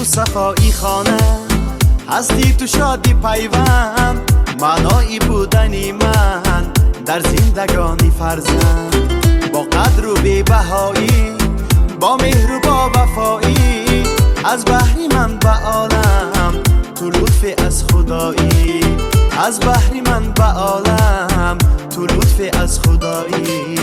صفایی خانه هستی تو شادی پیوند، معنای بودنی من در زندگانی فرزند. با قدر و بی‌بهایی، با مهر و با وفایی، از بحری من به عالم تو لطف از خدایی. از بحری من به عالم تو لطف از خدایی.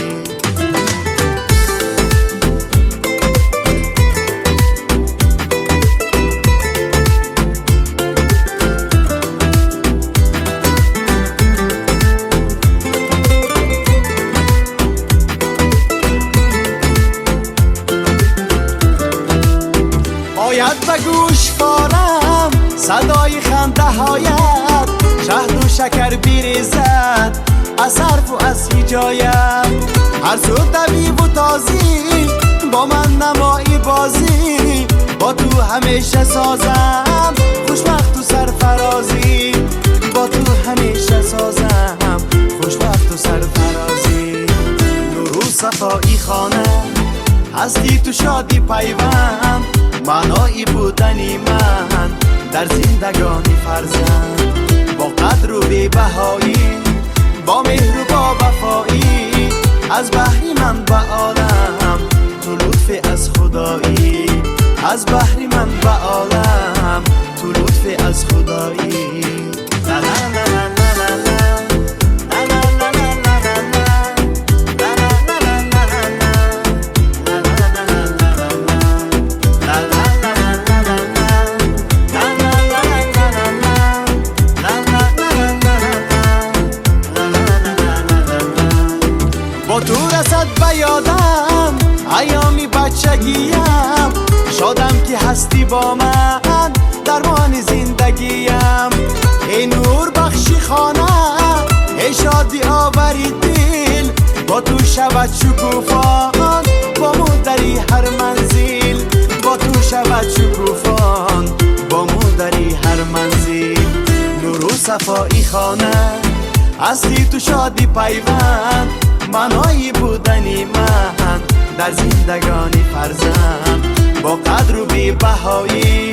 باید به گوش فارم صدای خنده هایت، شهد و شکر بیریزد از حرف و از هجایت. هر سو طبیب و تازی با من نمایی بازی، با تو همیشه سازم خوشبخت و سرفرازی. با تو همیشه سازم خوشبخت و سرفرازی. نور و صفایی خانه هستی تو شادی پیوند، معنای بودنی من در زندگانی فرزند. با قدر و بی‌بهایی، با مهر و با وفایی، از بحری من به عالم تو لطف از خدایی. از بحری من به عالم تو لطف از خدایی. لا لا لا لا. با تو رسد به یادم ایامی بچگیم، شادم که هستی با من درمان زندگیم. ای نور بخشی خانه، ای شادی آوری دل، با تو شود شکوفان با مدری هر منزل. با تو شود شکوفان با مدری هر منزل. نور و صفایی خانه هستی تو شادی پیوند، معنای بودنی من در زندگانی فرزند. با قدر و بی‌بهایی،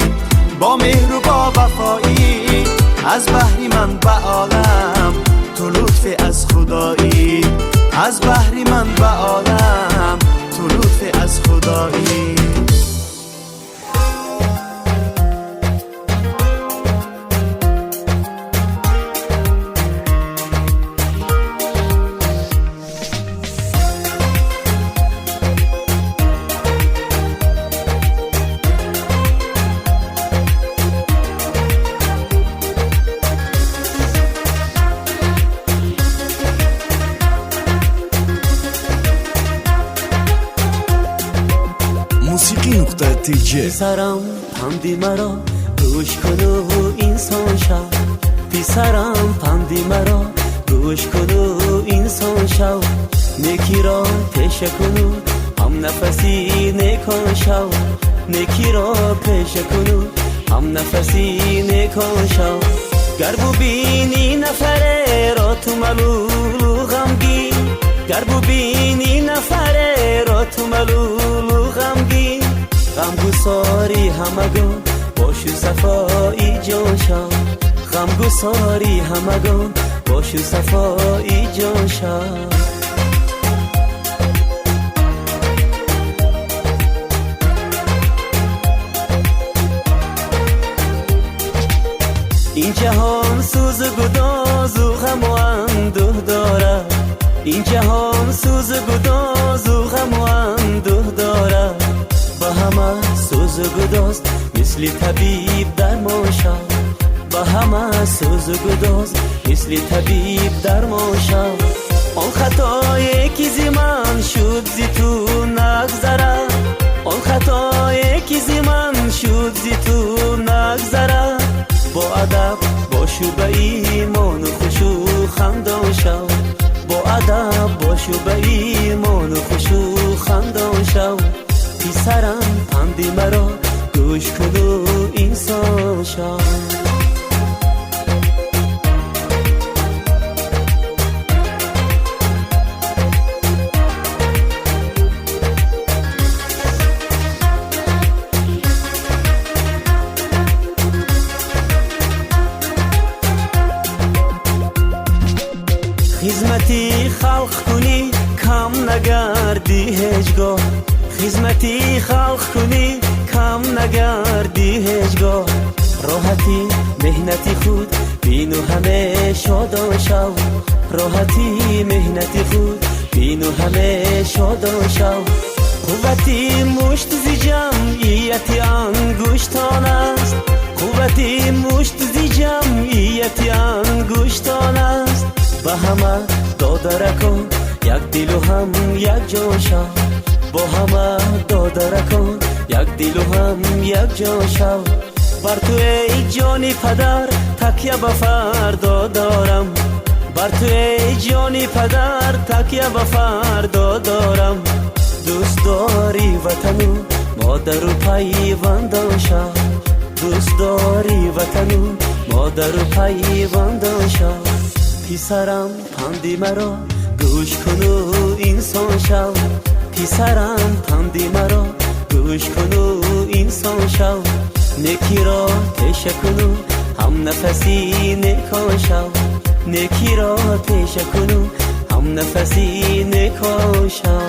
با مهر و با وفایی، از بحری من به عالم تو لطف از خدایی. از بحری من به عالم تو لطف از خدایی. پسرم پندی مرا گوش کن و انسان شو. پسرم پندی مرا گوش کن و انسان شو. نیکی را پیش کن و هم نفسی نیکان شو. نیکی را پیش کن و هم نفسی نیکان شو. گر ببینی نفره را تو ملول غمگین، گر ببینی نفره را تو ملول غمگین، غمگساری همگان باشو صفایی جان شو. غمگساری همگان باشو صفایی جان شو. این جهان سوز و گداز و غم و اندوه دارد. این جهان سوز و گداز و غم و اندوه دارد. با همه سوز و گداز مثل طبیب درمان شو. با همه سوز و گداز مثل طبیب درمان شو. آن خطایی که زی من شد زی تو نگذرد. آن خطایی که زی من شد زی تو نگذرد. با ادب باشو به ایمان و خوش و خندان شو. با ادب باشو به ایمان و خوش و خندان شو. پسرم پندی مرا گوش کن و انسان شو. خدمتی خلق کنی کم نگردی هیچگاه خدمتی خلق کنی کم نگردی هیچگاه راحتی مهنتی خود بینو همه شادان شو راحتی مهنتی خود بینو همه شادان شو قوتی مشت زی جمعیتی انگشتان است قوتی مشت زی جمعیتی انگشتان است به همه داده رکن یک دل و هم یک جان شو با همه داده رکن یک دل و هم یک جان شو بر تو ای جانی پدر تکیه به فردا دارم بر تو ای جانی پدر تکیه به فردا دارم دوست داری وطنو مادر و پیوندان شو دوست داری وطنو مادر و پیوندان شو پسرم پندی مرا گوش کنو انسان شو پسرم پندی مرا گوش کنو انسان شو نکی را پیش کنو هم نفسی نکان شو نکی را پیش کنو هم نفسی نکان شو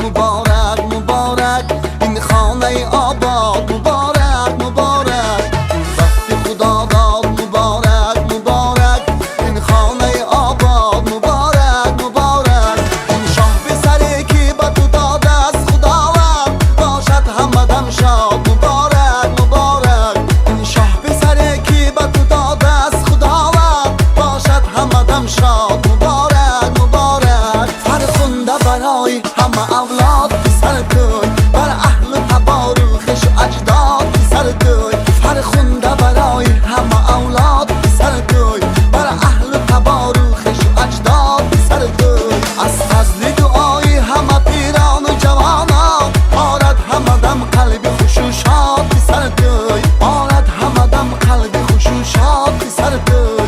مبارک مبارک این خانه آباد مبارک مبارک وقتی خدا داد مبارک مبارک این خانه آباد مبارک مبارک این شاه به سری که به تو داده است خداوند باشد همدم شاد مبارک مبارک این شاه به سری که به تو داده است خداوند باشد همدم شاد مبارک مبارک فرخنده برای همه اولاد سر توی بر اهل تباروخش و اجداد سر توی فرخنده برای همه اولاد سر توی بر اهل تباروخش و اجداد سر توی از فضل دعای همه پیران و جوانان آرد همه دم قلب خوش و شاد سر توی آرد همه دم قلب خوش و شاد سر توی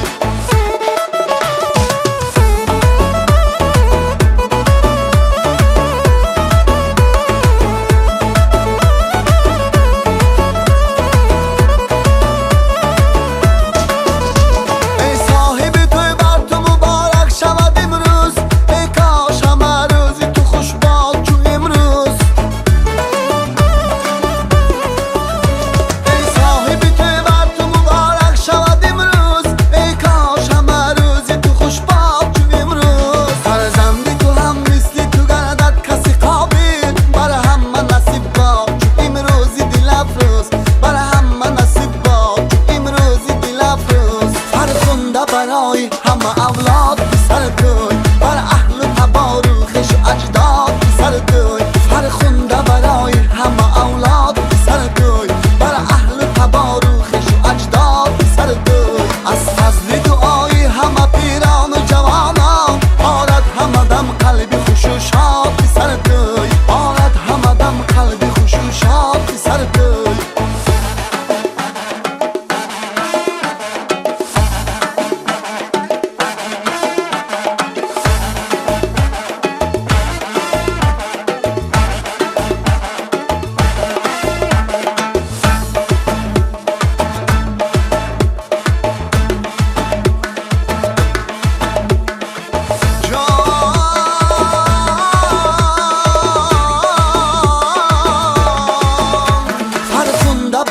برای همه اولاد سر توی بر اهل تباروخش و اجداد سر توی فرخنده برای همه اولاد سر توی بر اهل تباروخش و اجداد سر توی از فضل دعای همه پیران و جوانان آرد همه دم قلب خوش و شاد سر توی آرد همه دم قلب خوش و شاد سر توی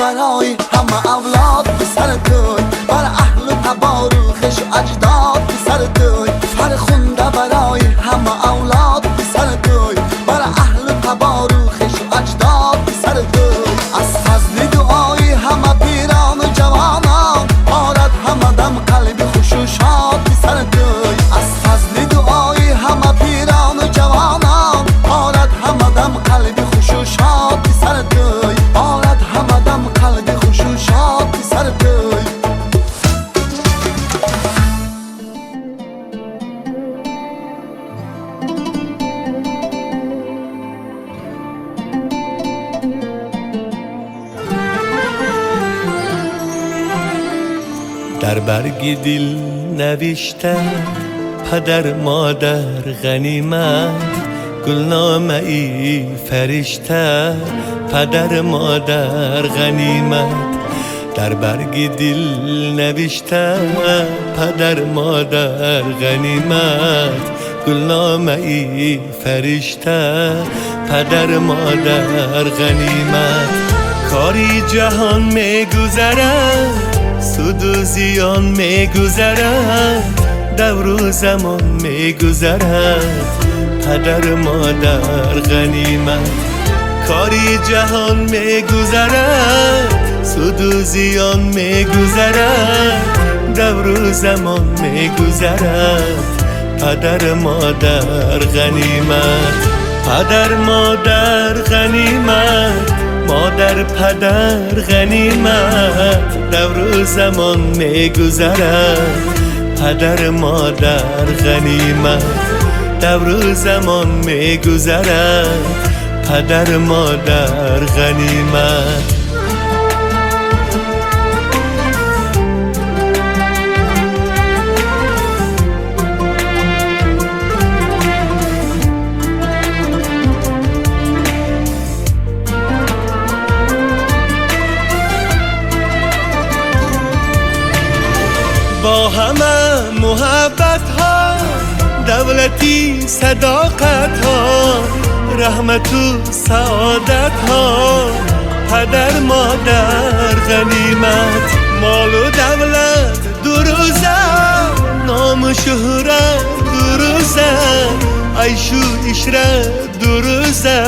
برای همه اولاد سر توی بر اهل تباروخش و اجداد سر توی فرخنده برای همه اولاد سر توی بر اهل تباروخش و اجداد سر توی از فضل دعای همه پیران و جوانان آرد همه دم قلب خوش و شاد سر توی از فضل دعای همه پیران و جوانان آرد همه دم قلب خوش و شاد سر توی آرد همه دم قلب خوش و شاد سر توی در برگ دل نوشته پدر مادر غنیمت گلنامه ای فرشته پدر مادر غنیمت در برگ دل نوشته پدر مادر غنیمت گلنامه ای فرشته پدر مادر غنیمت کاری جهان میگذرد سود و زیان میگذرد دور و زمان میگذرد پدر مادر غنیمت کاری جهان میگذرد سود و زیان میگذرد دور و زمان میگذرد پدر مادر غنیمت پدر مادر غنیمت مادر پدر غنیمت دور و زمان میگذرد پدر مادر غنیمت دور و زمان میگذرد پدر مادر غنیمت با همه محبت ها دولتی صداقت ها رحمت و سعادت ها پدر مادر غنیمت مال و دولت دروزه نام و شهرت دروزه عیش و عشرت دروزه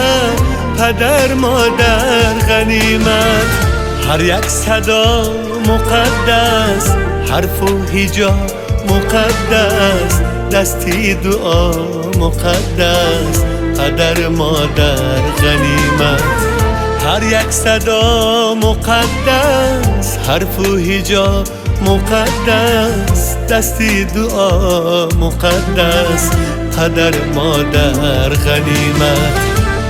پدر مادر غنیمت هر یک صدا مقدس حرف و هجا مقدس دستی دعا مقدس پدر مادر غنیمت هر یک صدا مقدس حرف و هجا مقدس دستی دعا مقدس پدر مادر غنیمت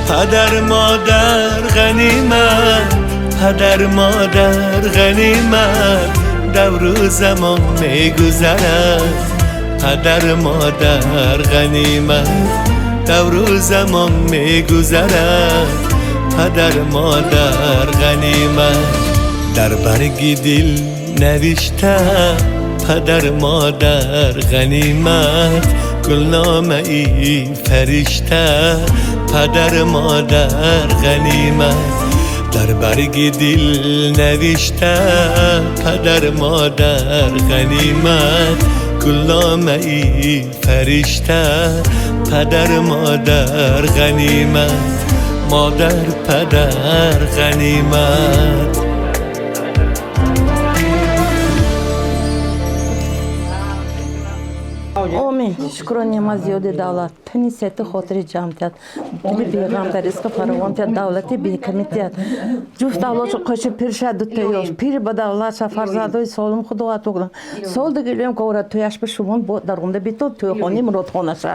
پدر مادر غنیمت پدر مادر غنیمت دور و زمان میگذرد پدر مادر غنیمت دور و زمان میگذرد پدر مادر غنیمت در برگ دل نوشته پدر مادر غنیمت گلنامه ای فرشته پدر مادر غنیمت در برگ دل نوشته پدر مادر غنیمت گلنامه ای فرشته پدر مادر غنیمت مادر پدر غنیمت آمین شکرانی ما زیاده دولت تنی سیت خاطر جمعیت دلی بیغم در اسک فراوانتیت دولتی بیکمیتیت جفت اولادشو قشه پیر شد تیاش پیر با دولت فرزادای سالم خدا اتوگلن سال دیگه گورا تویش به شما بود در اونده بیتو توی خانی مراد خانه شد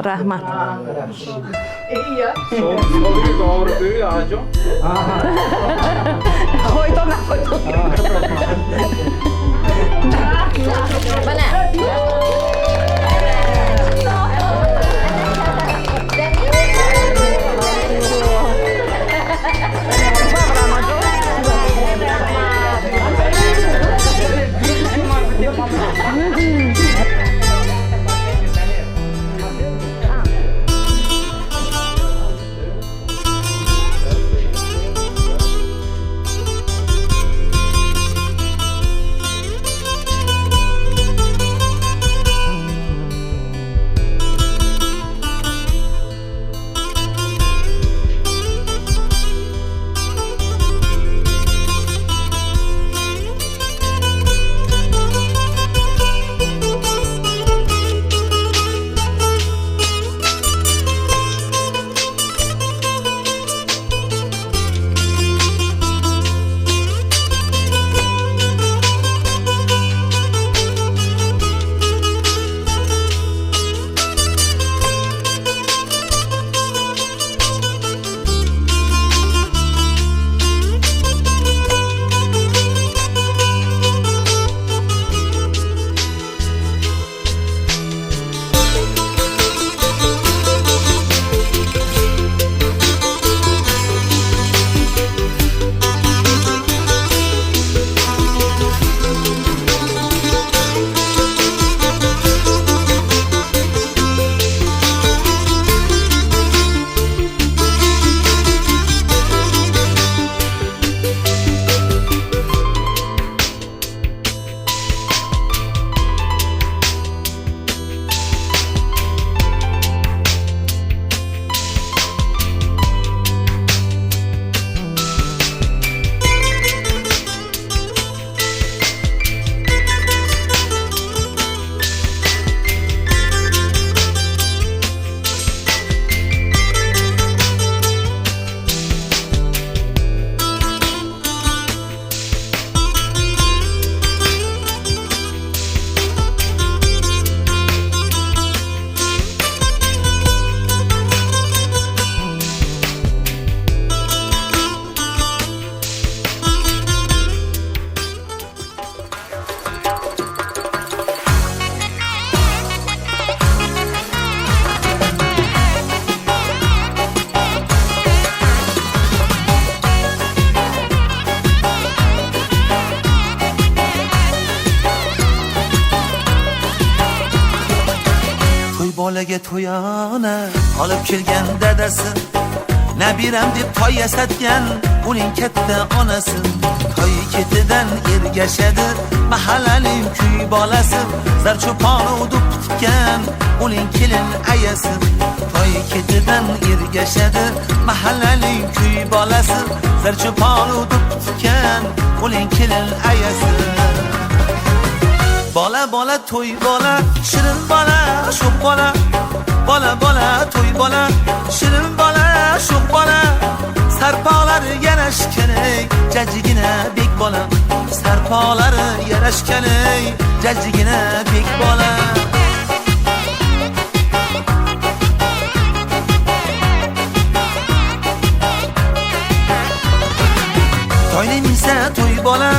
رحمت خواهی تو نخواهی تو bolaga to'yona olib kelgan dadasi, nabiram deb toy yasatgan uning katta onasi. Toy ketidan ergashadi mahallaning kuy bolasi, zarcho'pon udib tutgan uning kelin ayasi. Toy ketidan ergashadi mahallaning kuy bolasi, zarcho'pon udib tutgan uning kelin ayasi. Bola bola to'y bola, shirin bola, sho'x bola. Bola bola to'y bola, shirin bola, sho'x bola. Sarpolari yarashgan ey, jajjigina bek bola. Sarpolari yarashgan ey, jajjigina bek bola. Toyni minsa to'y bola,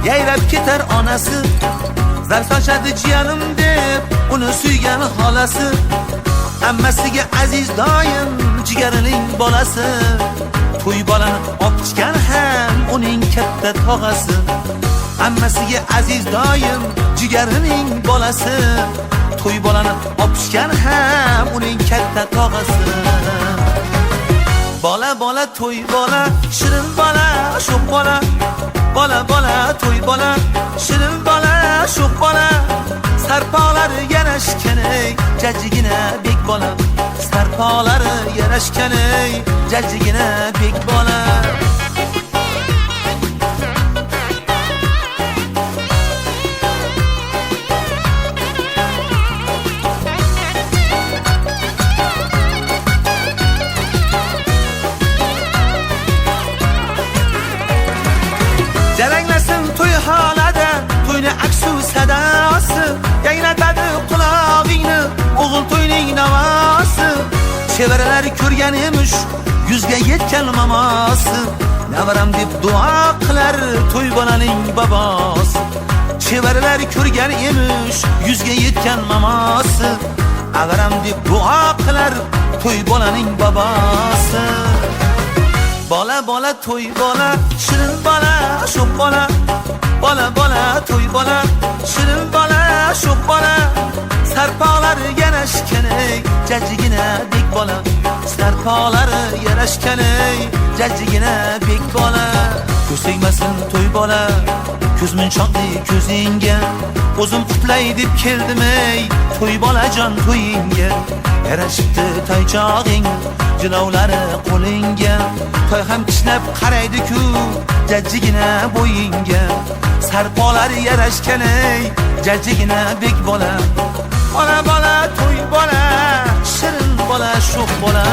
yayrab ketar onasi. Zar sochadi jiyanim deb uni suygan xolasi. Ammasiga aziz doim jigarining bolasi. To'y bolani opchigan ham uning katta tog'asi. Ammasiga aziz doim jigarining bolasi. To'y bolani opchigan ham uning katta tog'asi. Bola bola to'y bola, shirin bola, sho'x bola. Bola bola to'y bola, shirin bola, sho'x bola. Sarpolari yarashgan ey, jajjigina bek bola. Sarpolari yarashgan ey, jajjigina bek bola. Jaranglasin to'y holada, to'yni aksu sadosi. Yanglatadi qulog'ingni o'g'il to'yning navosi. Chevaralar ko'rgan emish yuzga yetgan mamosi. Navaram deb duo qilar to'y bolaning bobosi. Chevaralar ko'rgan emish yuzga yetgan mamosi. Avaram deb duo qilar to'y bolaning bobosi. Bola bola to'y bola, shirin bola, sho'x bola. Bola bola to'y bola, shirin bola, sho'x bola. Sarpolari yarashgan ey, jajjigina bek bola. Sarpolari yarashgan ey, jajjigina bek bola. Ko'z tegmasin to'y bola, ko'zmunchoqli ko'zingga. O'zim qutlay deb keldim ey, to'y bolajon to'yingga. Yarashibdi toychog'ing, jilovlari qo'lingga. Toy ham kishnab qaraydi-ku, jajjigina bo'yingga. Sarpolari yarashgan ey, jajjigina bek bola. Bola bola to'y bola, shirin bola, sho'x bola.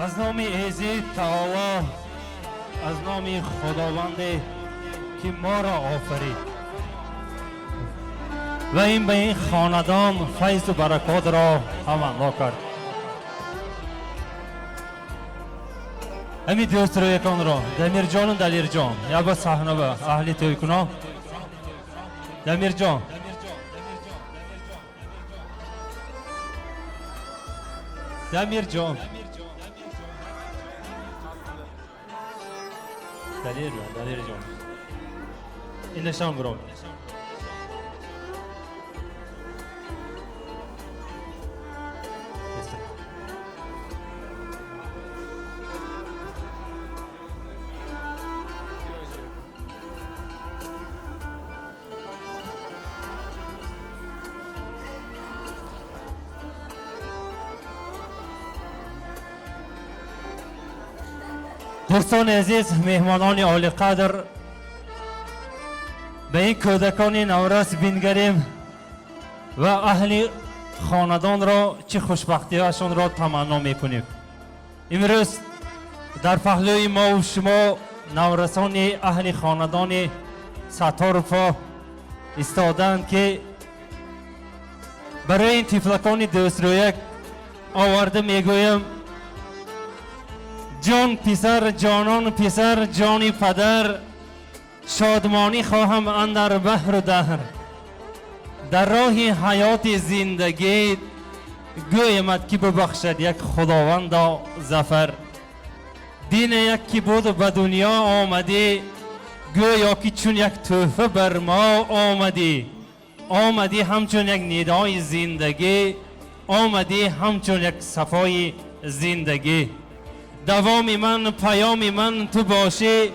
از نام عزیز تعالی، از نام خداوندی که ما را آفرید و این به این خاندان فیض و برکات را تمنا کرد. همین دوست رو یکان را دمیر جان و دلیر جان یا با صحنه با اهلی توی کنم. دمیر جان دمیر جان دلیر جان این نشان برام. دوستان عزیز، مهمانان عالی قدر، به این کودکان نورس بینگریم و اهل خاندان را چه خوشبختی هاشون را تمنا میکنیم. امروز در پهلوی ما و شما نورسان اهل خاندان ستارفا ایستادند که برای این طفلکان دوست رویک آورده میگویم جان پسر، جانان پسر، جانی پدر، شادمانی خواهم اندر بحر و دهر. در راه حیات زندگی گویمت که ببخشد یک خداوند ظفر. دین یک که بود به دنیا آمدی، گویا که چون یک تحفه بر ما آمدی. آمدی همچون یک ندای زندگی، آمدی همچون یک صفای زندگی. دوام من، پیام من تو باشی،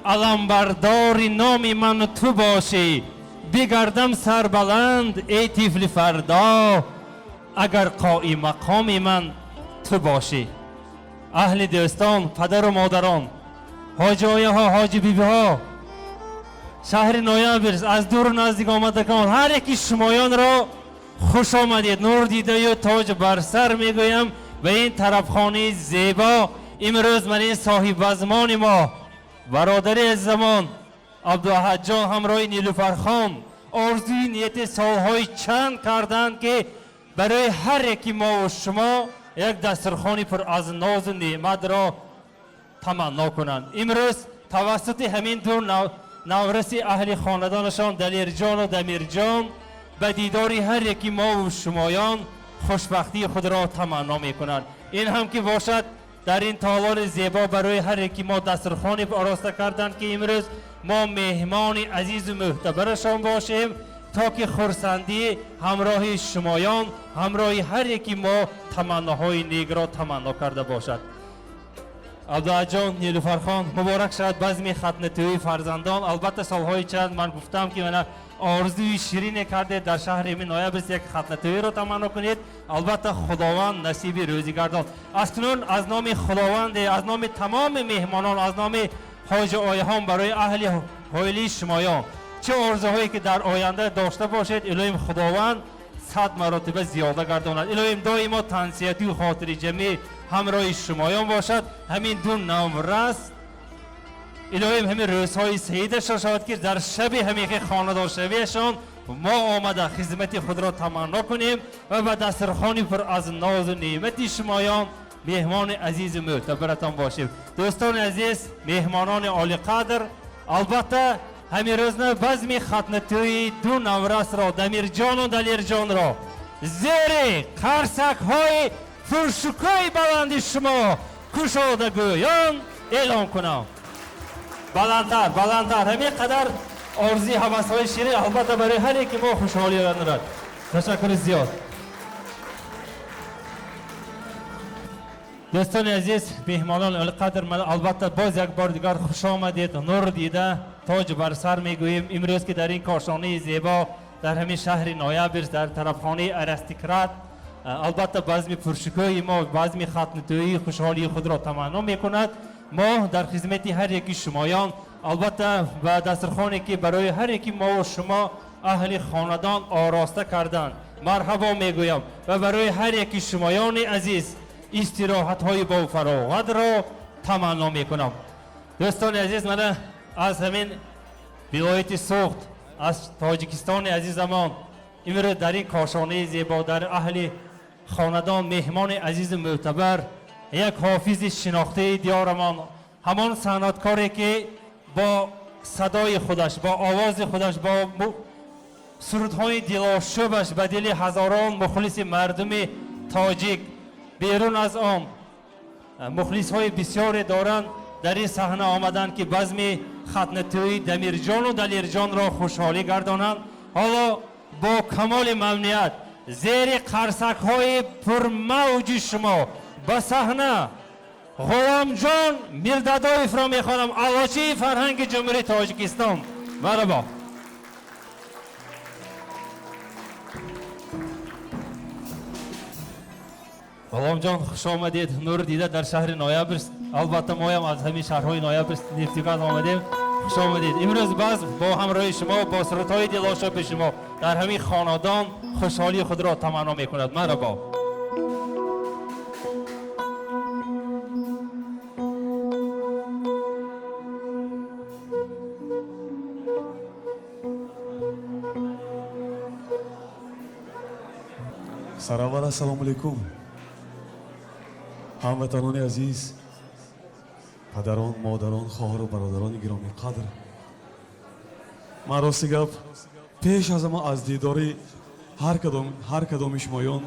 علمبردار نام من تو باشی. بگردم سربلند ای طفل فردا، اگر قائم مقام من تو باشی. اهل دوستان، پدر و مادران، حاج آیه ها، حاج بیبی ها، شهر نویابرس، از دور و نزدیک آمدگان، هر یکی شمایان را خوش آمدید. نور دیده و تاج بر سر میگویم به این طرفخانه زیبا. امروز من این صاحب ازمان ما برادر زمان عبدالاحد جان همراه نیلوفر خان آرزوی نیت سالهای چند کردند که برای هر یکی ما و شما یک دسترخوانی پر از ناز و نعمت را تمنا کنند. امروز توسط همین دو نورس اهل خاندانشان دلیر جان و دمیر جان به دیداری هر یکی ما و شمایان خوشبختی خود را تمنا می کنند. این هم که باشد در این تالار زیبا برای هر یکی ما دسترخوانی آراسته کردند که امروز ما مهمان عزیز و معتبرشان باشیم تا که خرسندی همراه شمایان، همراه هر یکی ما تمناهای نیک را تمنا کرده باشد. عبدالله جان، نیلوفر خان، مبارک شد بزم ختنه‌توی فرزندان. البته سالهای چند من گفتم که من آرزوی شیرین کرده در شهر امین نویابرس یک ختنه‌توی را تمنا کنید. البته خداوند نصیب روزی گردان. اکنون از نام خداوند، از نام تمام مهمانان، از نام حاج آیه ها برای اهل حویلی شمایان چه آرزوهایی که در آینده داشته باشید الهیم خداوند 100 مرتبه زیاده گرداند. الهیم دائما تنسیتی و خاطر جمعی همراه شمایان باشد. همین دو نورس الهیم همین روزهای سعیدش را شود که در شب همین خاندار شبیشان ما آمده خدمت خود را تمنا کنیم و به دسترخوانی پر از ناز و نعمت شمایان مهمان عزیز و معتبرتان باشیم. دوستان عزیز، مهمانان عالی قدر، البته همین روزنا بزم ختنه‌توی دو نورس را دمیر جان و دلیر جان را زیر قرصک های فرشکای بلند شما کشاده گویان اعلام کنم. بلندتر بلندتر، همین قدر آرزوی حوث های شیرین البته برای هر یکی ما خوشحالی دارد. تشکر زیاد. دوستان عزیز، مهمانان القدر، من البته باز یک بار دیگر خوش آمدید. نور دیده تاج بر سر میگوییم امروز که در این کاشانه زیبا در همین شهر نویبرس در طرفخانه ارستیکرات البته بزم پرشکوهی ما بزم ختنتویی خوشحالی خود را تمنا میکند. ما در خدمت هر یکی شمایان البته و دسترخوانی که برای هر یکی ما و شما اهل خاندان آراسته کردن مرحبا میگویم و برای هر یکی شمایان عزیز استراحت های با فراغت را تمنا میکنم. دوستان عزیز، من از همین ولایت سوخت از تاجیکستان عزیزمان امروز در این کاشانه زیبا در اهل خاندان مهمان عزیز معتبر یک حافظ شناخته دیارمان، همان صنعتکاری که با صدای خودش با آواز خودش با سرودهای دلاشوبش به دل هزاران مخلص مردم تاجیک بیرون از آن مخلص های بسیار دارند در این صحنه آمدند که بزم ختنتوی دمیرجان و دلیرجان را خوشحالی گردانند. حالا با کمال ممنوعیت زیر قرصک های پرموج شما به صحنه غلام جان میردادویف را میخوانم، علاچی فرهنگ جمهوری تاجیکستان. مرحبا. غلام جان خوش آمدید. نور دیده در شهر نویبرس. البته ما هم از همین شهرهای نویبرس نیفتگان آمدیم. خوش آمدید. امروز باز با همراهی شما با سرودهای دلاشوب شما در همین خاندان خوشحالی خود را تمنا میکند. مرحبا. سلام السلام علیکم هموطنان عزیز، پدران، مادران، خواهر و برادران گرامی قدر، من راستی گپ پیش از ما از دیداری هر کدام شمایان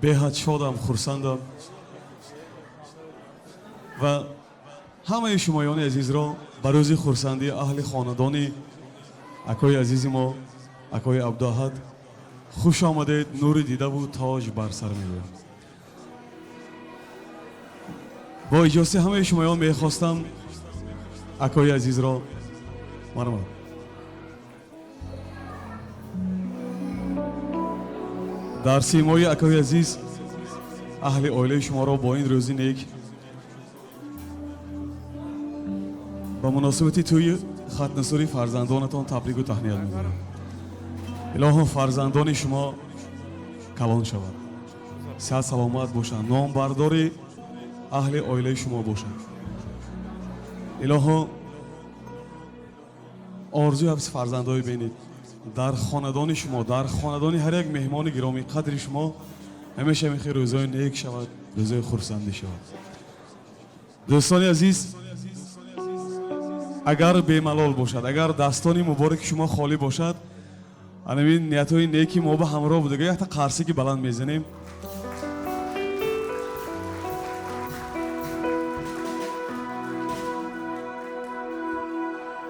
بهد شادم، خرسندم و همه شمایان عزیز را به روز خرسندی اهل خاندانی اکای عزیز ما اکای عبداحد خوش آمدید. نور دیده و تاج بر سر می‌آورم. با اجازه همه شمایان میخواستم اکای عزیز را مرحبا در سیمای اکای عزیز اهل عائله شما را با این روزی نیک با مناسبت توی ختنه‌سوری فرزندانتان تبریک و تهنیت می‌گویم. الهی فرزندان شما کلان شود، صحت سلامت باشند، نام برداری اهل عائله شما باشند. الهی آرزوی حفظ فرزندای بینید در خاندان شما، در خاندان هر یک مهمان گرامی قدر شما همیشه میخوای روزای نیک شود، روزای خرسندی شود. دوستان عزیز، اگر بی‌ملال باشد، اگر دستان مبارک شما خالی باشد، همین نیت‌های نیکی ما به همراه بوده یک تا قرصی که بلند میزنیم.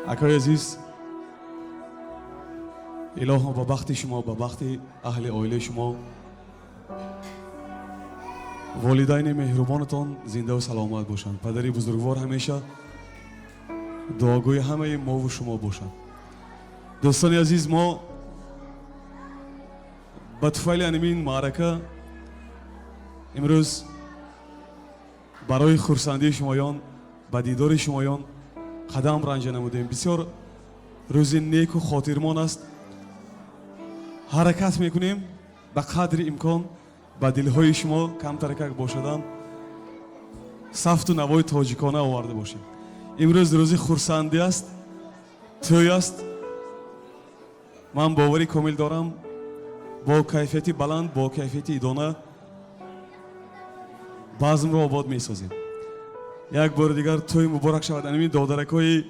اکای عزیز، الهی با بخت شما، با بخت اهل عائله شما، والدین مهربانتان زنده و سلامت باشند. پدری بزرگوار همیشه دعاگوی همه ما و شما باشند. دوستان عزیز، ما با طفیل انمین معرکه امروز برای خرسندی شمایان با دیدار شمایان قدم رنج نمودیم. بسیار روز نیک و خاطرمان است. حرکت میکنیم به قدر امکان با دلهای شما کم ترکک باشدن سفت و نوای تاجیکانه آورده باشیم. امروز روز خرسندی است، توی است. من باوری کامل دارم با کیفیتی بلند، با کیفیتی ایدانه بزم را آباد می سازیم. یک بار دیگر توی مبارک شود. انمی دادرک های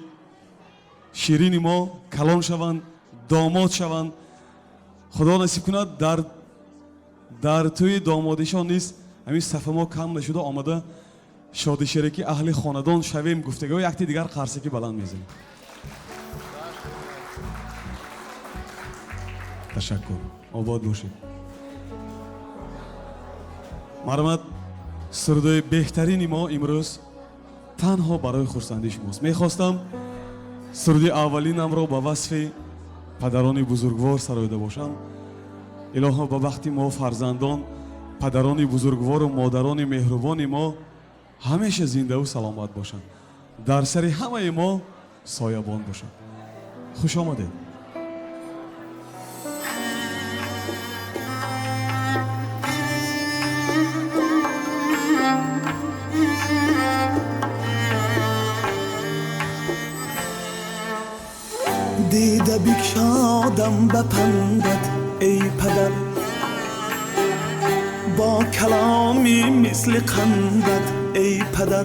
شیرین ما کلان شوند، داماد شوند. خدا نصیب کند در توی دامادشان نیست همین صفحه ما کم نشده آمده شادی شریکی اهل خاندان شویم. گفتگو یکتی دیگر قرصکی بلند میزنیم. تشکر. آباد باشید. مرحمت سرودای بهترین ما امروز تنها برای خورسندی شماست. میخواستم سرودی اولینم را با وصف پدران بزرگوار سرایده باشم. الها با وقتی ما فرزندان پدران بزرگوار و مادران مهربان ما همیشه زنده و سلامت باشند، در سر همه ما سایبان باشند. خوش آمدید. دیده بکشادم به پندت ای پدر، با کلامی مثل قندت ای پدر.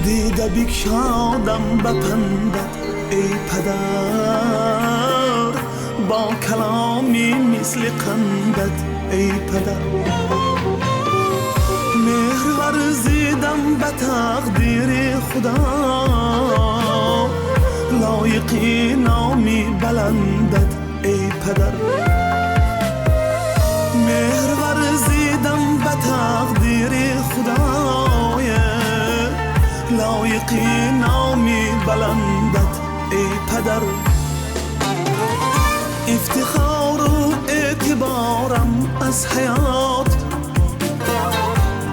دیده بکشادم به پندت ای پدر، با کلامی مثل قندت ای پدر. مهر ورزیدم به تقدیر خدا، لایقی نامی بلندت ای پدر. مهر ورزیدم به تقدیر خدای، لایقی نامی بلندت ای پدر. افتخار و اعتبارم از حیات،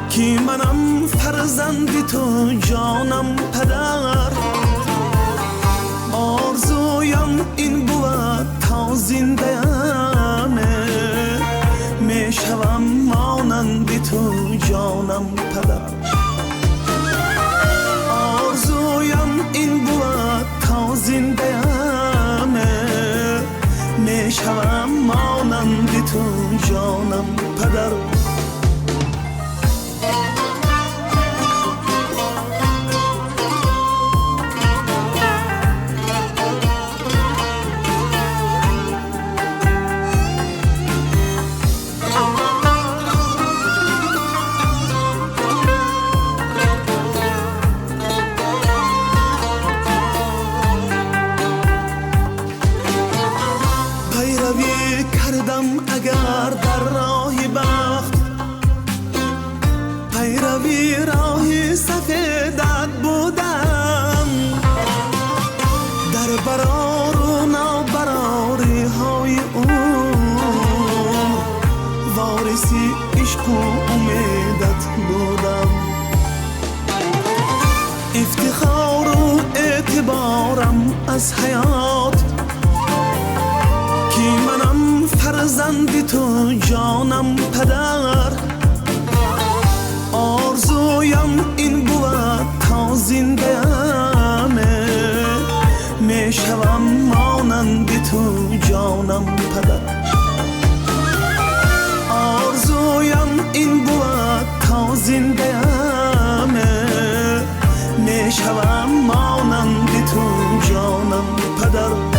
کی منم فرزندی تو جانم پدر. آرزویم این بود تا زنده‌ام، میشوم مانند تو جانم پدر. آرزویم این بود تا زنده‌ام، میشوم مانند تو جانم پدر. اگر در راه بخت پیروی راه سفیدت بودم، در برار و نابراری های وارثی عشق و امیدت بودم. افتخار و اعتبارم از حیات، کی منم فرزندی تو جانم پدر. آرزویم این بود تا زنده‌ام، میشوم مانند تو جانم پدر. آرزویم این بود تا زنده‌ام، میشوم مانند تو جانم پدر.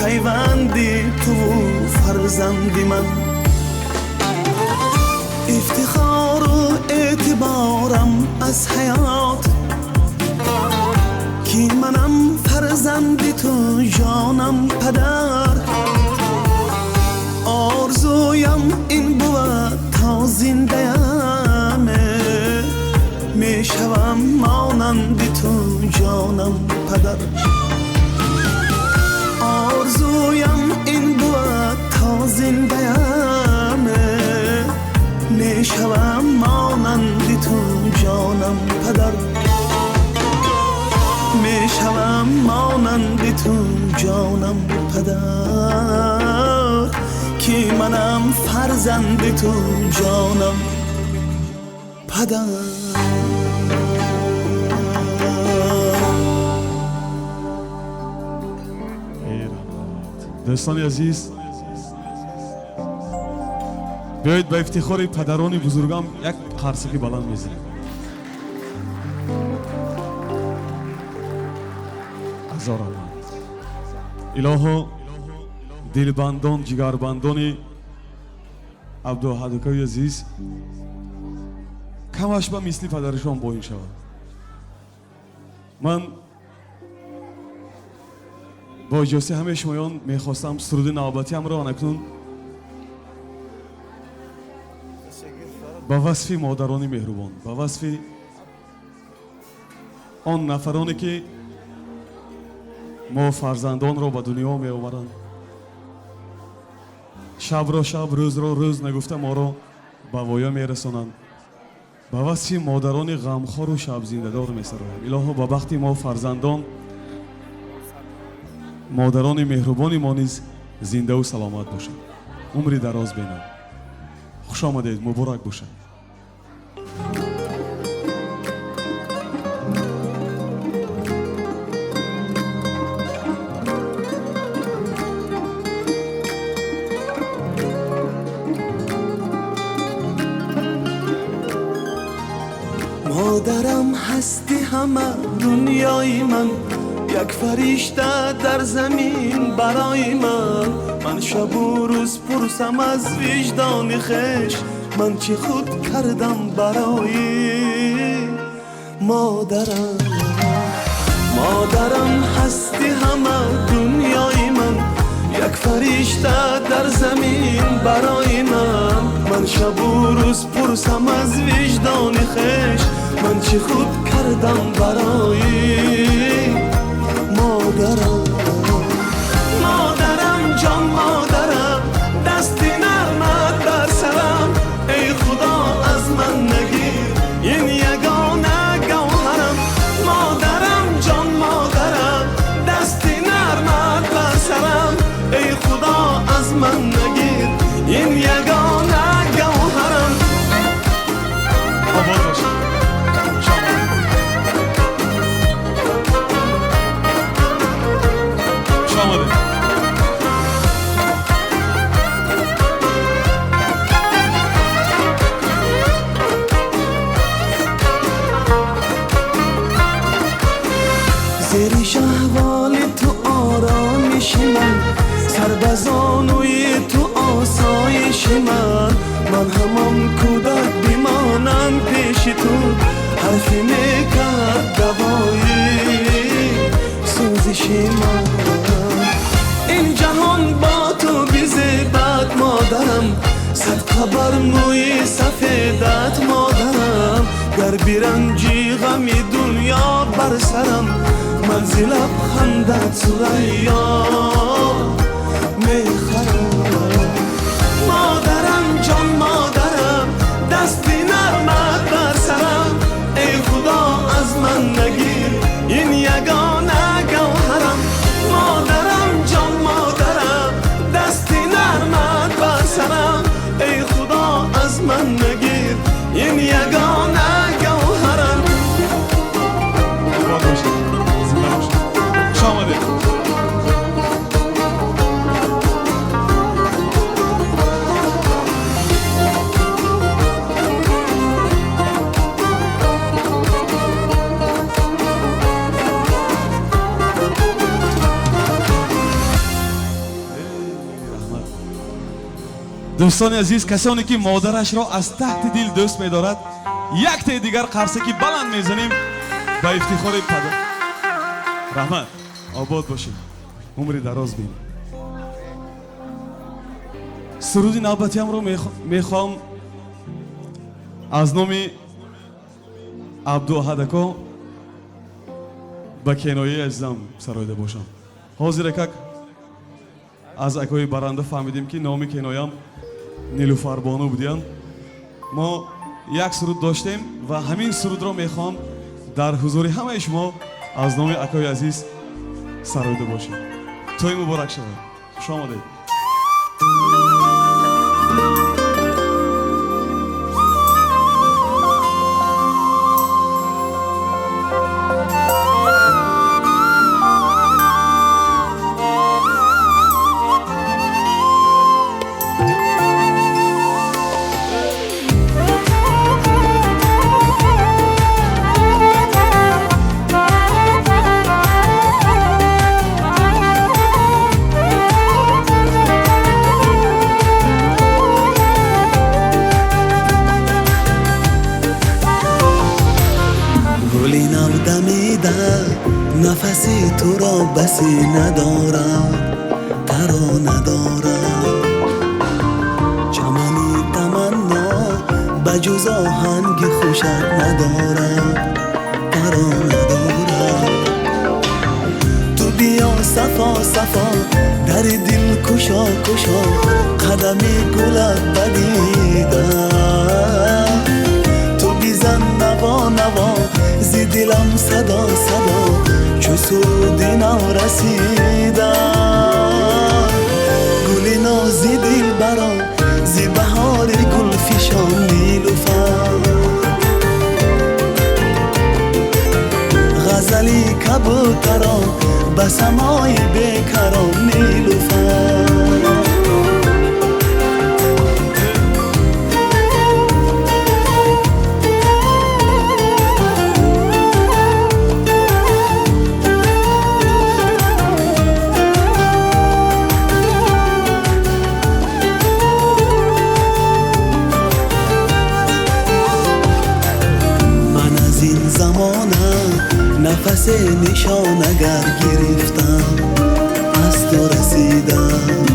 پیوندی تو فرزندی من، افتخار و اعتبارم از حیات، کی منم فرزندی تو جانم پدر. آرزویم این بود تا زنده‌ام، میشوم مانند تو جانم پدر. آرزویم این بود تا زنده‌ام، میشوم مانند تو جانم پدر. مانند تو جانم پدر که منم فرزند تو جانم پدر. دوستان عزیز بیایید به افتخار پدران بزرگم یک قرصکی بلند میزنیم. هزار رحمت. الهو دلبندان جگربندان عبدالحدکوی عزیز کمش به مثل پدرشان باین شود. من با اجازه همه شمایان میخواستم سرود نوبتیم را اکنون با وصف مادران مهربان، با وصف آن نفرانی که ما فرزندان را به دنیا می آورند، شب را شب، روز را روز نگفته ما را به وایا می رسانند، با وصف مادران غمخوار و شب زنده‌دار می سرایم. الهو به بخت ما فرزندان، مادران مهربان ما نیز زنده و سلامت باشند، عمری دراز بینند. خوش آمدید، مبارک باشد. مادرم هستی همه دنیای من، یک فرشته در زمین برای من شب و روز پرسم از وجدان خویش، من چی خود کردم برای مادرم. مادرم هستی همه دنیای من، یک فرشته در زمین برای من شب و روز پرسم از وجدان خویش، من چی خود کردم برای مادرم. مادرم جان مادرم، دستی نرمت بر سرم، ای خدا از من نگیر این یگانه گوهرم. مادرم جان مادرم، دستی نرمت بر سرم، ای خدا از من نگیر این یگانه گوهرم. آباد باشید. زیر شهوال تو آرامش من، سربزانوی تو آسایش من همم کودک بیمانم پیش تو، حرفی میکرد دوایی سوزش من. این جهان با تو بیزیبت مادرم، صدقه بر موی سفیدت مادرم، گر بیرنجی غمی دنیا بر سرم، منزل لبخندت ثریا میخرم. مادرم جان مادرم، دستی نرمت بر سرم، ای خدا از من نگیر این یگانه گوهرم. مادرم جان مادرم، دستی نرمت بر سرم، ای خدا از من نگیر این یگانه گوهرم. دوستان عزیز، کسانی که مادرش را از تحت دل دوست می‌دارد، یک تا دیگر قرصکی بلند میزنیم به افتخار پدر. رحمت. آباد باشید، عمری دراز بین. سرود نوبتیم رو میخوام از نام عبدالحدکو به کنایه عزیزم سرایده باشم. حاضر که از اکای برنده فهمیدیم که نام کنایم نیلوفر بانو بودیم. ما یک سرود داشتیم و همین سرود را میخوام در حضور همه شما از نام اکای عزیز сароида бошед. Тӯй муборак шавад. хуш омадед. گلی نو دمیده نفسی تو را بسی ندارم ترا ندارم چمنی تمنا بجز آهنگ خوشت ندارم ترا ندارم تو بیا صفا صفا در دل کشا کشا قدمی گلت بدیدم تو بیزن نوا نوا زی دلم صدا صدا چو سرودی نو رسیدم گلی نازی دل برام زی بهار گل فشان نیلوفر غزلی کبوتران به سمای بیکران نیلوفر نفس نشان اگر گرفتم از تو رسیدم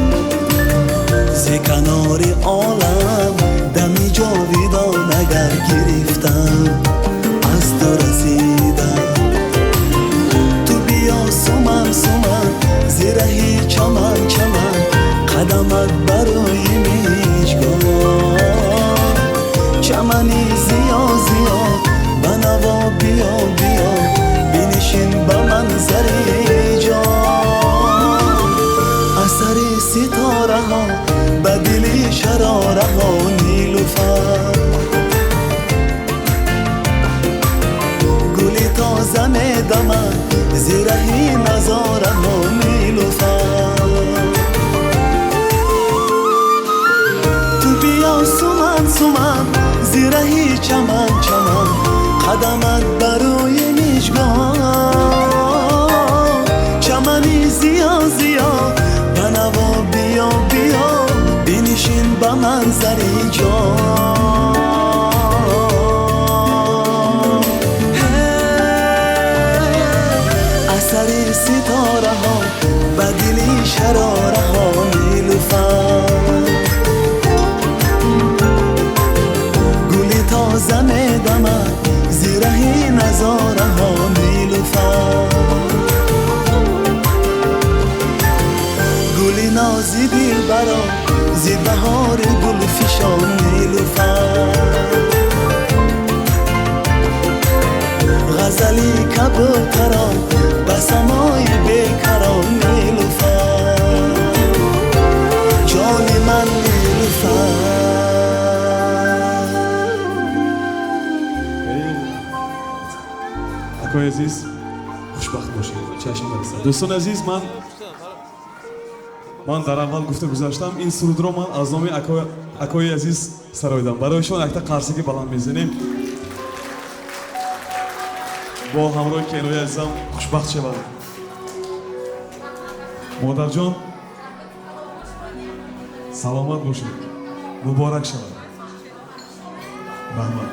ز کنار عالم دمی جاویدان اگر گرفتم از تو رسیدم تو بیا سومن سومن زیرهی چمن چمن قدمت بروی میشگاه چمنی زیا زیا بنوا بیا بیا بنشین با منظر جان اثر ستاره ها بدل شراره ها نیلوفر گلی تازه میدمد زیرهی نظاره ها نیلوفر تو بیا سومن سومن زیرهی چمن چمن قدمت بروی میشگاه چمنی زیا زیا بنوا بیا بیا بنشین با منظری جان اثر ستاره ها بدلی شراره ها نیلوفر گلی تازه میدمد زیرهی نظاره ها نیلوفر گلی نازی دل برا زی بهار گل فشان نیلوفر غزلی کبوتران به سمای بیکران نیلوفر جان من نیلوفر акои азиз хушбахт бошед. чашм барисад. дӯстони азиз, ман дар аввал гуфта гузаштам ин сурудро ман аз номи акои азиз сароидам. барои шумо якта қарсиги баланд мезанем. бо ҳамроҳи кенои азизам хушбахт шавад. модарҷон саломат бошед, муборак шавад. раҳмат.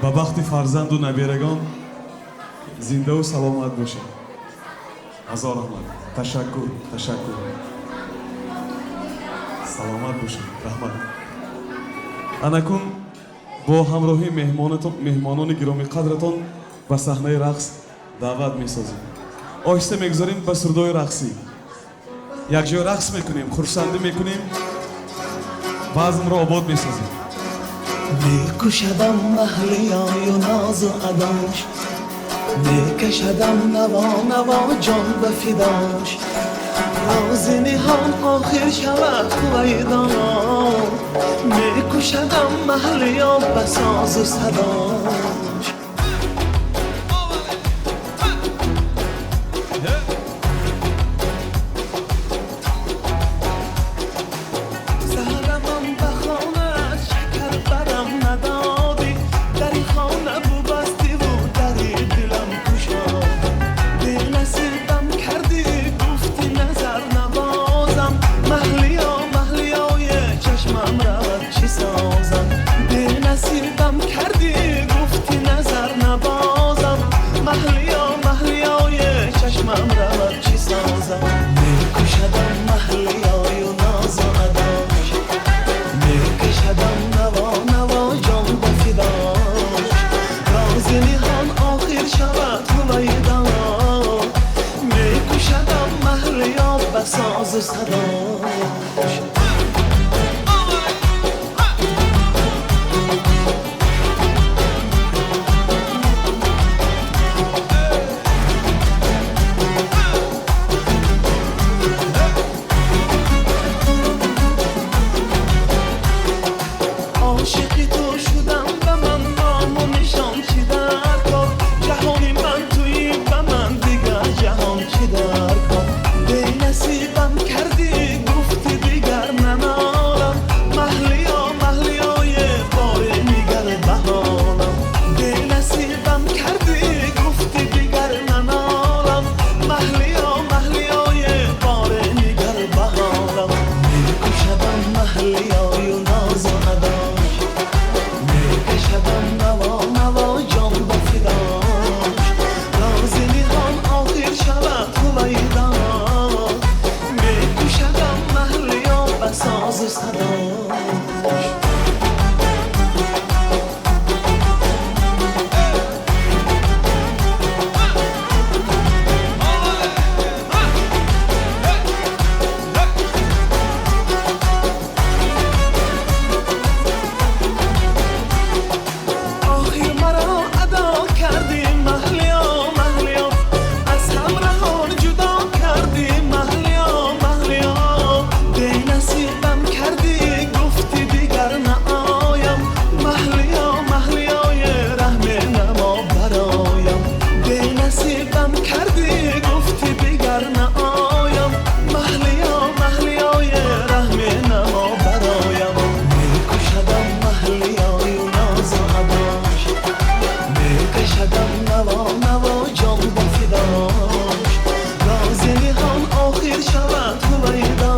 ба бахти фарзанду набирагон зиндаву саломат бошед. ҳазор раҳмат. ташаккур, ташаккур. саломат бошед. раҳмат. анакун бо ҳамроҳи меҳмонони гиромӣ қадратон ба саҳнаи рақс даъват месозем. оҳиста мегузорем ба сурдои рақсӣ. якҷоя рақс мекунем, хурсандӣ мекунем, баъзмро обод месозем. میکشدم اهلیای و ناز و اداش میکشدم نوا نوا جان به فداش رازی نهان آخر شود خویدان میکشدم محلیا به ساز و صداش سهرمم به خانه شکر برم ندادی دری خانه بو بستی و دری دلم کشاد دی نصیبم کردی گفتی نظر نبازم محلیای چشمم رود چی سازم دی نصیبم کردی گفتی نظر نبازم محلیای چشمم رود چی سازم میکشدم محلیای و ناز و اداش میکشدم نوا جان به فداش رازی نهان آخر شود هویدا میکشدم محلیا به ساز و صداش عاشقی تو شدم به من نام و نشان چی در کار جهانی من تویی به من دیگر جهان چی در کار دی نصیبم کردی گفتی دیگر ننالم محلیای باره میگر بهانم دی نصیبم کردی گفتی دیگر ننالم محلیای باره میگر بهانم میکشدم محلیای و ناز و نداش میکشدم نوا جان به فداش رازی نهان آخر شود هویدا میکشدم محلیا به ساز و صداش آخر مرا ادا کردی محلیا از هم رهان جدا کردی محلیا دی نصیبم کردی گفتی دیگر نآیم محلیای رحم نما برایم دی نصیبم کردی گفتی دیگر نآیم محلیای رحم نما برایم میکشدم محلیای و ناز و اداش میکشدم نوا جان به فداش رازی نهان آخر شود هویدا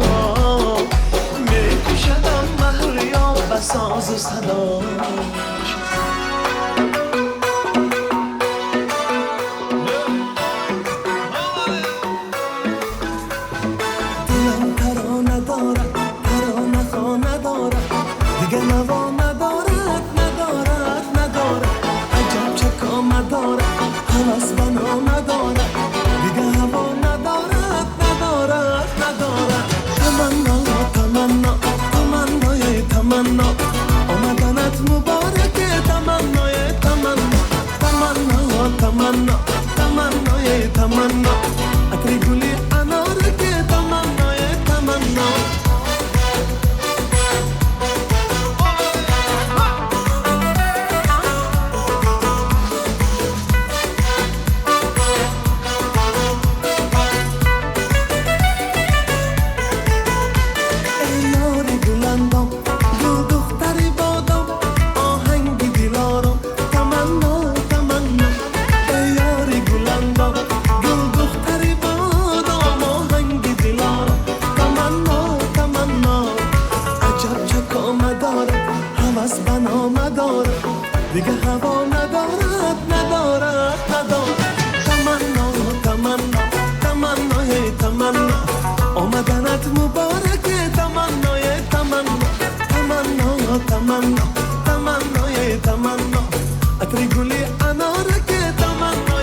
میکشدم محلیا به ساز و صداش دلم ترانه دارد ترانه خانه دارد دیگه نوا ندارد عجب چه کام ندارد هوس بنا ندارد دیگه هوا ندارد تمنا آمدنت مبارکه تمنا عطر گلی انارکه تمنا ای یاری گلندام گل دختری بادام آهنگ دلارم تمنا ای یاری گلندام گل دختری بادام آهنگ دلارم تمنا عجب چه کام داره هوس بنا نداره دیگه هوا ندارد تمنا آمدنت مبارکه تمنا عطر گلی انارکه تمنا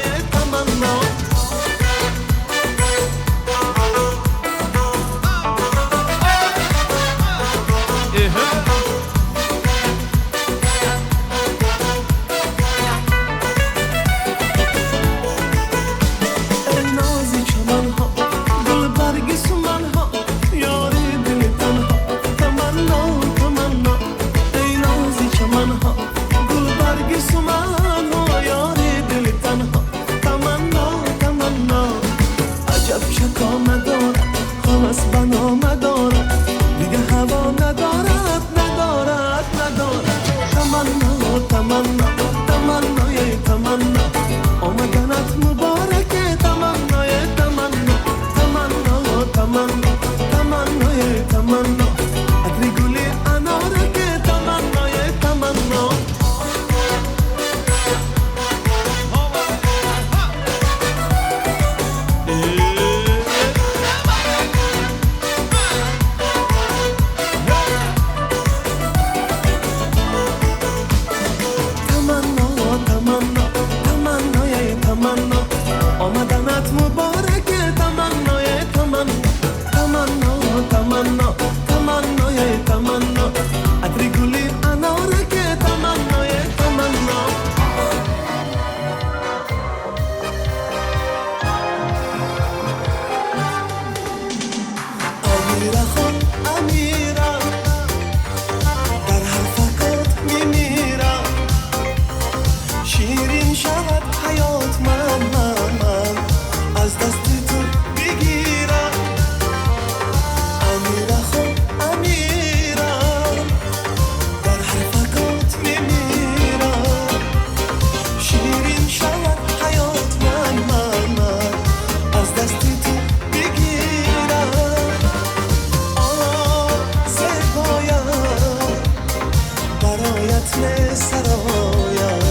برایت می سرایم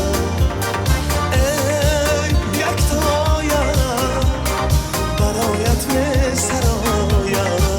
ای یکتایم برایت می سرایم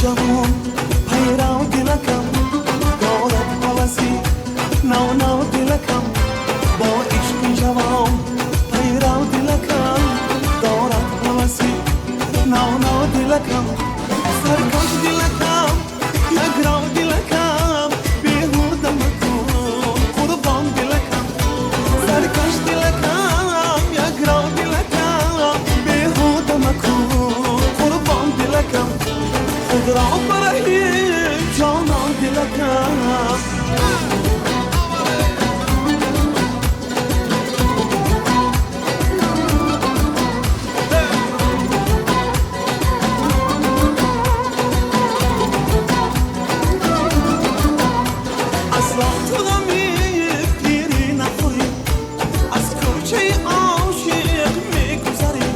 جوان پیرو دلکم دارد حوثی نو نو دلکم با عشق جوان پیرو دلکم دارد حوثی نو نو دلکم سرکش دلکم یگرو دلکم بیهوده مکن قربان دلکم سرکش دلکم یگرو دلکم بیهوده مکن قربان دلکم خدا برای جانان دلکم اصلا تو غمی پیری نخوری از کوچه عاشق میگذری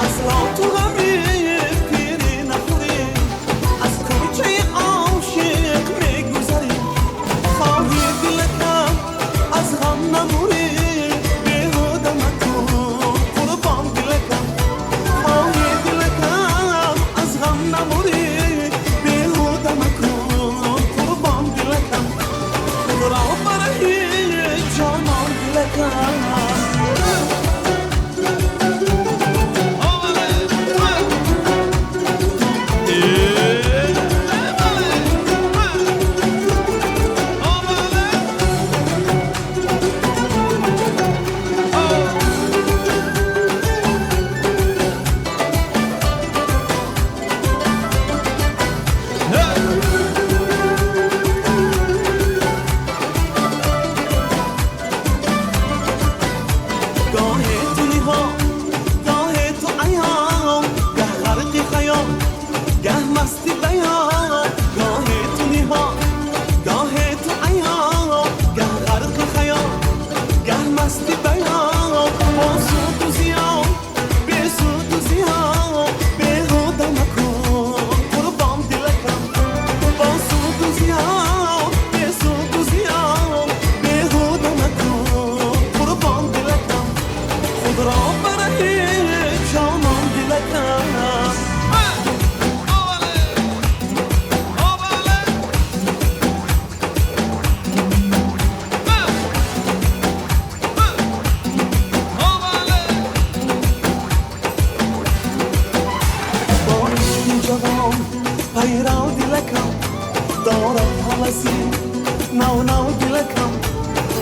اصلا تو غمی پیری نخوری از کوچه عاشق میگذری خواهی دلکم از غم نموری بیهوده مکن قربان دلکم خواهی دلکم از غم نموری بیهوده مکن قربان دلکم خدا برای جانان دلکم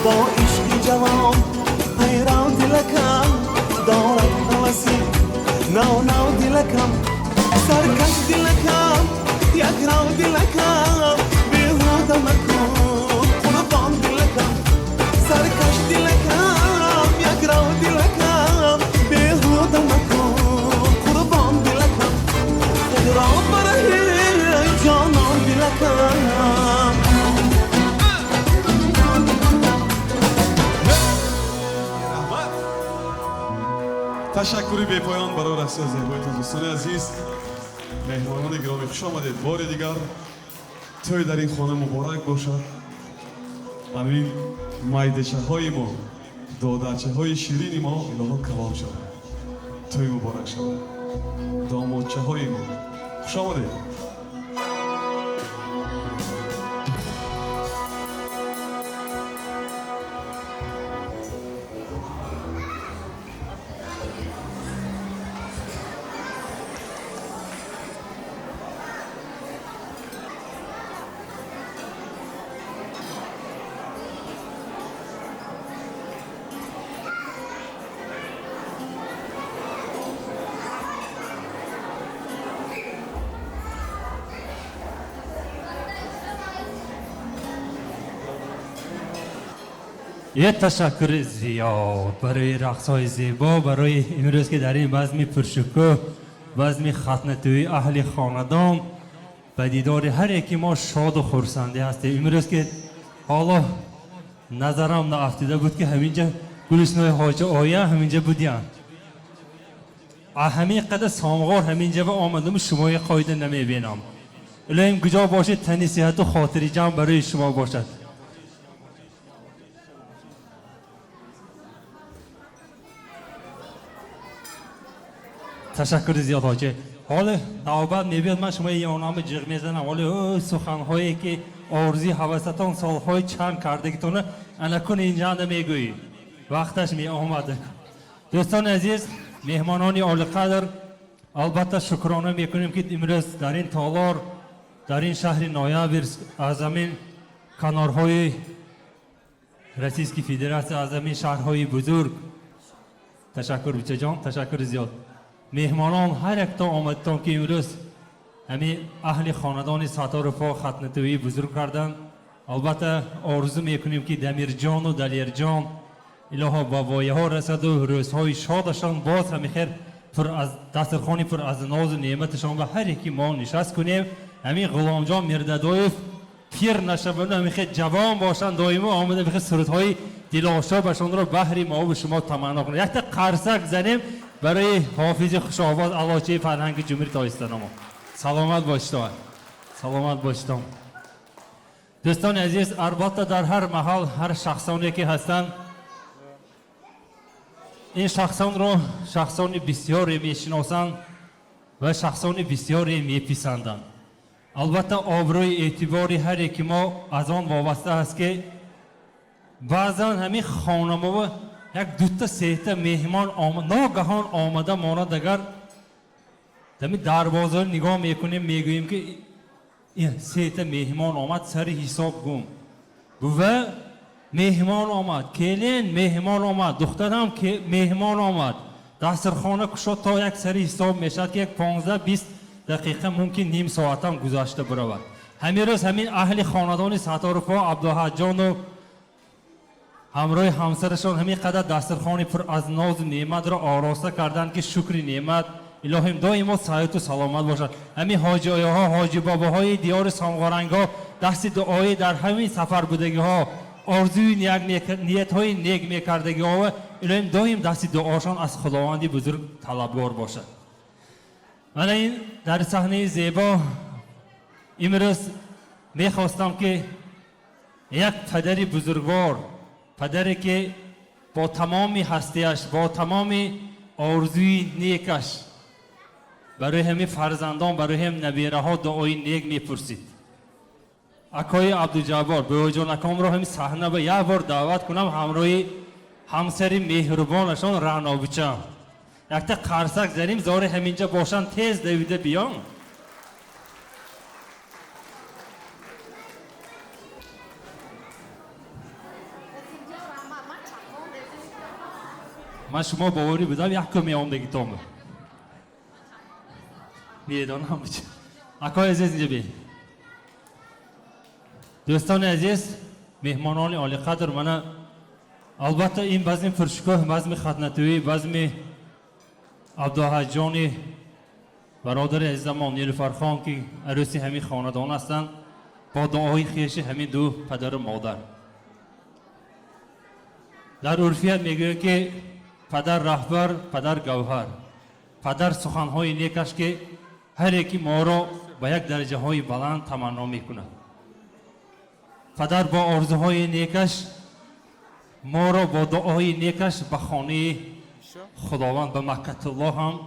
با عشقی جوان حیران دلکم دارد حوثی نو دلکم سرکش دلکم یک رو دلکم بیهوده مکن قربان دلکم سرکش دلکم یک رو دلکم بیهوده مکن قربان دلکم خود را برای جانان دلکم تشکری به پایان برای رقص زیبایتان. دوستان عزیز، مهمانان گرامی، خوش آمدید. بار دیگر توی در این خانه مبارک باشد. همین مایدچه های ما، دادرچه های شیرین ما الهی کباب شد. توی مبارک شد. دامادچه های ما، خوش آمدید. یه تشکر زیاد برای رقص‌های زیبا، برای امروز که در این بزم پرشکوه، بزم ختنه‌جویی اهل خاندان به دیدار هر یکی ما شاد و خرسنده هستیم. امروز که حالا نظرم نافتیده بود که همینجا گلشنوی حاج آیه همینجا بودیم، همین قدر سامغار همینجا و آمدم شما یه قایده نمیبینم. الهیم کجا باشید تنی صحت و خاطری جمع برای شما باشد. تشکر زیاد حاجه. حالا نوبت میبید من شما یه نام جغ میزنم، ولی سخنهایی که آرزوی حوستان سالهای چند کردگیتونه الکن اینجا نمیگویی، وقتش می آمده. دوستان عزیز، مهمانان عالی قدر، البته شکرانه میکنیم که امروز در این تالار، در این شهر نویبرسک، از همین کنارهای روسیسکی فدراسیون، از همین شهرهای بزرگ، تشکر بچه جان، تشکر زیاد. مهمانان هر یک تا آمدتان که امروز همین اهل خاندان ستارپا ختنه‌جویی بزرگ کردن. البته آرزو میکنیم که دمیر جان و دلیر جان الها با وایه ها رسد و روزهای شادشان باز همی خیر پر از دسترخوانی پر از ناز و نعمتشان و هر یکی ما نشست کنیم. همین غلام جان میردادویف پیر نشون همی خیر جوان باشن، دائما آمده بخیر سرودهای دلاشا بشان را بحری ما و شما تمنا کنیم. یک تا قرصک زنیم برای حافظ خوش‌آواز علاچه فرهنگ جمهوری تاجیکستان ما. سلامت باشید، سلامت باشید. دوستان عزیز، البته در هر محل هر شخصانی که هستند، این شخصان رو شخصان بسیاری میشناسند و شخصان بسیاری میپسندند. البته آبروی اعتباری هر یکی ما از آن وابسته است که بعضا همین خانم‌ها یک دوتا سه مهمان ناگهان آمده ماند، اگر دمی دروازه نگاه میکنیم میگوییم که این سه مهمان آمد، سر حساب گم و مهمان آمد، کلین مهمان آمد، دخترم که مهمان آمد، دسترخانه کشد تا یک سر حساب میشد که یک 15-20 دقیقه ممکن نیم ساعت هم گذشته برود. همین روز همین اهل خاندان ستارپا عبدالحق جان و همراه همسرشان همین قدر دسترخوان پر از ناز و نعمت را آراسته کردند که شکر نعمت الهیم دائما صحت و سلامت باشد. همین حاجی آیه ها، حاجی بابا های دیار سامغارنگ ها دست دعای در همین سفر بودگی ها، آرزوی نیت های نیک میکردگی ها و الهیم دائم دست دعاشان از خداوندی بزرگ طلبگار باشد. من این در صحنه زیبا امروز میخواستم که یک پدری بزرگوار، پدری که با تمامی هستیش، با تمامی آرزوی نیکش برای همین فرزندان، برای هم نبیره ها دعای نیک میپرسید. اکای عبدالجبار به جان اکام را همین صحنه به یک بار دعوت کنم همراه همسر مهربانشان رعنا بچه یک تا قرصک زنیم زار همینجا باشن تیز دویده بیان. من شما باوری بدم یک کمی آمدگی تامه میدانم بچه اکای عزیز اینجا بی دوستان عزیز مهمانان عالی قدر من البته این بزم فرشگاه بزم خدمتوی بزم عبدالحج جانی برادر عزیزمان نیلوفر خان که عروسی همین خاندان هستند با دعای خیش همین دو پدر و مادر در عرفیت میگه که پدر رهبر پدر گوهر پدر سخنهای نیکش که هر یکی ما را به یک درجه های بلند تمنا میکنه پدر با آرزوهای نیکش ما را با دعای نیکش به خانه خداوند به مکة الله هم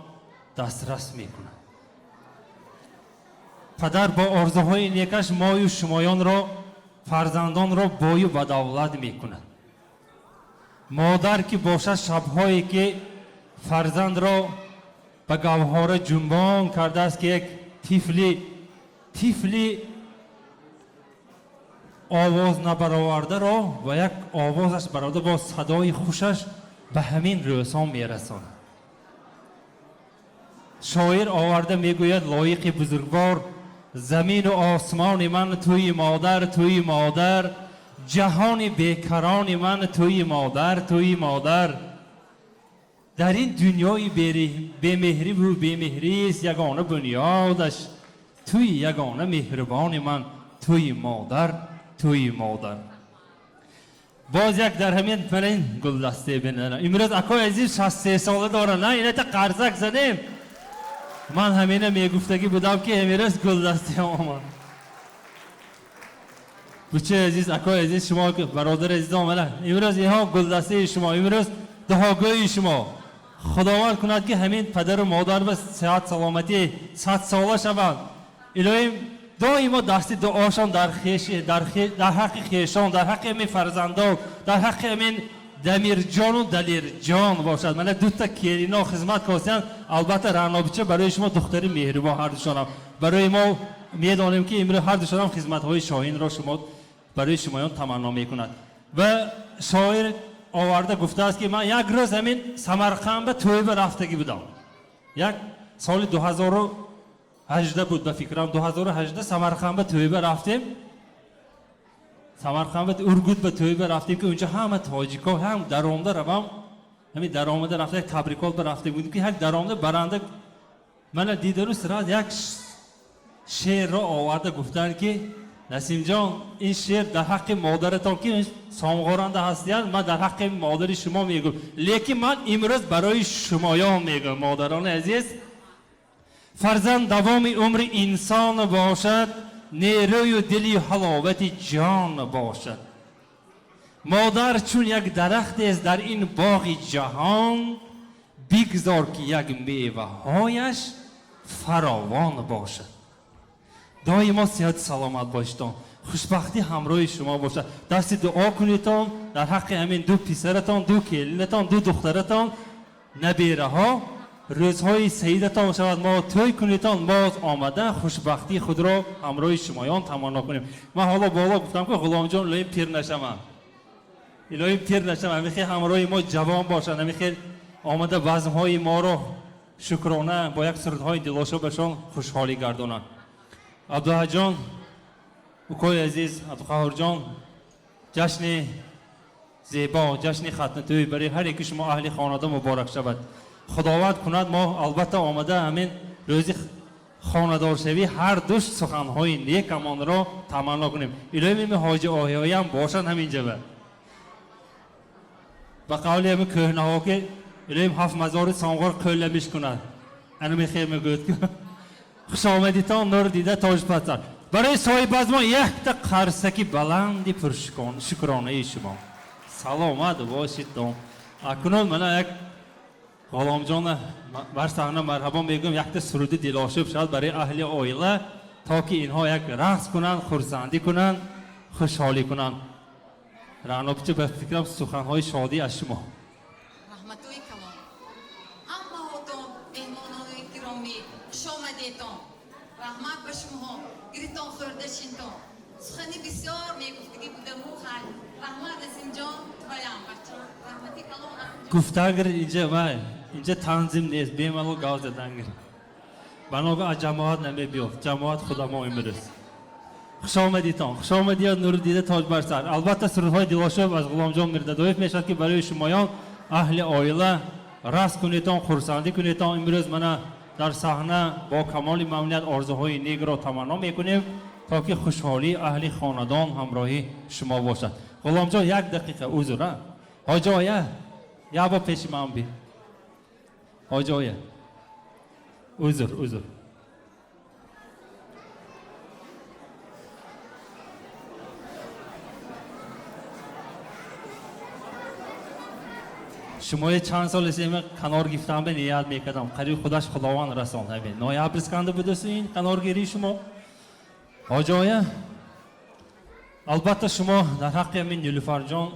دسترس میکنه پدر با آرزوهای نیکش ما و شمایان را فرزندان را بای و بدولت میکنه مادر که باشد شبهایی که فرزند را به گوهر جنبان کرده است که یک طفلی آواز نبرآورده را و یک آوازش برآورده با صدای خوشش به همین رسان میرساند شاعر آورده میگوید لایق بزرگوار زمین و آسمان من توی مادر جهان بیکران من توی مادر در این دنیای بیمهری و بیمهری است یگانه بنیادش توی یگانه مهربان من توی مادر باز یک در همین من این گلدسته بینن امروز اکای عزیز 63 ساله داره نه اینه تا قرزک زدیم من همینه میگفتگی بودم که امروز گلدسته آمد بچه عزیز اکای عزیز شما برادر عزیز آمده امروز اینها گلدسته شما امروز دهاگوی شما خداوند کند که همین پدر و مادر به صحت سلامتی 100 ساله شوند الهی دائما دست دعاشان در حق خیشان در حق همین فرزندان در حق همین دمیر جان و دلیر جان باشد من دو تا کلینا خدمت کردن البته رعنا بچه برای شما دختری مهربان هر دوشان برای ما میدانیم که امروز هر دوشان خدمت های شاهین را شما برای شمایان تمنا میکند و شاعر آورده گفته است که من یک روز همین سمرقند به تویبه رفتگی بودم یک سال 2018 بود به فکرم 2018 سمرقند به تویبه رفتیم سمرقند به ارگود به تویبه رفتیم که اونجا همه تاجیکا هم درآمده روام همین درآمده رفته یک تبریکات به رفته بودیم که یک درآمده برنده من دیدن سرات یک شعر را آورده گفتن که نسیم جان این شعر در حق مادرتان که سامغارنده هستید من در حق مادر شما میگم لیکن من امروز برای شمایان میگم مادران عزیز فرزند دوام عمر انسان باشد نیروی و دلی و حلاوت جان باشد مادر چون یک درخت است در این باغ جهان بگذار که یک میوه هایش فراوان باشد دائما صحت سلامت باشتان خوشبختی همراه شما باشد دست دعا کنیدتان در حق همین دو پسرتان دو کلینتان دو دخترتان نبیره ها روزهای سعیدتان شود ما توی کنیدتان باز آمده خوشبختی خود را همراه شمایان تمنا کنیم من حالا بالا گفتم که غلام جان الهی پیر نشم الهی پیر نشم همیشه همراه ما جوان باشند همیشه آمده وزنهای ما را شکرانه با یک سردهای دلاشو بشان خوشحالی گردانند عبدالحج جان اوکای عزیز عبدالقهار جان جشن زیبا جشن ختنه‌توی برای هر یکی شما اهل خانواده مبارک شود خداوند کند ما البته آمده همین روزی خانه‌دار شوی هر دوش سخنهای نیکمان را تمنا کنیم الهی می حاج آهیایی هم باشند همینجا به قول همین کهنه ها که الهی 7 مزار سامغار کلمیش کند انا میخیر میگوید که خوش آمدیتان نور دیده تاج پسر برای صاحب از ما یک تا قرصکی بلندی شکرانه شما سلامت باشید دام اکنون من یک غلام جان بر صحنه مرحبا میگم یک تا سرودی دلاشوب شد برای اهل عائله تا که اینها یک رقص کنند خرسندی کنند خوشحالی کنند رعنا بچه به فکرم سخنهای شادی از شما رحمتوی کلام اما هاتون مهمانان گرامی شامدیتان رحمت به شما گریتان خورده شینتان سخنی بسیار میگفتگی بوده موخل رحمت از اینجا بیان بچه رحمتی کلام گفتگر اینجا تنظیم نیست، بیمالو گاز دادنگر بنابرای از جماعت نمی‌بیافت. جماعت خدا ما امروز خوش آمدیتان، خوش آمدید نور دیده تاج بر سر. البته سرودهای دلاشوب از غلام جان میردادویف میشد که برای شمایان اهل عائله رقص کنیتان، خرسندی کنیتان. امروز من در صحنه با کمال ممنونیت آرزوهای نیک را تمنا میکنیم تا که خوشحالی اهل خاندان همراهی شما باشد. غلام جان یک دقیقه عذر. حاج آیه یا با پیش من بی حاج آیه عذر. شما چند سال است کنار گرفتم به نیت میکردم قریب خودش خداوند رساند همین نویابر کنده بدوسین کنار گیری شما حاج آیه. البته شما در حق همین نیلوفر جان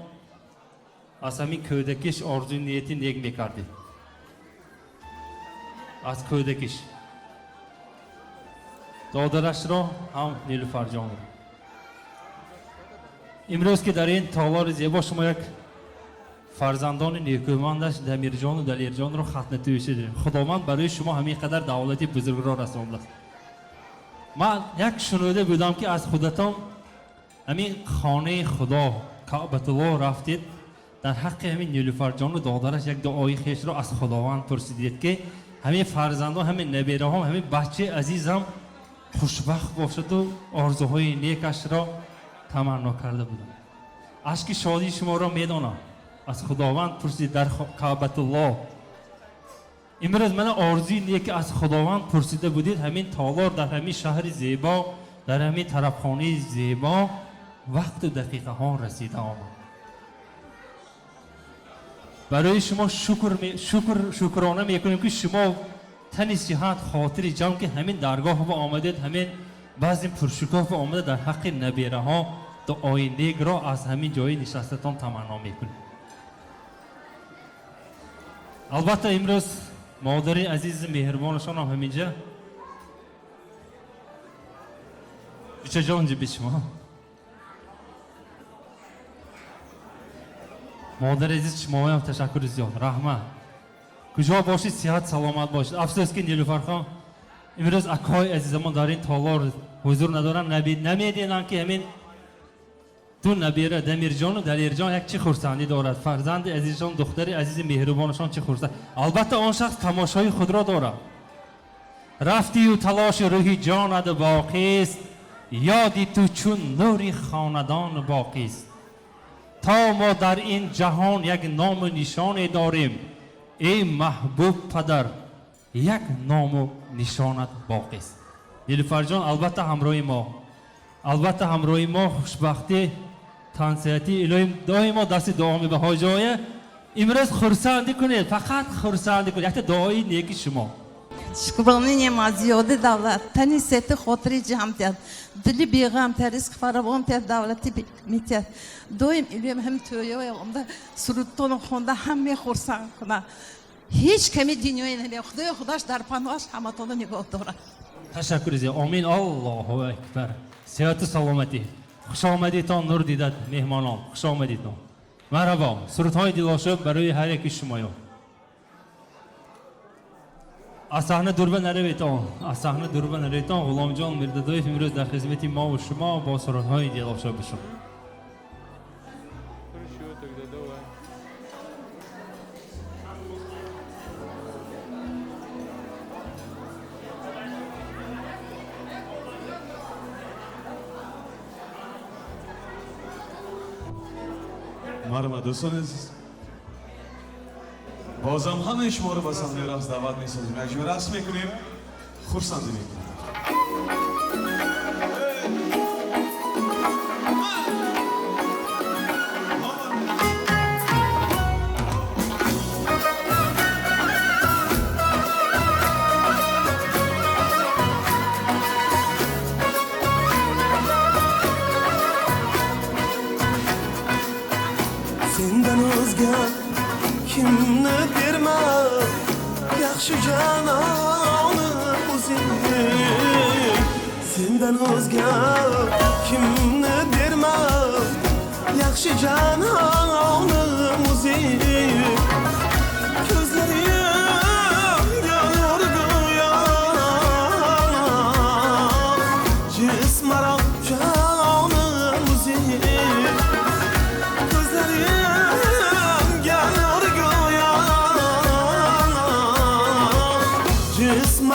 از همین کودکیش آرزوی نیتی نیک میکردید. از کودکیش دادرش را هم نیلوفر جان را. امروز که در این تالار زیبا شما یک فرزندان نیکومندش دمیرجان و دلیرجان را ختنه تویشی داریم. خداوند برای شما همین قدر دولتی بزرگ را رسانده است. من یک شنوده بودم که از خودتان همین خانه خدا کعبه الله رفتید، در حق همین نیلوفر جان و دادرش یک دعای خیش را از خداوند پرسیدید که همین فرزندان، همین نبیره هم، همین بچه عزیزم خوشبخت باشد و آرزوهای نیکش را تمنا کرده بودم. اشک شادی شما را میدانم. از خداوند پرسید در کعبه الله. امروز من آرزوی نیک از خداوند پرسیده بودید همین تالار در همین شهر زیبا، در همین طرفخانه زیبا وقت و دقیقه ها رسیده آمد. برای شما شکرانه میکنیم که شما تنی صحت خاطر جمع که همین درگاه با آمدید، همین بعضی پرشکاف آمده در حق نبیره ها دعای نیک را از همین جای نشستتان تمنا میکنیم. البته امروز مادر عزیز مهربانشان هم همینجا بیچه جان جی شما مادر عزیز شما هم تشکر زیاد. رحمت کجا باشید صحت سلامت باشید. افسوس که نیلوفر خان امروز اکای عزیزمان در این تالار حضور ندارن، نمیدینن که همین دو نبیره دمیرجان و دلیرجان یک چه خرسندی دارد. فرزند عزیزشان، دختر عزیز مهربانشان چه خرسند. البته آن شخص تماشای خود را دارد. رفتی و تلاش روحی جانت باقی است، یادی تو چون نوری خاندان باقی است. تا ما در این جهان یک نام و نشانی داریم، ای محبوب پدر یک نام و نشانت باقی است. نیلوفر جان البته همراه ما خوشبختی تنصیحتی الهی دائما دست دعا می به حاج آیه. امروز خرسندی کنید، فقط خرسندی کنید. یک دعای نیکی شما. شکرانیم از زیاده دولت تنی ست خاطری جمع تید دلی بیغم تریسک فراوان تید دولتی میتید دویم الیم هم تویای آمده سرودتان خونده هم میخورسن کنه. هیچ کمی دنیای نهلی خداش در پناهش همتان نگاه دارد. تشکر زیاد. آمین. الله اکبر. صحت و سلامتی. خوش آمدیتان نور دیدت مهمانان. خوش آمدیتان. مرحبا. سرودهای دلاشوب برای هر یکی شمایان. از صحنه دور نرویتان. غلام جان میردادویف امروز در خدمت ما و شما با سرودهای دلاشوب شما. مرحبا دوستان عزیز، بازم همه شما رو با صحنه رقص دعوت می‌سازیم. یک جور رقص میکنیم، خرسندی میکنیم. Senden o'zga kimni berman yaxshi janonim o'zing. Senden o'zga kimni berman yaxshi janonim o'zing.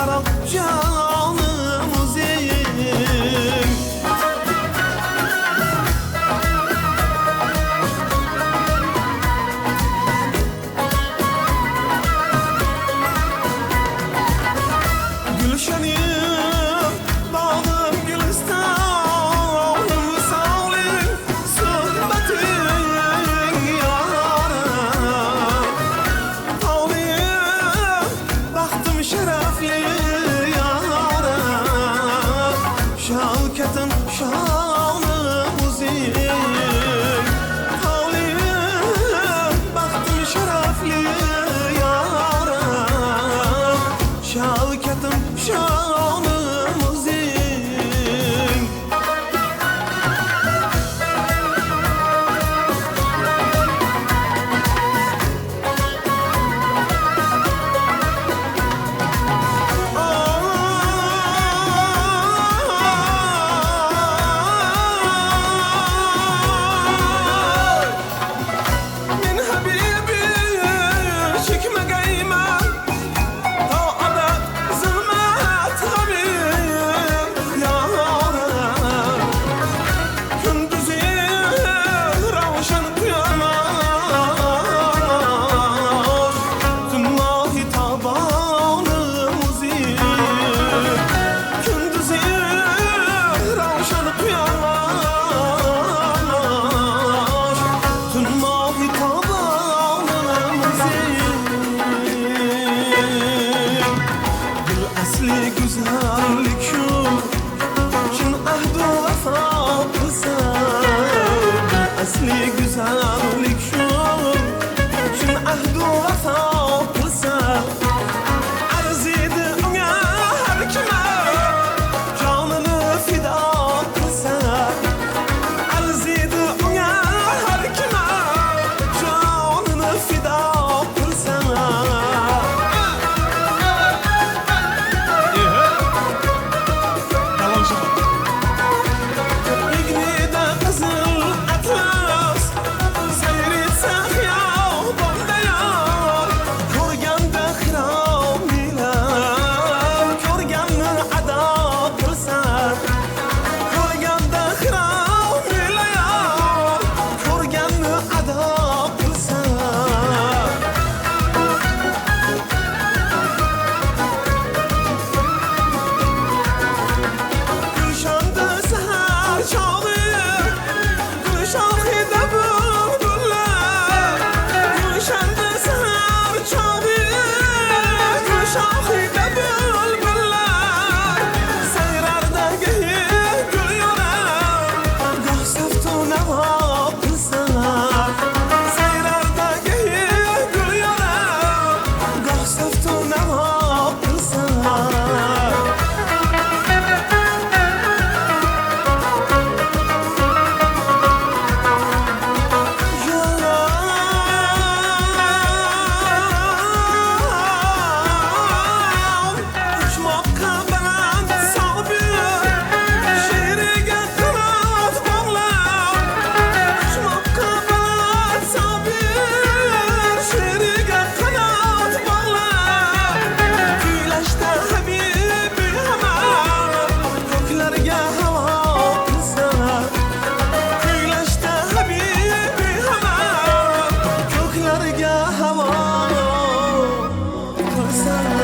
مرا جانم زین گلشنیم باغم گلستانم سالی صحبتی یارم حالیم بختم شرفلی یارم شوکتم شانم زین حالیم بختم شرفلی یارم شوکتم شانم زین من حبیبی شکم گیمم تا ابد ظلمت همیم یارم کندوزی روشن قیامت تو ماهی تابانم زین کندوزی روشن قیامت تو ماهی تابانم زین دل اصلی گذرlik شو چون عهد و وفا بسر دل اصلی گذرlik شو چون عهد و وفا بسر ارزید اون هر کمه جانını فدا بسر ارزید اون هر کمه جانını فدا بسر کلام شود İgnide kızıl atlas Seyrit sahya bomda yar Korganda xiram milan Korganni adab pırsar Korganda xiram milan Korganni adab pırsar Gülşandı seher çağı Gülşahide bülbüller Gülşandı seher çağı Gülşahide bülbüller Seyrerde geyik gül yorar Gah seftu neva pırsalar Seyrerde geyik gül yorar Gah seftu neva pırsalar Uçmakka beland sabir Şiiriga qanot bog'lab Uçmakka beland sabir Şiiriga qanot bog'lab Kuylashda habibi hamon Ko'klarga havo qilsalar Kuylashda habibi hamon Ko'klarga havo qilsalar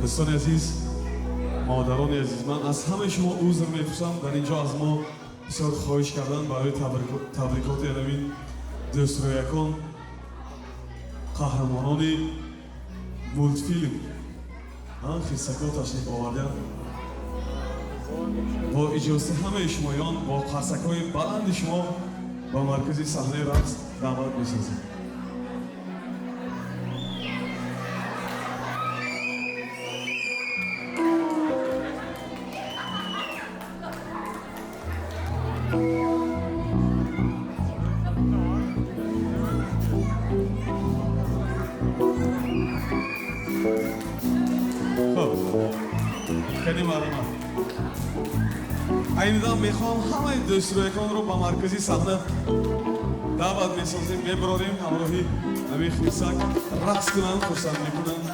دوستان عزیز مادران عزیز من از همه شما عذر می‌پرسم در اینجا از ما بسیار خواهش کردن برای تبریکات علمی دوسترویکان قهرمانان مولتفیلم خیسکا تشریف آوردن با اجازه همه شمایان با قرصک‌های بلند شما با مرکز صحنه رقص دعوت می‌سازیم. خیلی ممنونم. اینجا میخوام همه دوسترویکان رو با مرکزی صحنه даъват месозем, мебарорем ҳамроҳи ҳамин хирсак рақс кунанд, хурсанд мекунанд.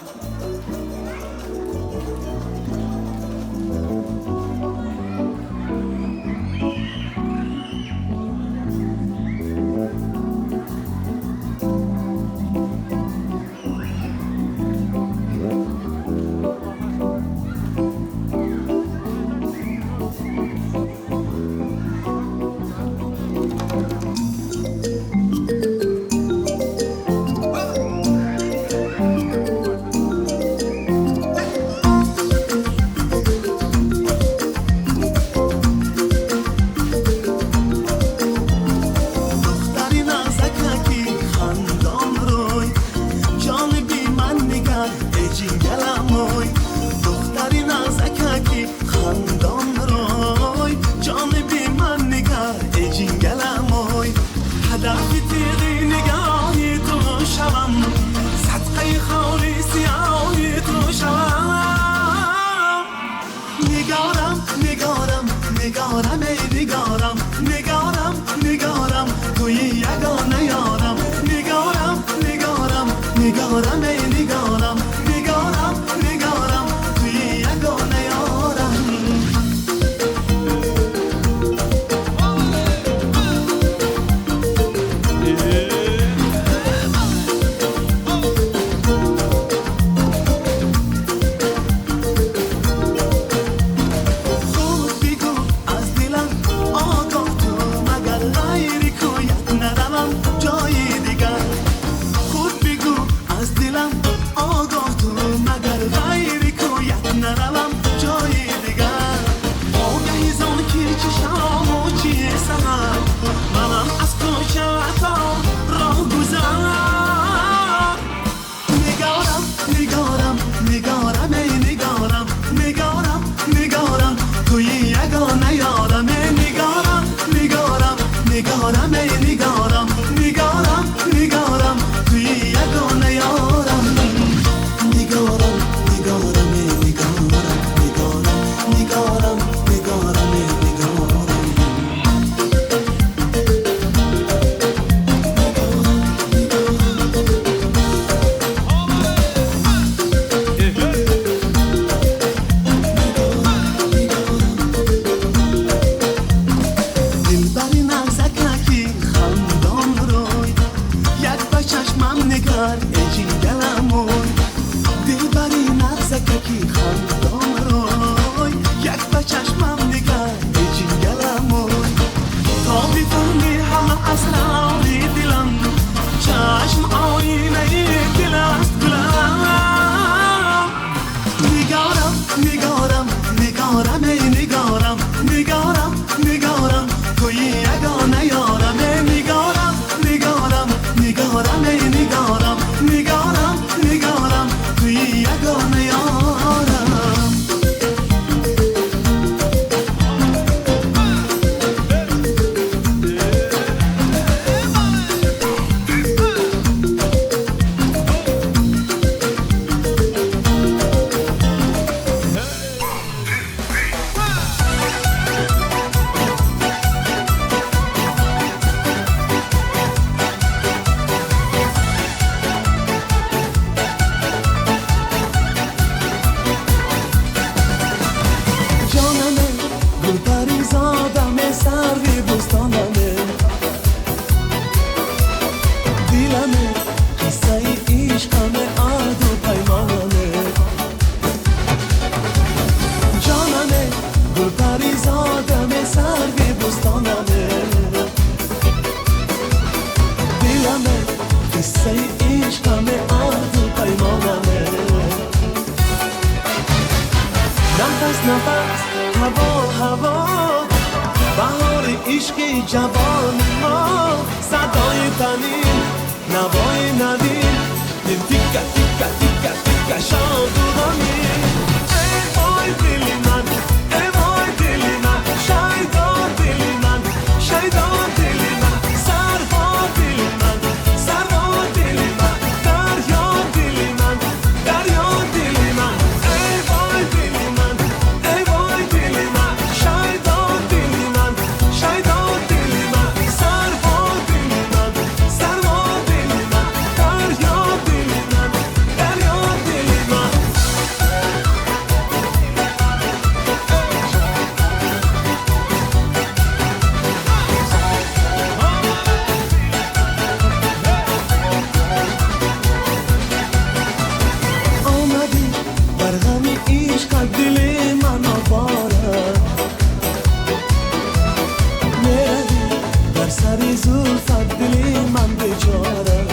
سری زلفت دلی من بیچاره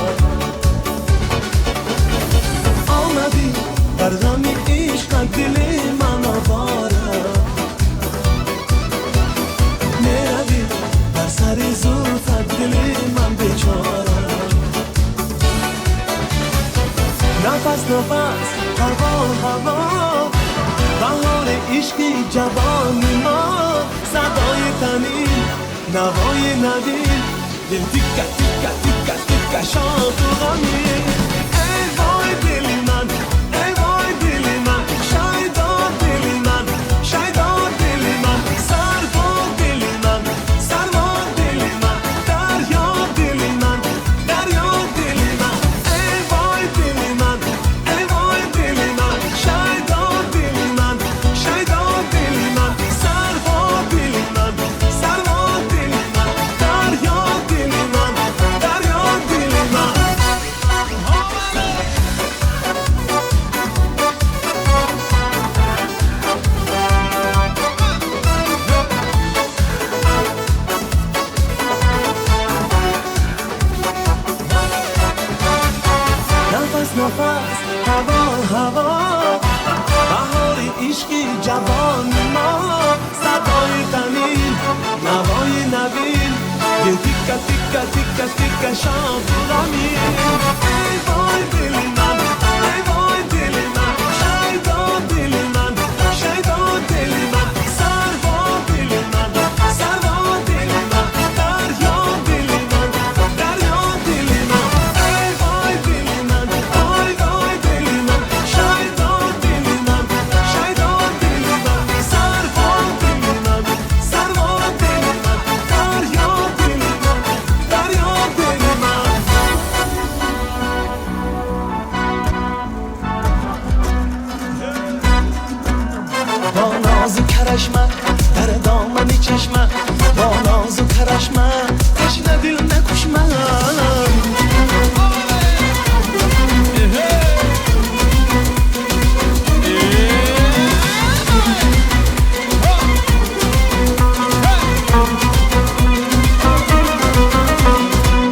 آمدی بر غمی عشقت دلی من آواره میروی بر سری زلفت دلی من بیچاره نفس نفس هوا بهار عشقی جوانی ما صدای تنین نوای نوین دل تیکه تیکه تیکه تیکه شاد و غمی ای وای دلی من ای وای دلی من شایدا دلی من شایدا دلی من سروا دلی من سروا دلی من دریا دلی من دریا دلی من ای وای دلی من ای وای دلی من شایدا دلی من شایدا دلی من سروا دلی من سروا دلی من دریا دلی من دریا دلی من نفس نفس هوا بهار عشقی جوان ما صدای تنین نوای نوین دل تیکه تیکه تیکه تیکه شاد و غمی ای وای دلی من ای وای دلی من شایدا دلی من شایدا دلی من سروا دلی من سروا دلی من دریا دلی من دریا دلی من ای وای دلی من وای وای دلی من شایدا دلی من شایدا دلی من سروا دلی من سروا دلی من دریا دلی من دریا دلی من با ناز و کرشمه در دامنی چشمه با ناز و کرشمه تشنه دل نکش من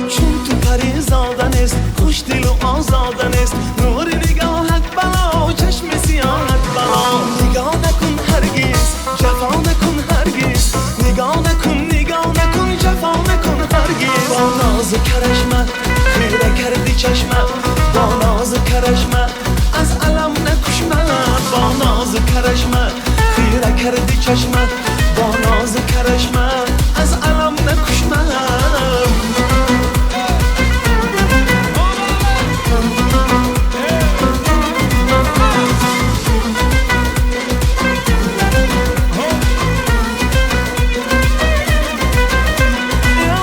چون تو پری زادن است خوش دل و آزادن است نور نگاهت بلا چشم سیاهت بلا نگاه نکن هرگز جفا نکن هرگز نگاه نکن نگاه نکن جفا نکن هرگز با ناز و کرشمه خیره کردی چشمه با ناز و کرشمه از علم نکش من با ناز و کرشمه خیره کردی چشمه با ناز و کرشمه از علم نکش من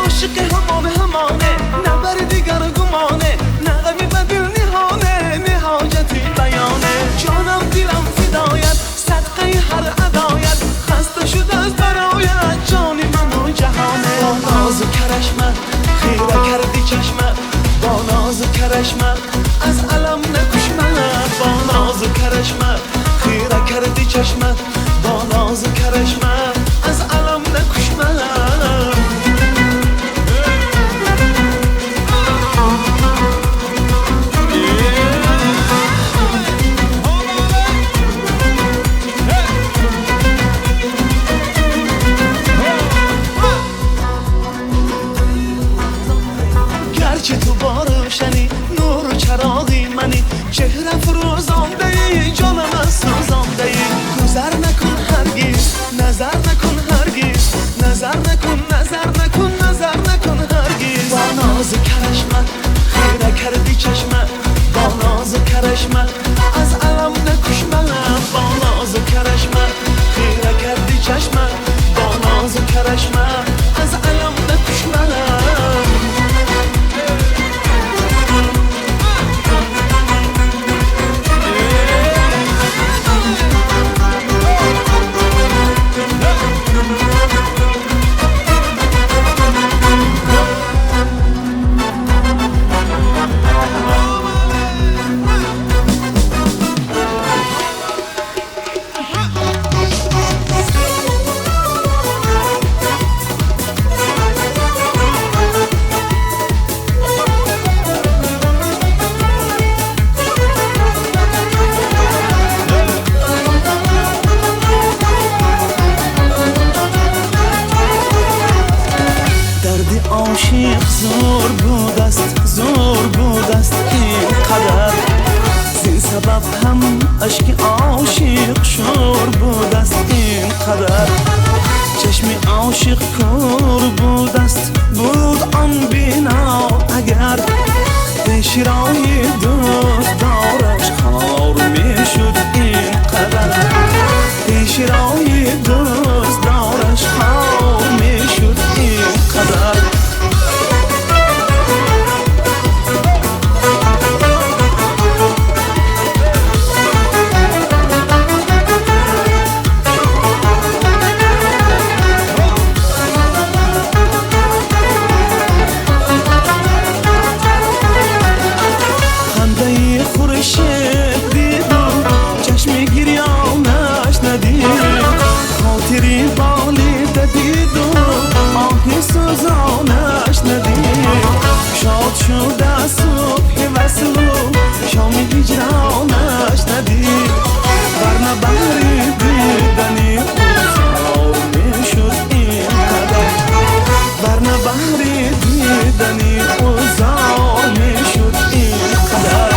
عاشق همانه همانه نبر دیگر گمانه نغمی بدل نهانه نهاجتی بیانه جانم دلم فدایت صدقه هر عدایت خسته شد از برایت جانی من و جهانه با ناز و کرشمه خیره کردی چشمه با ناز و کرشمه از علم نکش من با ناز و کرشمه خیره کردی چشمه با ناز و کرشمه از علم نکش من گرچه تو با روشنی نور و چراغی منی چهره فروزانده ای جانم از سوزانده ای گذر نکن هرگز نظر نکن هرگز نظر نکن نظر نکن نظر نکن هرگز با ناز کرشمه خیره کردی چشمه با ناز کرشمه از علم نکش من با ناز کرشمه خیره کردی چشمه با ناز کرشمه از علم نکش من عاشق زور بود است اینقدر زین سبب هم اشک عاشق شور بود است اینقدر چشم عاشق کور بود است بود آن بینا اگر پیش راه دوست دارش خار میشد اینقدر پیش راه دوست دارش خار میشد اینقدر شاد شده صبح وصل شام هجرانش ندید ورنه بهر دیدنی اوزار میشد اینقدر ورنه بهر دیدنی اوزار میشد اینقدر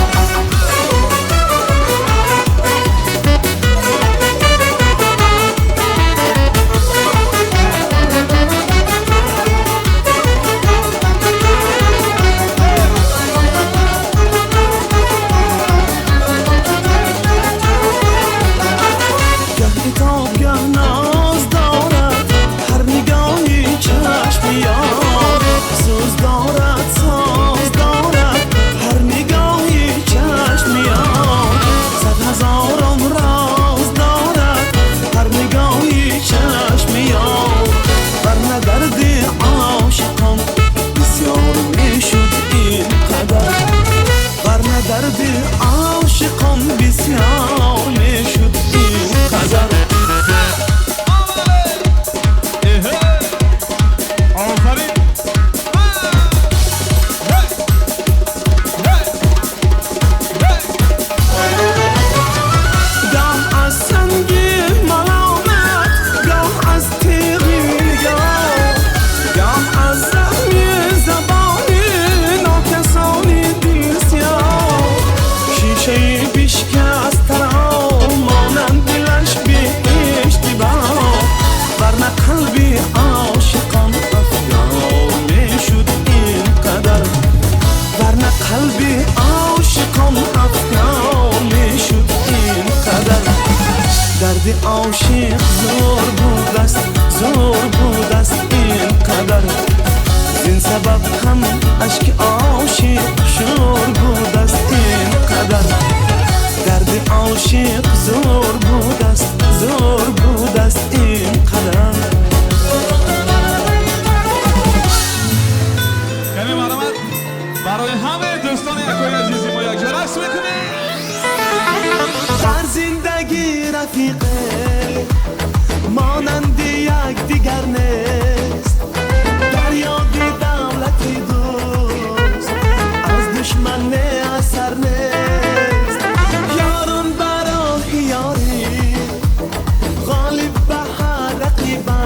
عاشق زور بود است اینقدر زین سبب هم اشک عاشق شور بود است اینقدر درد عاشق زور بود است اینقدر یعنی مرحمت برای همه دوستان یکوی عزیزی ما یک جا رقص میکنیم در زندگی رفیقه مانند یک دیگر نیست در یاد دولتی دوست از دشمن اثر نیست یاران برای یاری غالب به هر رقیبان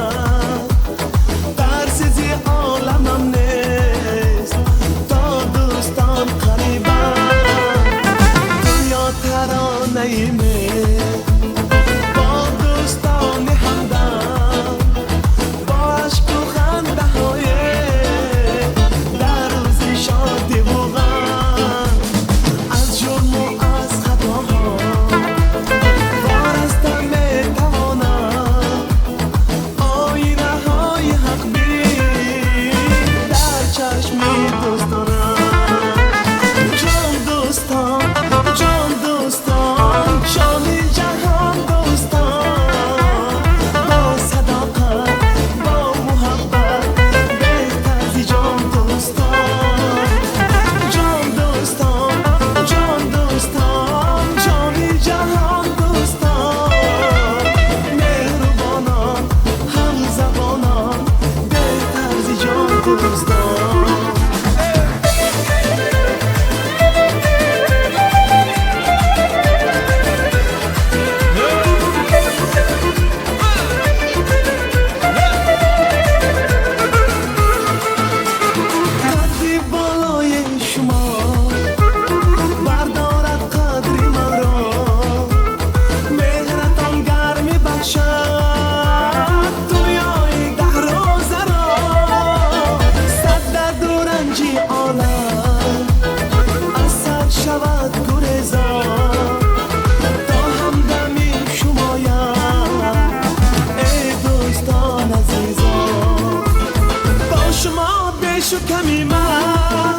بخش و کمی من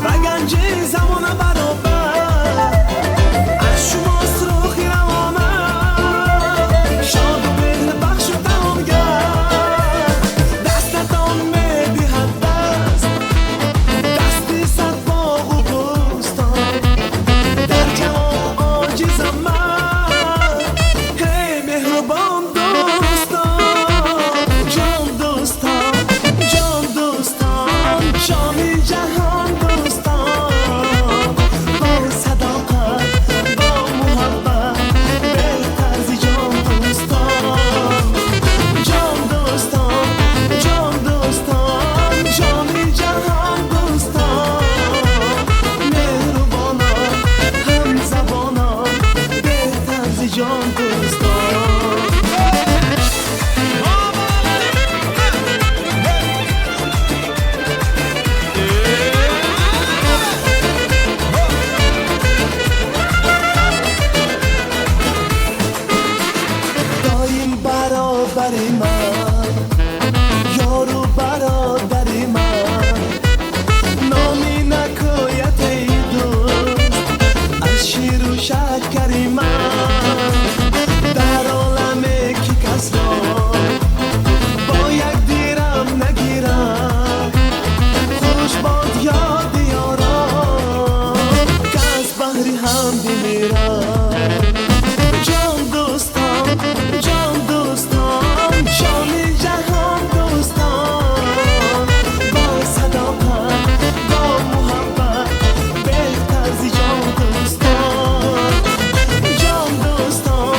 و گنج زمان برابر از شماست رو خیرم آمد شاد و مهر بخش و تمامگر دستتان میدهد دست دستی صد باغ و بستان در جواب عاجزم من هی مهربان شامی جهان دوستان با صداقت با محبت بهتر زی جان دوستان جان دوستان جان دوستان شامی جهان دوستان مهربانان هم زبانان بهتر زی جان دوستان برابری من یارو برادری من نامی نکویت ای دوست از شیر و شکری من در عالم کی کس را با یک دیرم نگیرم خوش باد یاد یارم که از بحری هم بمیرم جان دوستان جان دوستان شامی جهان دوستان با صداقت با محبت بهتر زی جان دوستان جان دوستان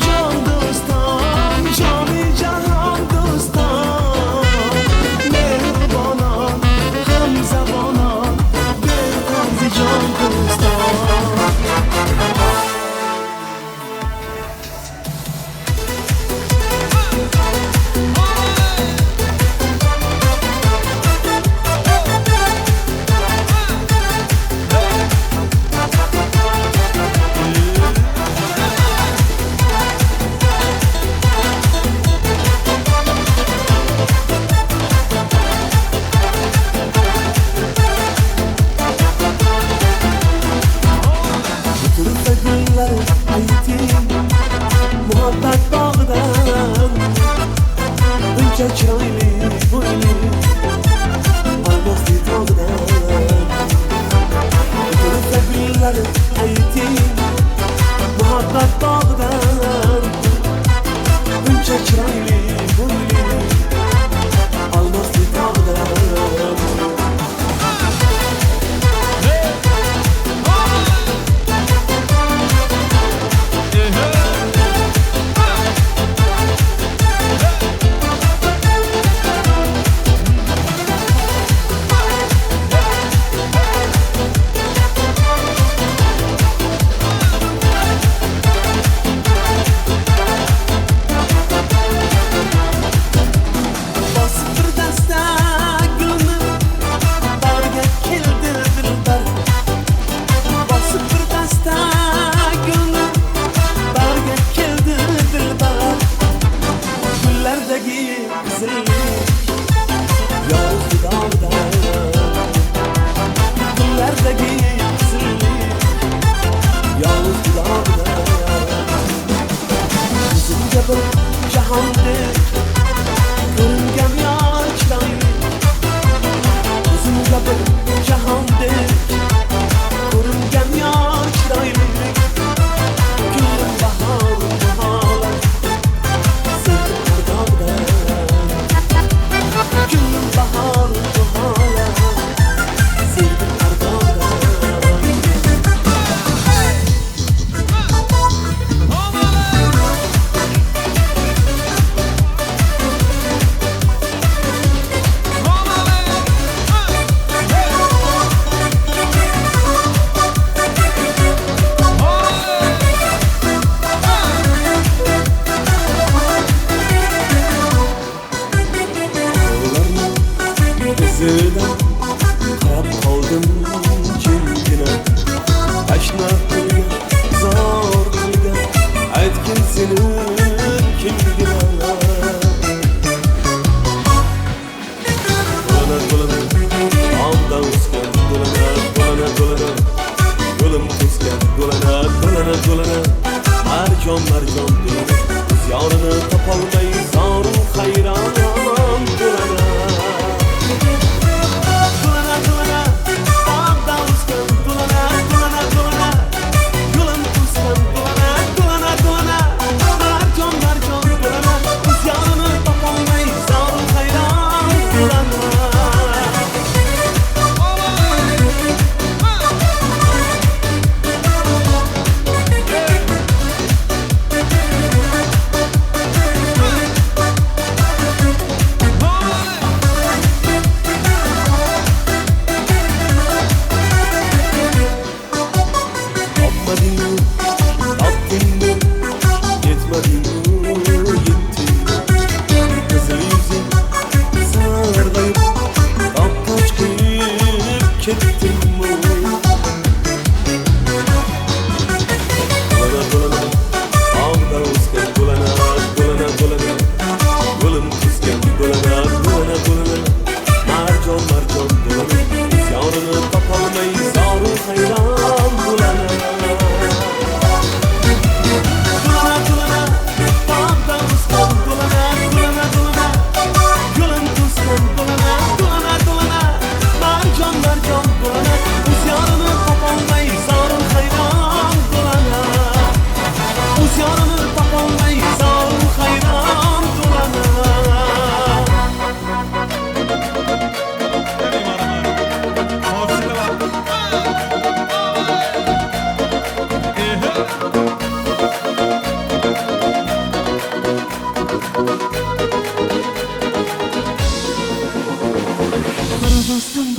جان دوستان شامی جهان دوستان مهربانان هم زبانان بهتر زی جان دوستان محبت باغدن اونجا چایلی بویلی آموزی باغدن طرف گلر ایتی محبت باغدن اونجا چایلی بویلی آموزی باغدن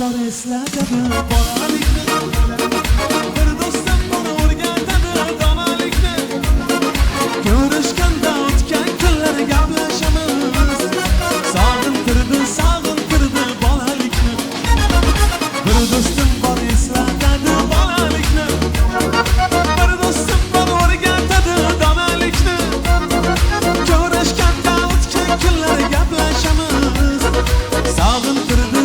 bor eslatadi bolalikni Bir do'stim bor o'rgatadi donalikni Ko'rishganda o'tgan kunlar gaplashamiz Sog'intirdi bolalikni Bir do'stim bor eslatadi bolalikni Bir do'stim bor o'rgatadi donalikni Ko'rishganda o'tgan kunlar gaplashamiz Sog'intirdi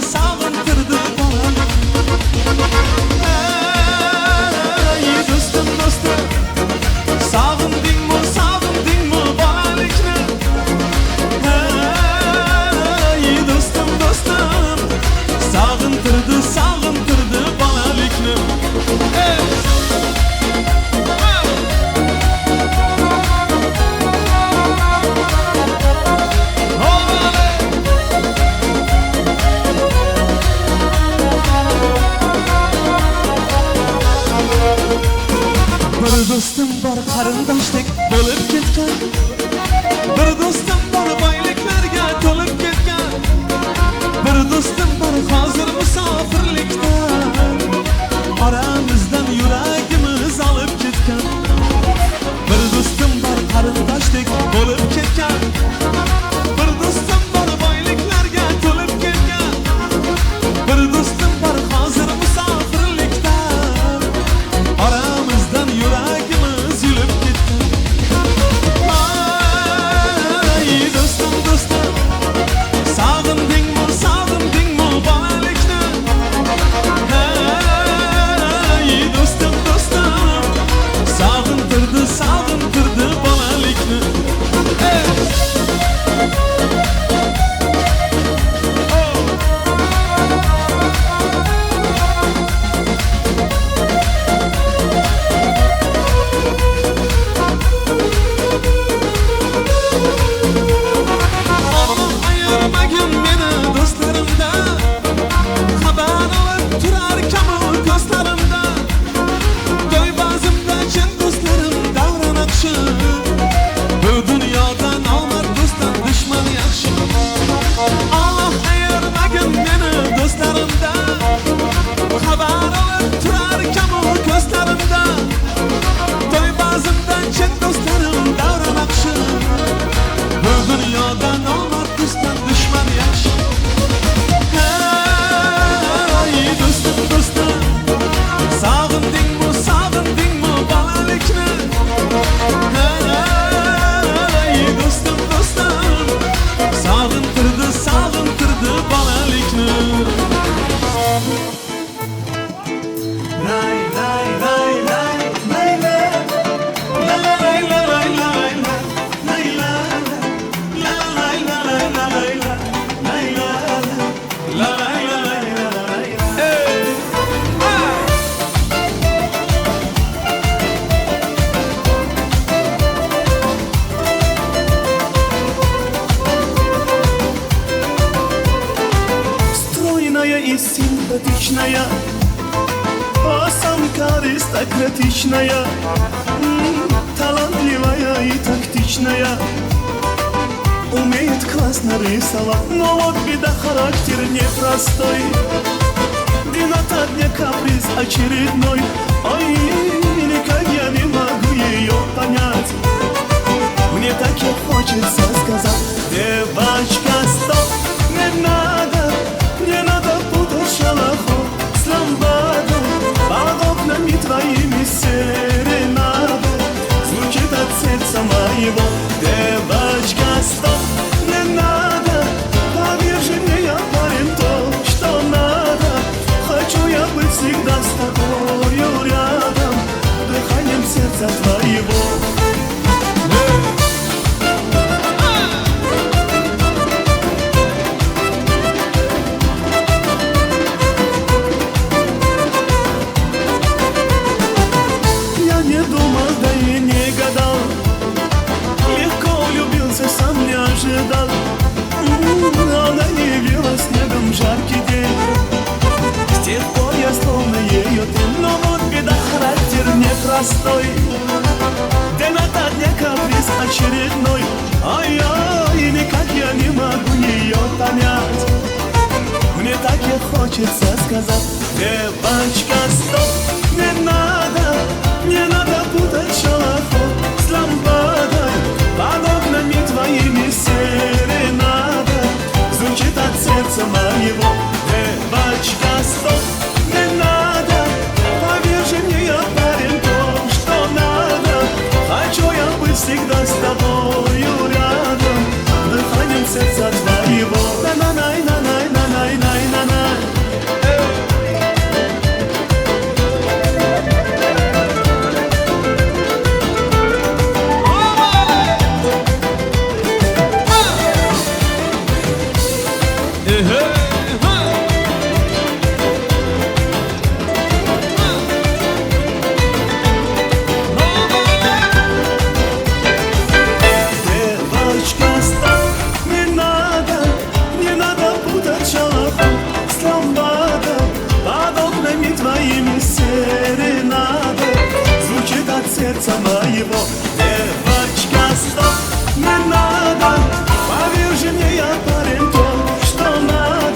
bolalikni Ey do'stim Sog'indingmi bolalikni Ey do'stim Sog'intirdi bolalikni Bir do'stim bor qarindoshdek bo'lib ketgan Bir do'stim bor boyliklarga to'lib ketgan Bir do'stim bor hozir musofirlikda Oramizdan yuragimiz olib ketgan Bir do'stim bor qarindoshdek bo'lib ketgan Bir do'stim bor boyliklarga to'lib ketgan Bir do'stim bor hozir musofirlikda Aramızdan yüragimiz yülüp gitti Ay dostum Sağındın mı bolalikni Ay dostum Sağındırdı bolalikni Ayırmagin meni do'stlarimdan Xabar olib turar kamu ko'zlarimdan To'ybozimda chin do'stlarim davron aqshi Bu dunyoda nomard do'stdan dushman yaxshi Allah ayirmagin meni do'stlarimdan Xabar olib turar kamu ko'zlarimdan To'ybozimda chin do'stlarim davron aqshi Bu dunyoda nomard do'stdan dushman yaxshi Ey do'stim Sog'indingmi bolalikni Ey do'stim Sog'intirdi bolalikni Lay lay lay lay lay lay lay lay lay lay Стройная и симпатичная Осанка аристократичная Талантливая и тактичная Умеет классно рисовать Но вот беда, характер непростой День ото дня каприз очередной Ой, никак я не могу ее понять Мне так и хочется сказать Девочка, стоп, не надо путать шалахов с ламбадой Под окнами твоими серенады Звучит от сердца моего Девочка, стоп, не надо Поверь же мне, я парень то, что надо Хочу я быть всегда с тобою рядом Дыханием сердца твоего Я не думал, да и не гадал Легко влюбился, сам не ожидал Она явилась снегом в жаркий день С тех пор я словно ее тень Но вот беда, характер непростой День ото дня каприз очередной Ай-ай, никак я не могу ее понять Мне так и хочется хочется сказать. Девочка, стоп, не надо путать шалахо с лампадой. Под окнами твоими серенада звучит от сердца моего. Девочка, стоп, не надо, поверь же мне, я парень, то, что надо. Хочу я быть всегда с тобою рядом, дыханием сердца твоего. На-на-най, на-най, на-най, на-най, на-най. Девочка, стоп, не надо путать шалахо с ламбадой. Под окнами твоими серенада звучит от сердца моего. Девочка, стоп, не надо, поверь же мне, я парень, то, что надо.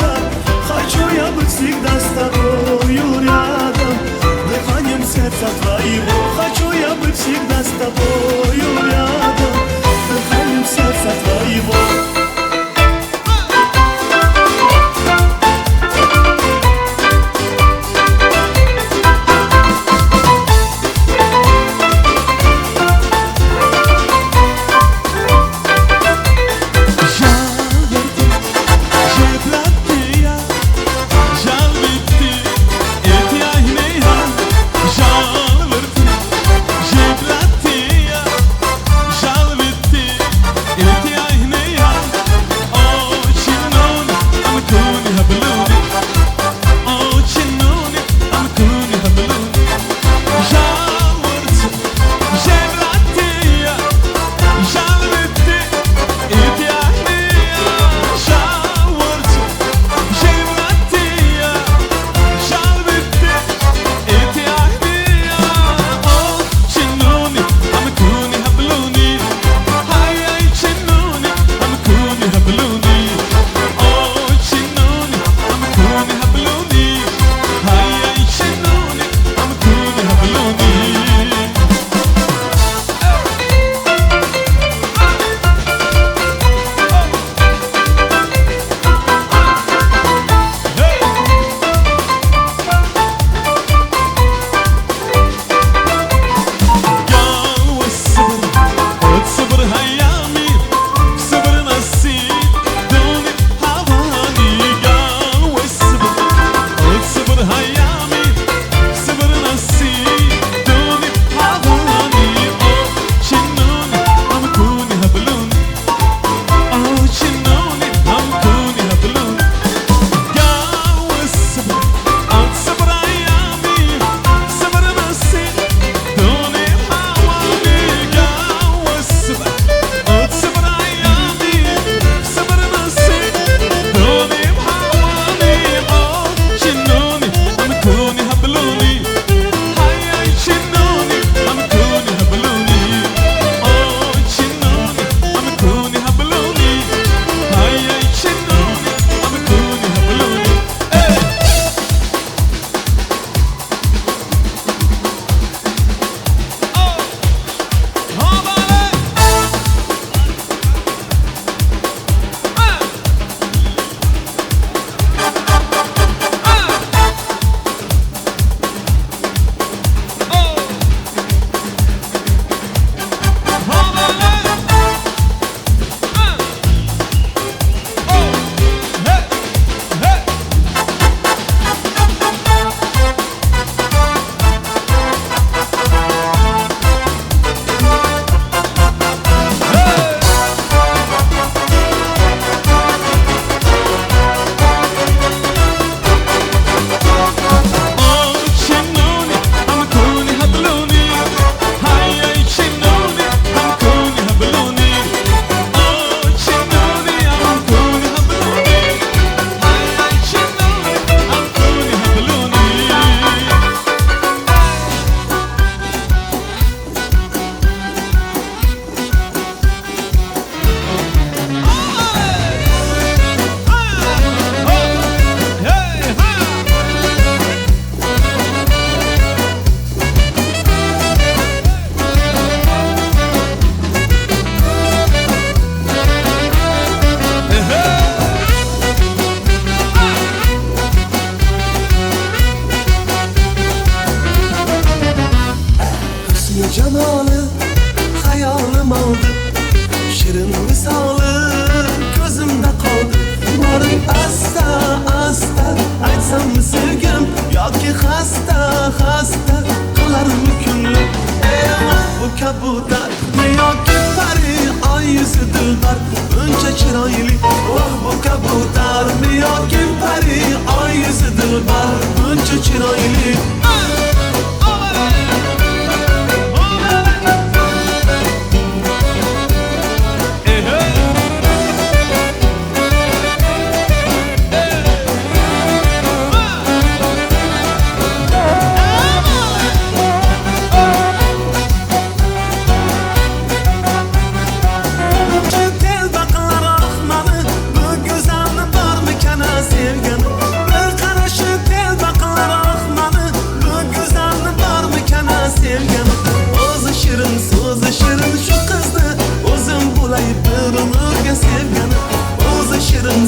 chiroyli voh bu kabutarmi yoki pari oy yuzi dilbar buncha chiroyli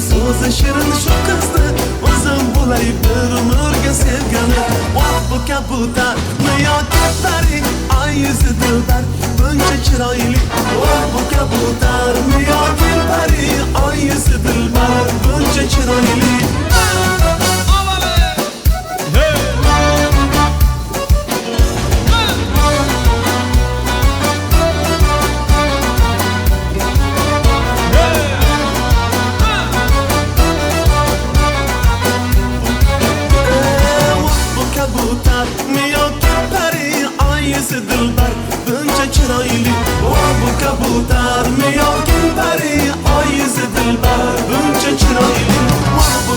so'zi shirin shu qizni o'zim bo'lay bir umrga sevgani voh bu kabutarmi yoki pari oy yuzi dilbar buncha chiroyli voh bu kabutarmi yoki pari oy yuzi dilbar buncha chiroyli dilbar buncha chiroyli voh bu kabutarmi yoki pari oy yuzi dilbar buncha chiroyli voh bu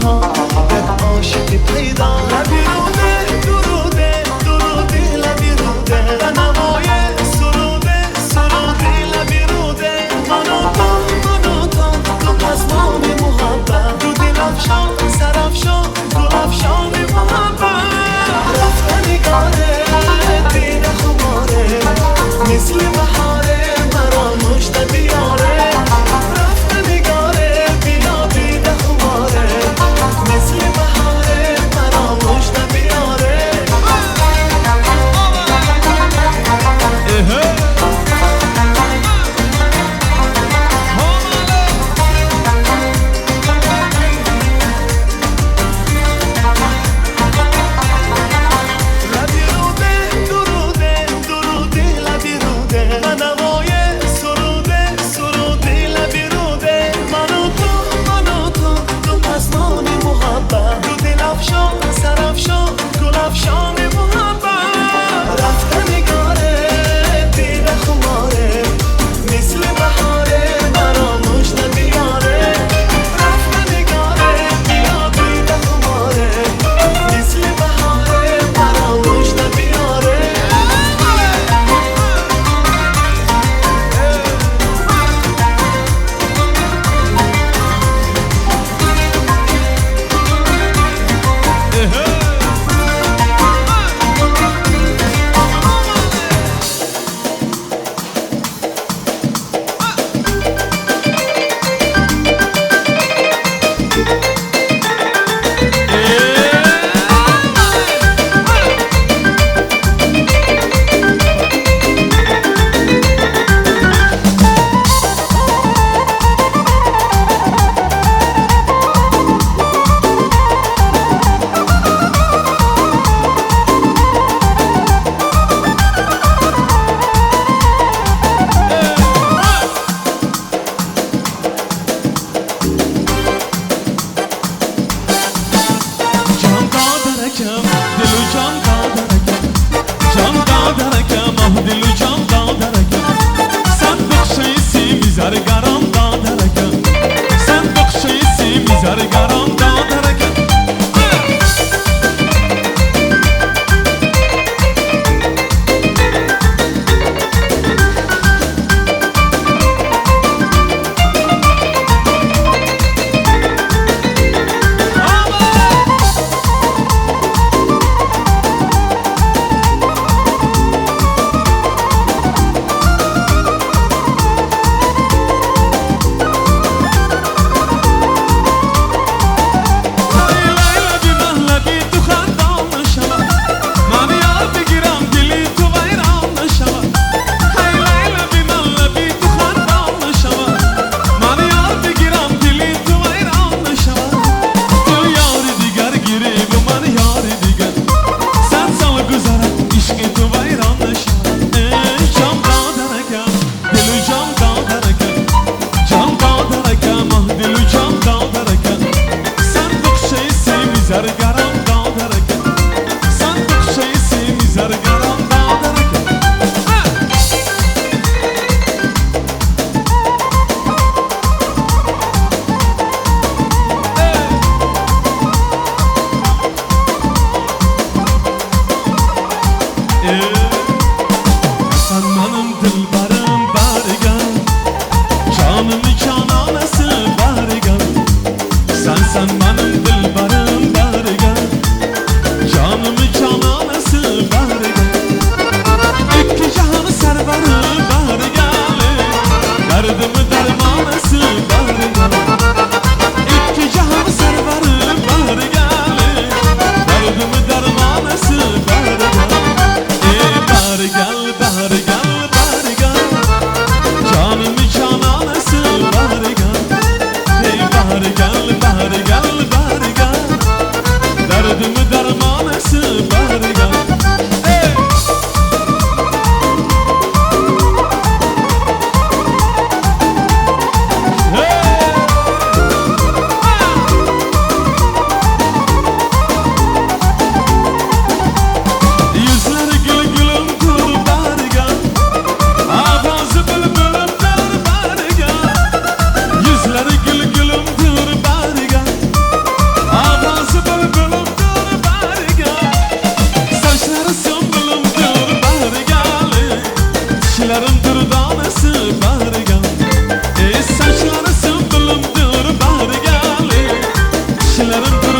ها یک عاشق پیدا لبی روده دروده دروده لبی روده و نوای سروده سروده لبی روده منو تو پسمان محبت رو دل افشان سر افشان گل افشان محبت رفت نگاره دین خماره مثل بهاره مرا مشت بیاره رفت نگاره بیا دین خماره مثل بهاره مرا مشت بیاره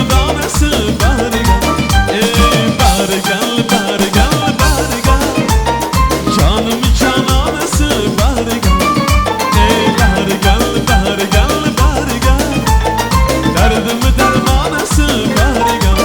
شادانسه برگل ای برگل برگل برگل جانم جانانسه برگل ای برگل برگل برگل دردم درمانسه برگل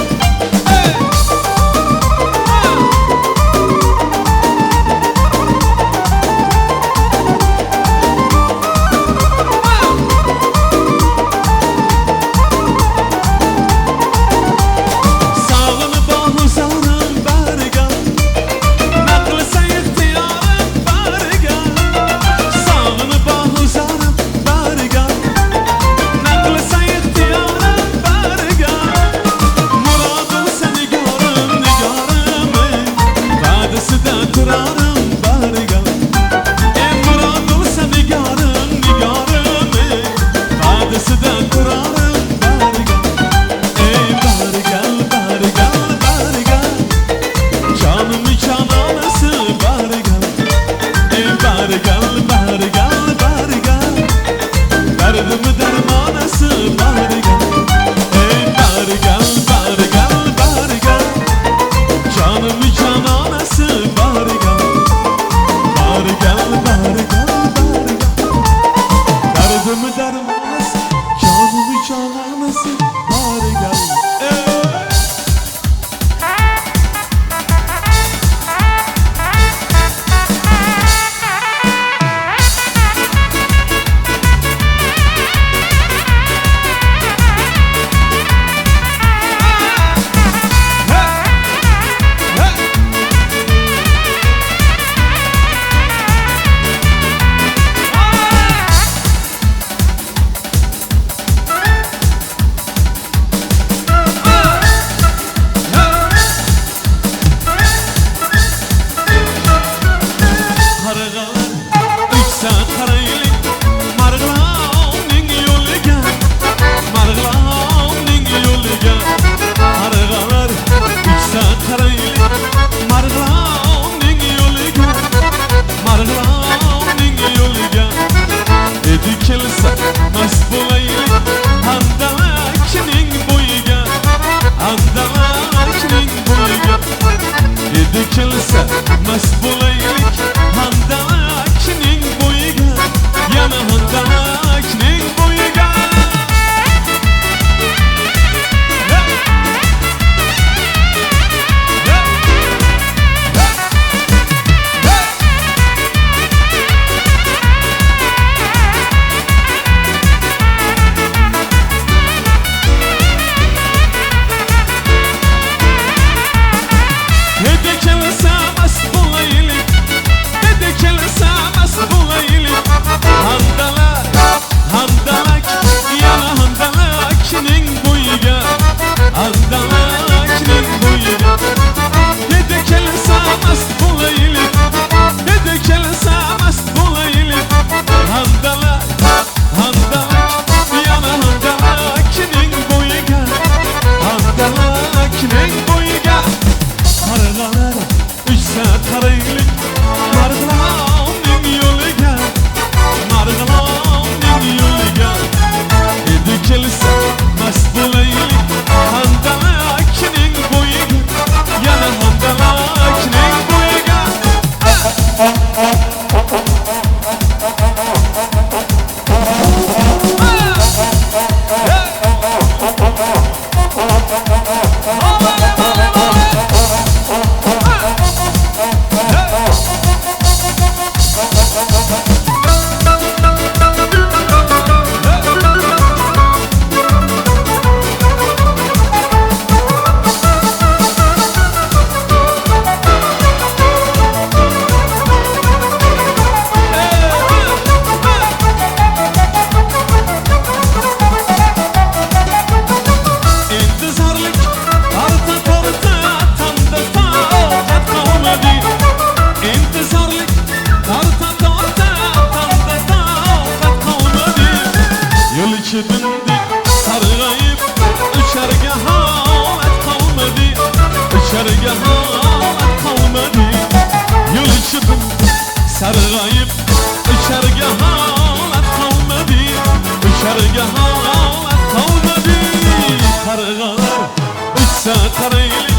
satarayli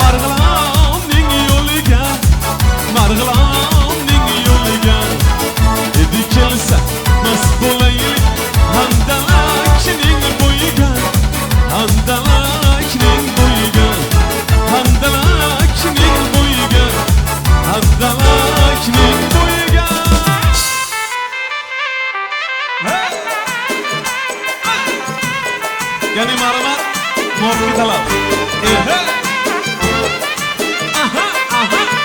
marg'ilonning yo'liga marg'ilonning yo'liga edi kelsa mast bo'laylik handalakning bo'yiga handalakning bo'yiga handalakning bo'yiga handalakning bo'yiga ya'ni marhamat muvaffaqiyatlar aha aha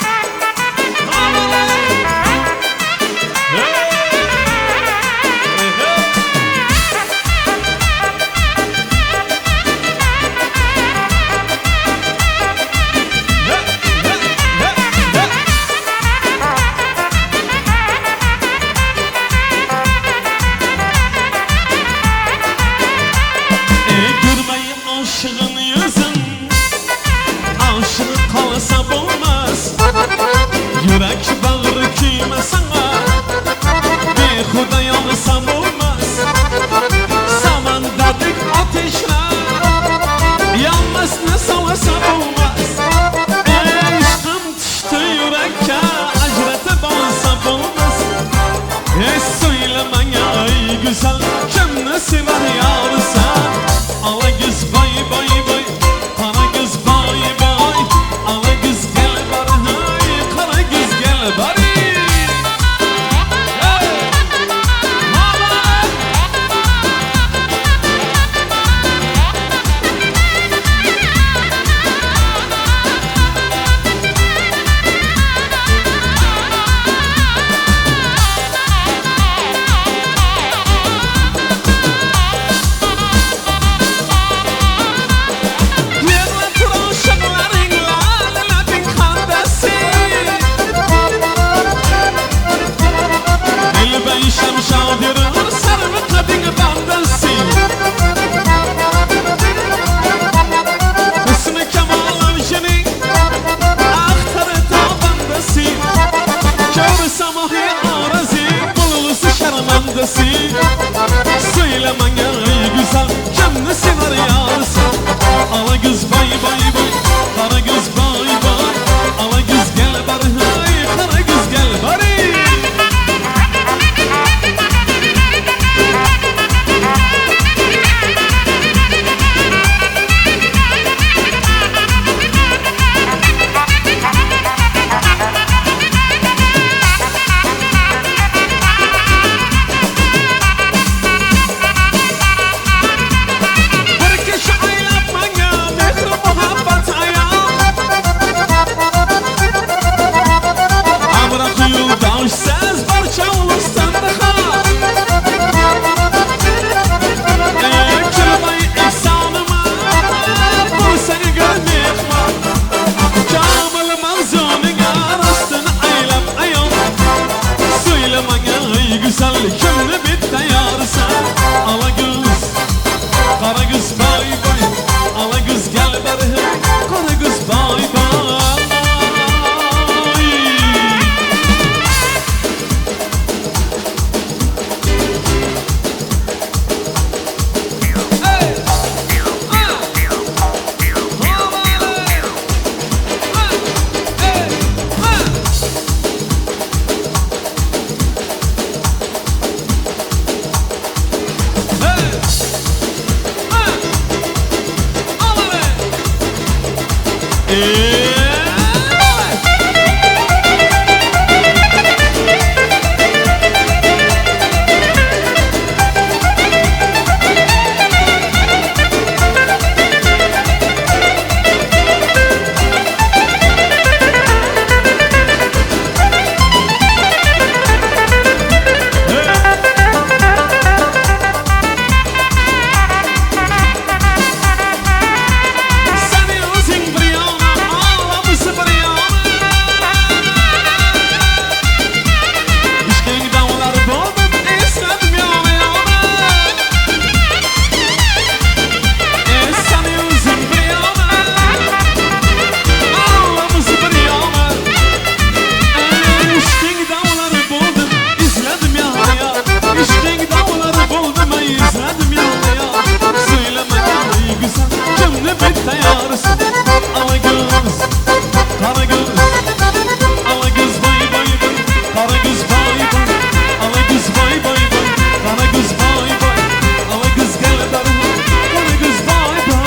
aşığın yüzün aşık kalsa bulmaz yürek bağrı kime sana behuda yansa bulmaz zaman dedik ateşler yanmaz ne salasa bulmaz aşkım düştü yürekke acrete bağsa bulmaz söyleme ya ey güzel kim ne sever yarısa ala güz bay bay bay kara güz bay bay ala güz gel bari hay kara güz gel bari şadirin sarı kadın bandası hüsnü kemalan jeni aktarı ta bandası kâr samahi arazi bululusu şarmandası söylemen ya ey güzel kim sever yarısı ala güz bay bay bay kara güz bay bay ala güz gel bari hay kara güz gel bari Siz barça olursan daha Kelime ihsanıma bu seni görmek var Kamil manzunun arasını aylap ayol Söyleme ey güzel kimli bitti yarısa Ala güz, kara güz bay bay Ala güz gel bari kara güz bay bay Seni uzun bir yana teyarsın Ala göz, kara göz Ala göz vay vay vay Kara göz vay vay Ala göz vay vay vay Kara göz vay vay Ala göz gel darma Kara göz vay vay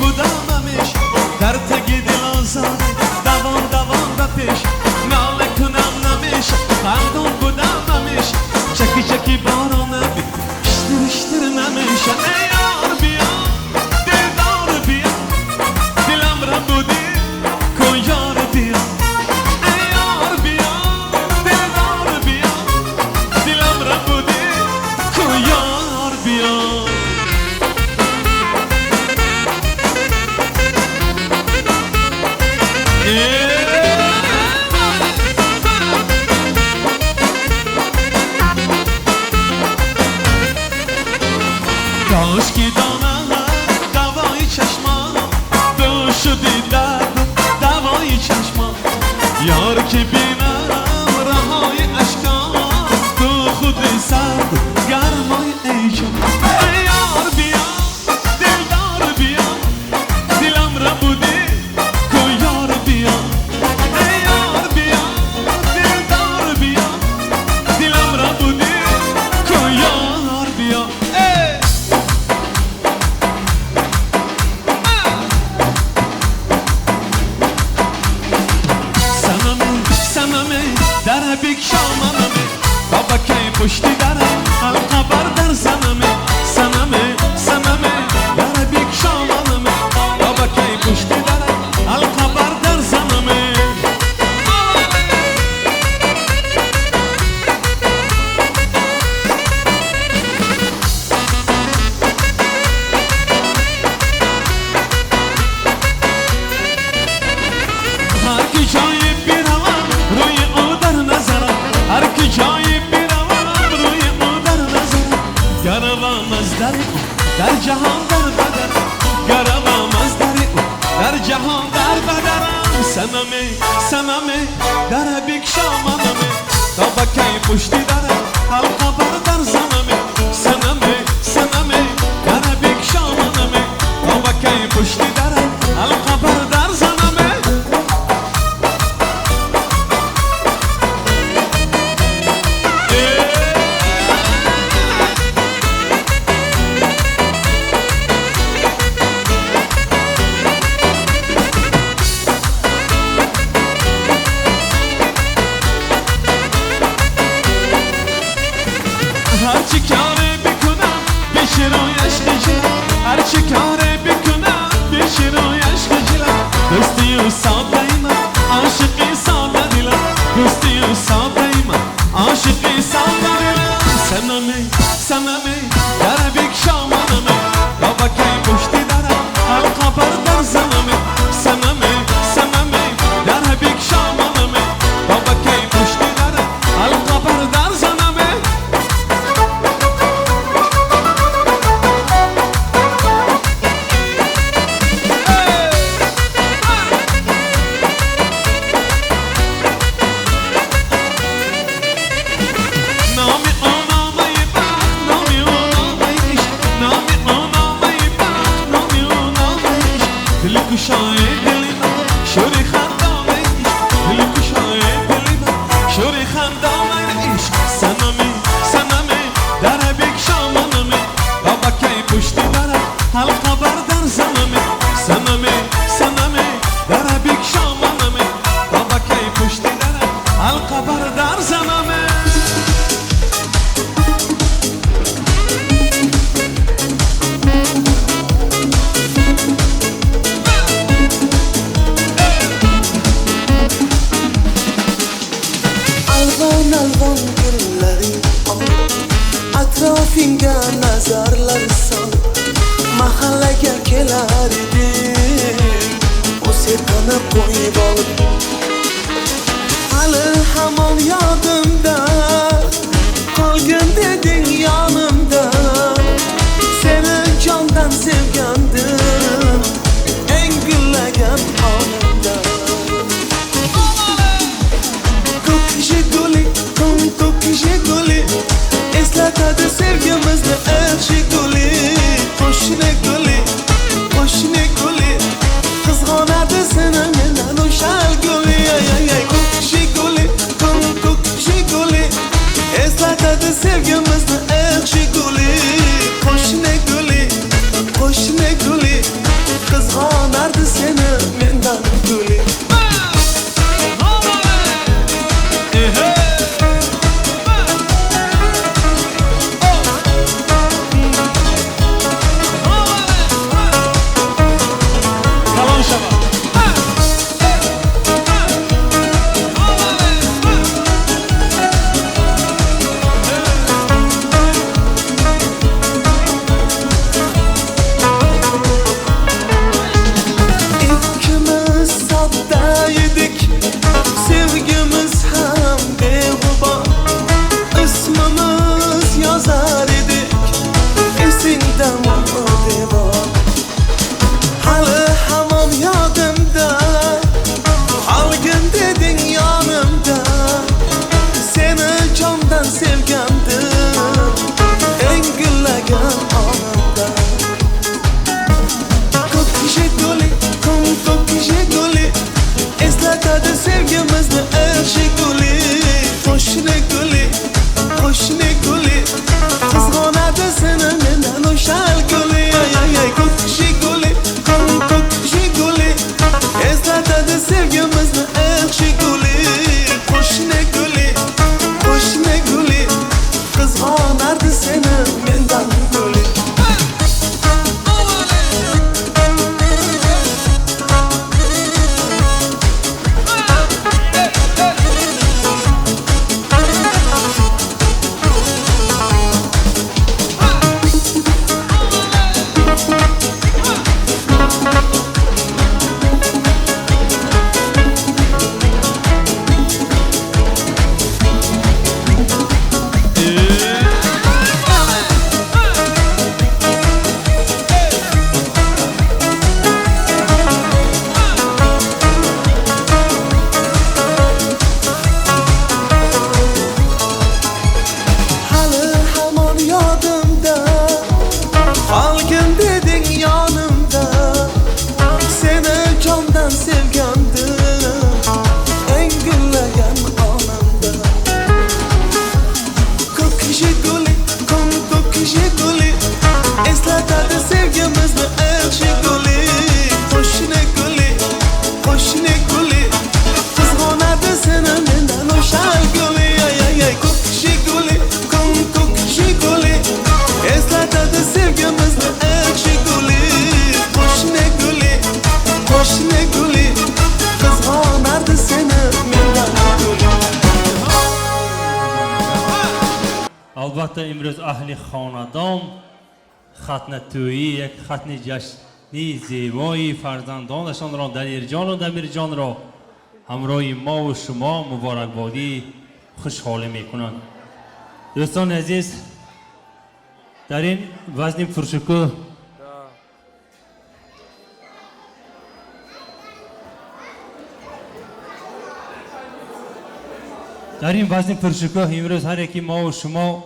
بودمش در تگی دل آزاده دوان دوان و پیش ناله کاش که دانم دوای چشمام تو شدی درد دوای چشمام یار که بینم رهای اشکام تو خود سرد گرمای ایشم ای یار بیا دلدار بیا دلم را بودی کو یار بیا ای یار بیا دلدار بیا دلم را بودی کو یار بیا در بیک شامنمه بابا کی پشتی درم القبر در زنمه سنمه در بیک شامنمه بابا کی پشتی درم القبر در زنمه هر کی جای بیروم روی او در نظرم هر کی جای بیروم روی او در نظرم گروم از در او در جهان در بدرم گروم از در او در جهان در بدرم سنمه در بیک شامنمه تا با کی پشتی درم القبر در زنمه سنمه در بیک شامنمه تا با کی پشتی درم القبر در زنمه هرچی کاره بکنم پیش روی عشق جلم هرچی کاره بکنم پیش روی عشق جلم دوستی و ساده من عاشقی ساده دلم دوستی و ساده من عاشقی ساده دلم سنمه در بیک شامنمه بابا کی پشتی درم القبر در زنمه سنمه در بیک شامنمه بابا کی پشتی درم القبر در زنمه کشای دلی من شوری خندام عشق دل کشای دلی من شوری خندام عشق سنمه در بیک شامنمه بابا کی پشتی درم القبر در زنمه سنمه در بیک شامنمه بابا کی پشتی درم القبر در زنمه alvan gulleri atrofingga nazarlar sol mahallaga kelar edik o serqani qo'yib olib hali hamon yodimda qolgin deding yonimda seni jondan sevgandim eng gullagan onimda Jiguli eslatadi sevgimizni Jiguli qo'shni guli qizg'onadi seni mendan o'shal guli Jiguli البته امروز اهل خاندان ختنه تویی یک ختنه جشنی زیبایی فرزندانشان را دلیر جان و دمیر جان را همراه ما و شما مبارکبادی خوشحالی میکنند. دوستان عزیز، در این وزن پرشکوه امروز هر یکی ما و شما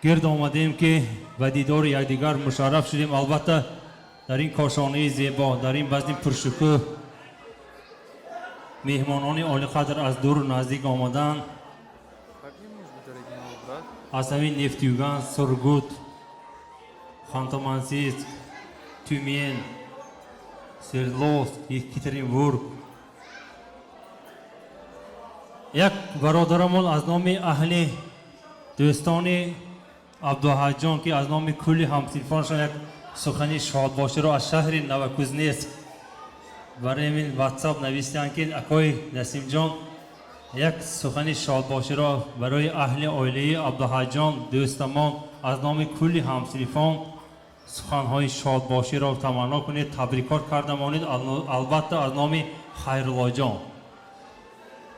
گرد آمدیم که به دیدار یکدیگر مشرف شدیم. البته در این کاشانه زیبا، در این وزن پرشکوه مهمانان عالی قدر از دور و نزدیک آمدن. از همین نفتیوگان، سرگوت، خانتامانسیز، تومین، سردلوست، یکیترینبورگ. یک برادرمون از نام اهل دوستان عبدالحج جان که از نام کلی همسنفانشان یک سخنی شادباشی را از شهر نوکوزنیتسک برای این واتساپ نوشتند که اکای نسیم جان یک سخنی شادباشی را برای اهل عائله عبدالحج جان دوستمان از نام کلی همسنفان سخنهای شادباشی را تمنا کنید. تبریکات کردمانید. البته از نام خیرالله جان،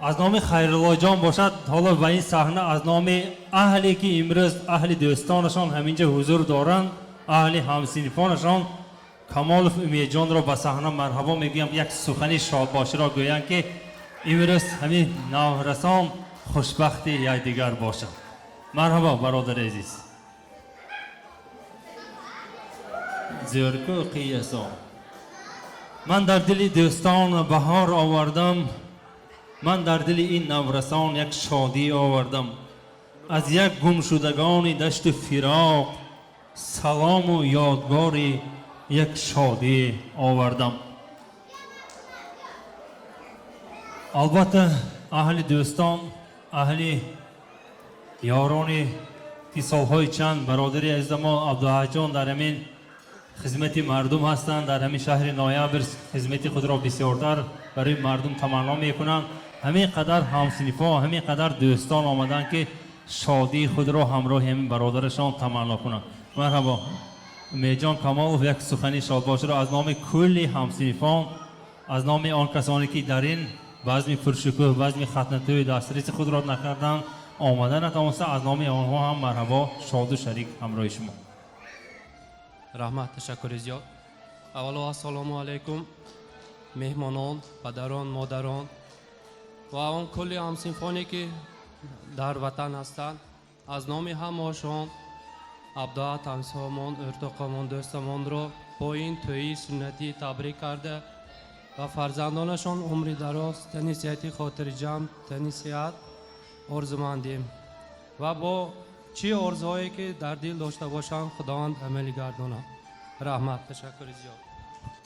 از نام خیرالله جان باشد. حالا به این صحنه از نام اهلی که امروز اهل دوستانشان همینجا حضور دارند، اهل همسنفانشان، کمال امید جان را به صحنه مرحبا میگویم. یک سخنی شادباشی را گویند که امروز همین نورسان خوشبخت یکدیگر باشند. مرحبا برادر عزیز. زیرکو قیاسا، من در دل دوستان بهار آوردم، من در دل این نورسان یک شادی آوردم. از یک گمشدگان دشت فراق سلام و یادگاری یک شادی آوردم. البته اهل دوستان، اهل یارانی که سالهای چند برادری از ما عبدالحج جان در همین خدمت مردم هستند، در همین شهر نویبرس خدمت خود را بسیارتر برای مردم تمنا میکنند. همین قدر همسنفا، همین قدر دوستان آمدند که شادی خود را همراه همین برادرشان تمنا کنند. مرحبا میجان کمال یک سخنی شادباشی را از نام کلی همسنفان، از نام آن کسانی که در این بزم پرشکوه، بزم ختنه‌توی دسترس خود را نکردند آمدن نتوانسته، از نام آنها هم مرحبا، شاد و شریک همراه شما. رحمت، تشکر زیاد. اولا السلام علیکم مهمانان، پدران، مادران و آن کلی همسنفانی که در وطن هستند. از نام همه‌شان عبدالحج همسامان، ارتقامان، دوستمان را با این تویی سنتی تبریک کرده و فرزندانشان عمر دراز، تنی صحتی، خاطر جمع، تنی صحت آرزومندیم و با چی آرزوهایی که در دل داشته باشند خداوند عملی گرداند. رحمت، تشکر زیاد.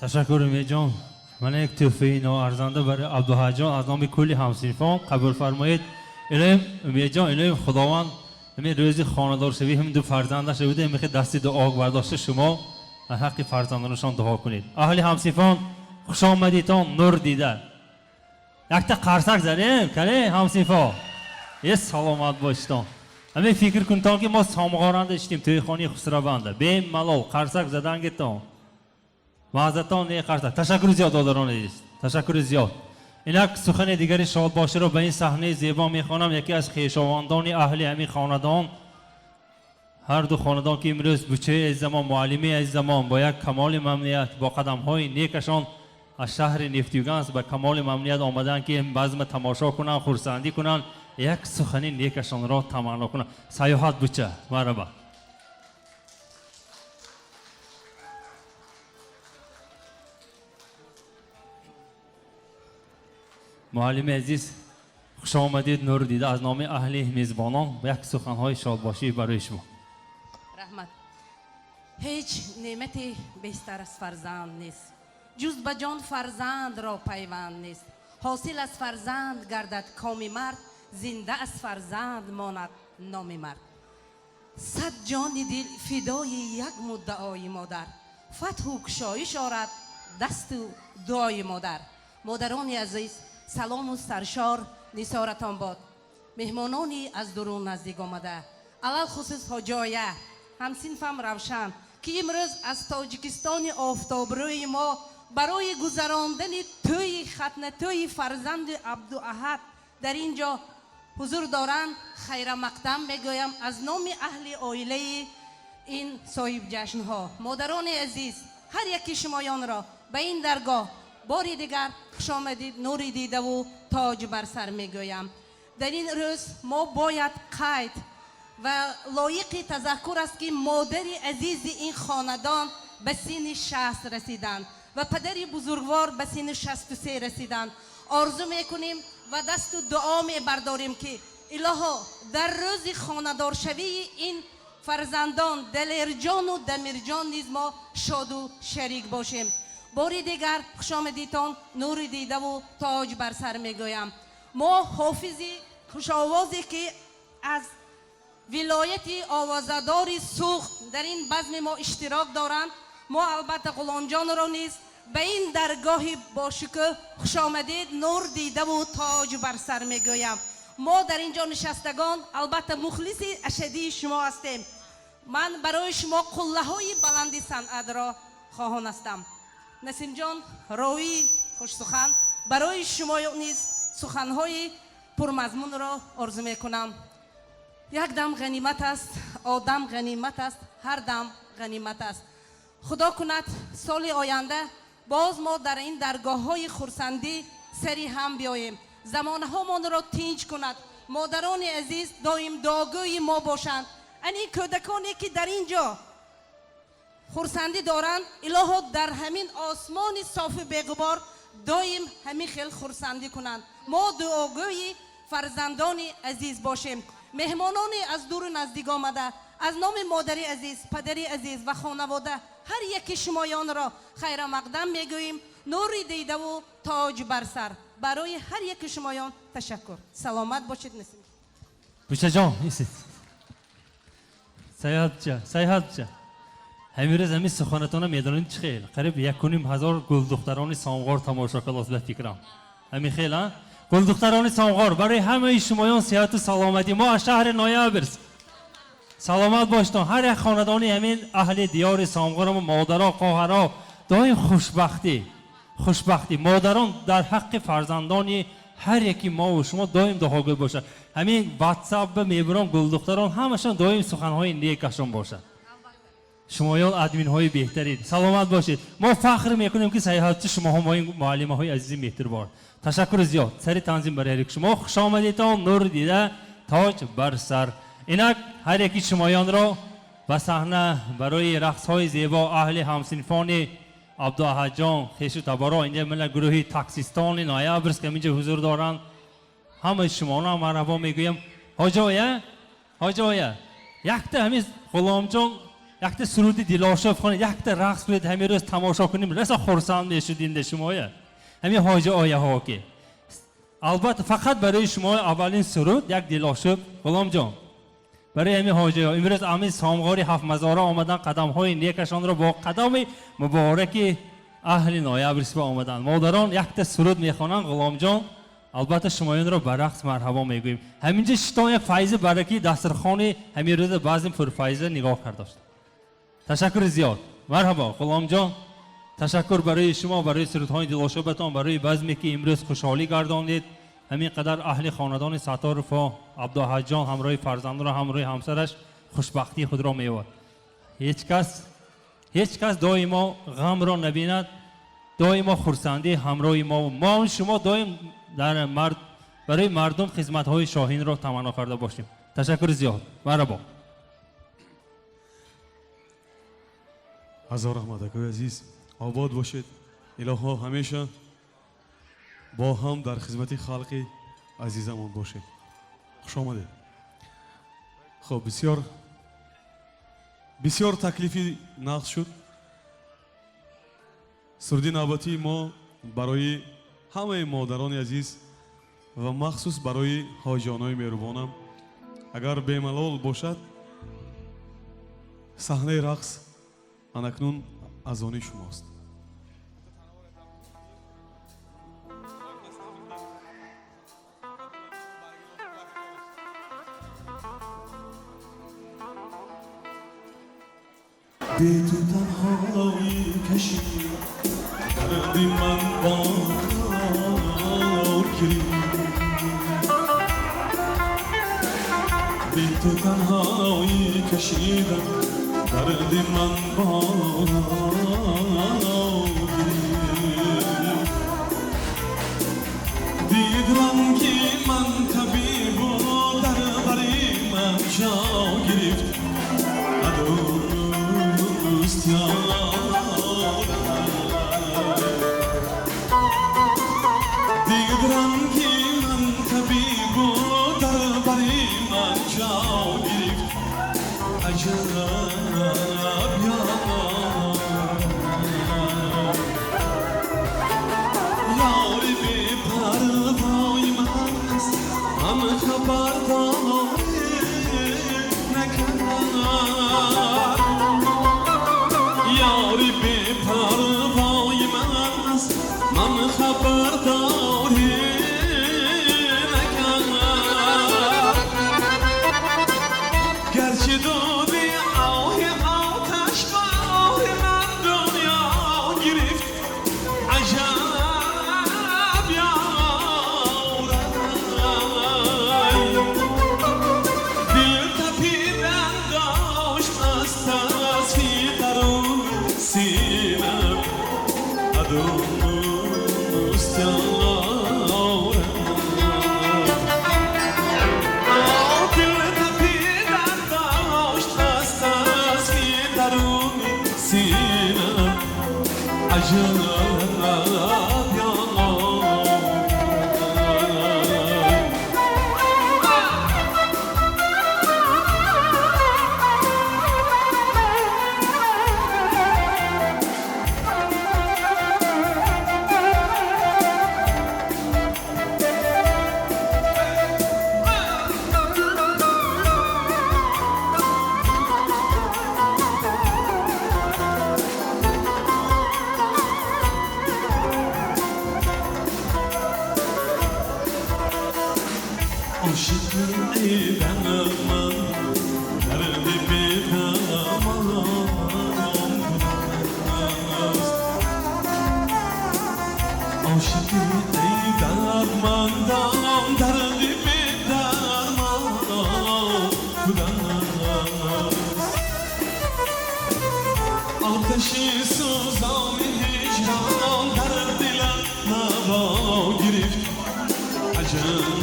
تشکر امید جان. من یک تحفه ناارزنده برای عبدالحج جان از نام کلی همسنفان قبول فرمایید. الهی امید جان، الهی خداوند همین روزی خانه‌دار شوی همین دو فرزندش بوده، میخواد دستی دعا برداشته شما در حق فرزندانشان دعا کنید. اهل همسنفان خوش آمدیتان، نور دیده. یک تا قرصک زدیم کله همسنفا، یه سلامت باشتان. همین فکر کنتان که ما سامغاران داشتیم توی خانی خسروبنده بیم ملال قرصک زدن گتان معذتان نه قرصک. تشکر زیاد دادران عزیز، تشکر زیاد. اینک سخن دیگری شادباشی را به این صحنه زیبا میخوانم. یکی از خویشاوندان اهل همین خاندان، هر دو خاندان که امروز بچه از زمان، معلمی از زمان با یک کمال ممنوعیت با قدم های نیکشان از شهر نفتیوگانس به کمال ممنوعیت آمدن که این بزم تماشا کنن، خرسندی کنن، یک سخنی نیکشان را تمنا کنن. سیاحت بچه مرحبا. معلم عزیز خوش آمدید، نور دیده. از نام اهل میزبانان یک سخنهای شادباشی برای شما. رحمت. هیچ نعمتی بیشتر از فرزند نیست، جز به جان فرزند را پیوند نیست. حاصل از فرزند گردد کام مرد، زنده از فرزند ماند نام مرد. صد جان دل فدای یک مدعای مادر، فتح و گشایش آرد دست و دعای مادر. مادران عزیز سلام و سرشار نثارتان باد. مهمانانی از دور و نزدیک آمده алал хусус ҳоҷоя ҳамсинфам равшан ки имрӯз аз тоҷикистони офтобрӯи мо барои гузарондани тӯи хатнатӯи фарзанди абдуаҳад дар ин ҷо ҳузур доранд хайрамақдам мегӯям аз номи аҳли оилаи ин соҳибҷашнҳо. модарони азиз, ҳар яки шумоёнро ба ин даргоҳ бори дигар хушомадид, нури дидаву тоҷ бар сар мегӯям. дар ин рӯз мо бояд қайд ва лоиқи тазаккур аст ки модари азизи ин хонадон ба синни 60 расиданд ва падари бузургвор ба синни 63 расиданд. орзу мекунем ва дасту дуо мебардорем ки илоҳо дар рӯзи хонадоршавии ин фарзандон далерҷону дамирҷон низ мо шоду шарик бошем. бори дигар хушомадитон, нури дидаву тоҷ бар сар мегӯям. мо ҳофизи хушовозе ки аз вилояти овозадори суғд дар ин базми мо иштирок доранд, мо албатта ғуломҷонро низ ба ин даргоҳи бошукӯҳ хушомадед, нур дидаву тоҷ бар сар мегӯям. мо дар ин ҷо нишастагон албатта мухлиси ашадии шумо ҳастем. ман барои шумо қуллаҳои баланди санъатро хоҳонастам. насимҷон ровии хушсухан барои шумо низ суханҳои пурмазмунро орзу мекунам. як дам ғанимат аст, одам ғанимат аст, ҳар дам ғанимат аст. худо кунад соли оянда боз мо дар ин даргоҳҳои хурсандӣ сари ҳам биёем. замонаҳомонро тинҷ кунад. модарони азиз доим дуогӯи мо бошанд. ани кӯдаконе ки дар ин ҷо хурсандӣ доранд, илоҳо дар ҳамин осмони софи беғубор доим ҳамин хел хурсандӣ кунанд. мо дуогӯи фарзандони азиз бошем. меҳмонони аз дуру наздик омада аз номи модари азиз, падари азиз ва хонавода ҳар яки шумоёнро хайрамақдам мегӯем. нури дидаву тоҷ бар сар. барои ҳар яки шумоён ташаккур. саломат бошед. насим пушаҷон исид саёҳатҷа ҳамин рӯз ҳамин суханатона медонед чӣ хел қариб 1,5 гулдухтарони сомғор тамошо калос ба фикрам. ҳамин хел гулдухтарони сомғор барои ҳамаи шумоён сиҳату саломатӣ. мо аз шаҳри ноябрс саломат боштон. ҳар як хонадони ҳамин аҳли диёри сомғорам модаро хоҳаро доим хушбахтӣ модарон дар ҳаққи фарзандони ҳар яки мову шумо доим дуогӯй бошад. ҳамин ватсап мебурон гулдухтарон ҳамашон доим суханҳои некашон бошад. шумоён админҳои беҳтарин саломат бошед. мо фахр мекунем ки саёҳатчи шумоҳо мои муаллимаҳои азизи меҳтирбон. ташаккури зиёд сари танзим барои ҳари шумо. хушомадитон, нур дида, тоҷ бар сар. инак ҳар яки шумоёнро ба саҳна барои рақсҳои зебо аҳли ҳамсинфони абдуаҳадҷон хешу таборо инҷа милла гурӯҳи таксистони ноябрс ки инҷа ҳузур доранд ҳамаи шуморо марҳабо мегӯям. ҳоҷоя якта ҳамин ғуломҷон якта суруди дилошоф хонед, якта рақс кунед, ҳамин рӯз тамошо кунем. раса хурсанд мешудинда шумоя ҳамин ҳоҷа ояҳо ки албатта фақат барои шумо аввалин суруд як дилошӯб ғуломҷон барои ҳамин ҳоҷаҳо имрӯз ҳамин сомғори ҳафтмазора омадан қадамҳои некашонро бо қадами мубораки аҳли ноябрс ба омаданд. модарон якта суруд мехонанд ғуломҷон албатта шумоёнро ба рақс марҳабо мегӯем. ҳаминҷа шитон як файзи бараки дастархони ҳамин рӯза баъзин пурфайза нигоҳ кардошт. ташаккури зиёд. марҳабо ғуломҷон. ташаккур барои шумо барои сурудҳои дилошӯбатон барои базме ки имрӯз хушҳолӣ гардонед. ҳамин қадар аҳли хонадони сатторуфо абдуаҳадҷон ҳамроҳи фарзандро ҳамроҳи ҳамсараш хушбахтии худро меёбад. ҳеҷ кас доимо ғамро набинад. доимо хурсандӣ ҳамроҳи мо шумо доим барои мардум хизматҳои шоҳинро таманно карда бошем. ташаккури зиёд. марҳабо. ҳазор раҳмат акои азиз, обод бошед. илоҳо ҳамеша бо ҳам дар хизмати халқи азизамон бошед. хуш омадед. хуб, бисёр таклифи нақд шуд. суруди навбатии мо барои ҳамаи модарони азиз ва махсус барои ҳоҷонои меҳрубонам агар бемалол бошад саҳнаи рақс анакнун аз они шумост. بی تو تنهایی کشید دردی من بار گرید بی تو تنهایی کشیدم دردی من بار گرید دیدم که من طبیب و در بری من جا گرفت دوست یارم دیدم که من طبیب و در بری من جا گرفت عجب یاری بی پروای من است من خبرداری نکردم یاری بی پروای من است من خبرداری نکردم گرچه دودی آه آتش بار من دنیا گرفت عجب یارم دل تپیدن داشت از تصفیه درون سینم دوست یارم دل تپیدن داشت از تصفیه درون سینم عجب عاشق دیدن من درد بی‌درمان است عاشق دیدن من درد بی‌درمان است آتشی سوزان هجران در دلم نوا گرفت عجب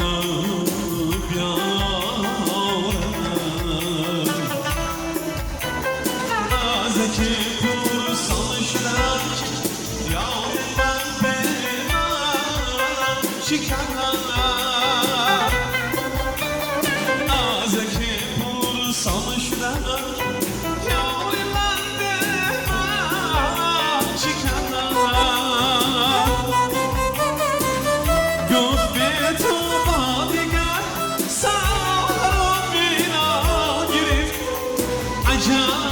که پرسان شدم یار من به من شکندم از که پرسان شدم یار من به من شکندم گفت به تو با دیگر سرم بینا گرفت عجب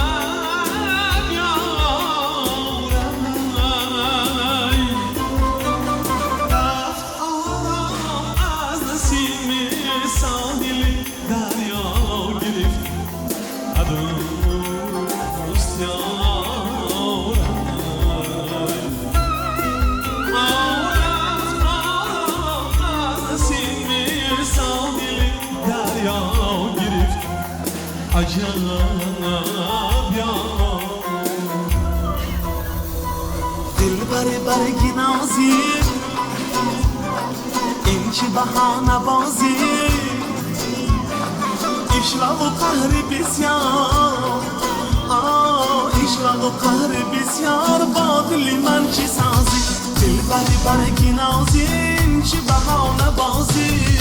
عجب یارم دل برگی نازی این چی بهانه بازی اشراق و قهر بسیار اشراق و قهر بسیار با دل من چی سازی دل برگی نازی این چی بهانه بازی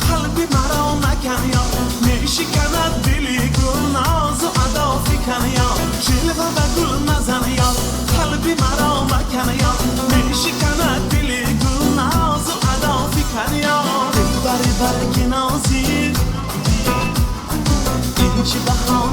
قلبی مرا مکن یا میشکند دلی گل ناز و ادا فکن یا جلوه و گل مزن یا قلبی مرا مکن یا میشکند دلی گل ناز و ادا فکن یا دل بری برگی نازی این چی بهانه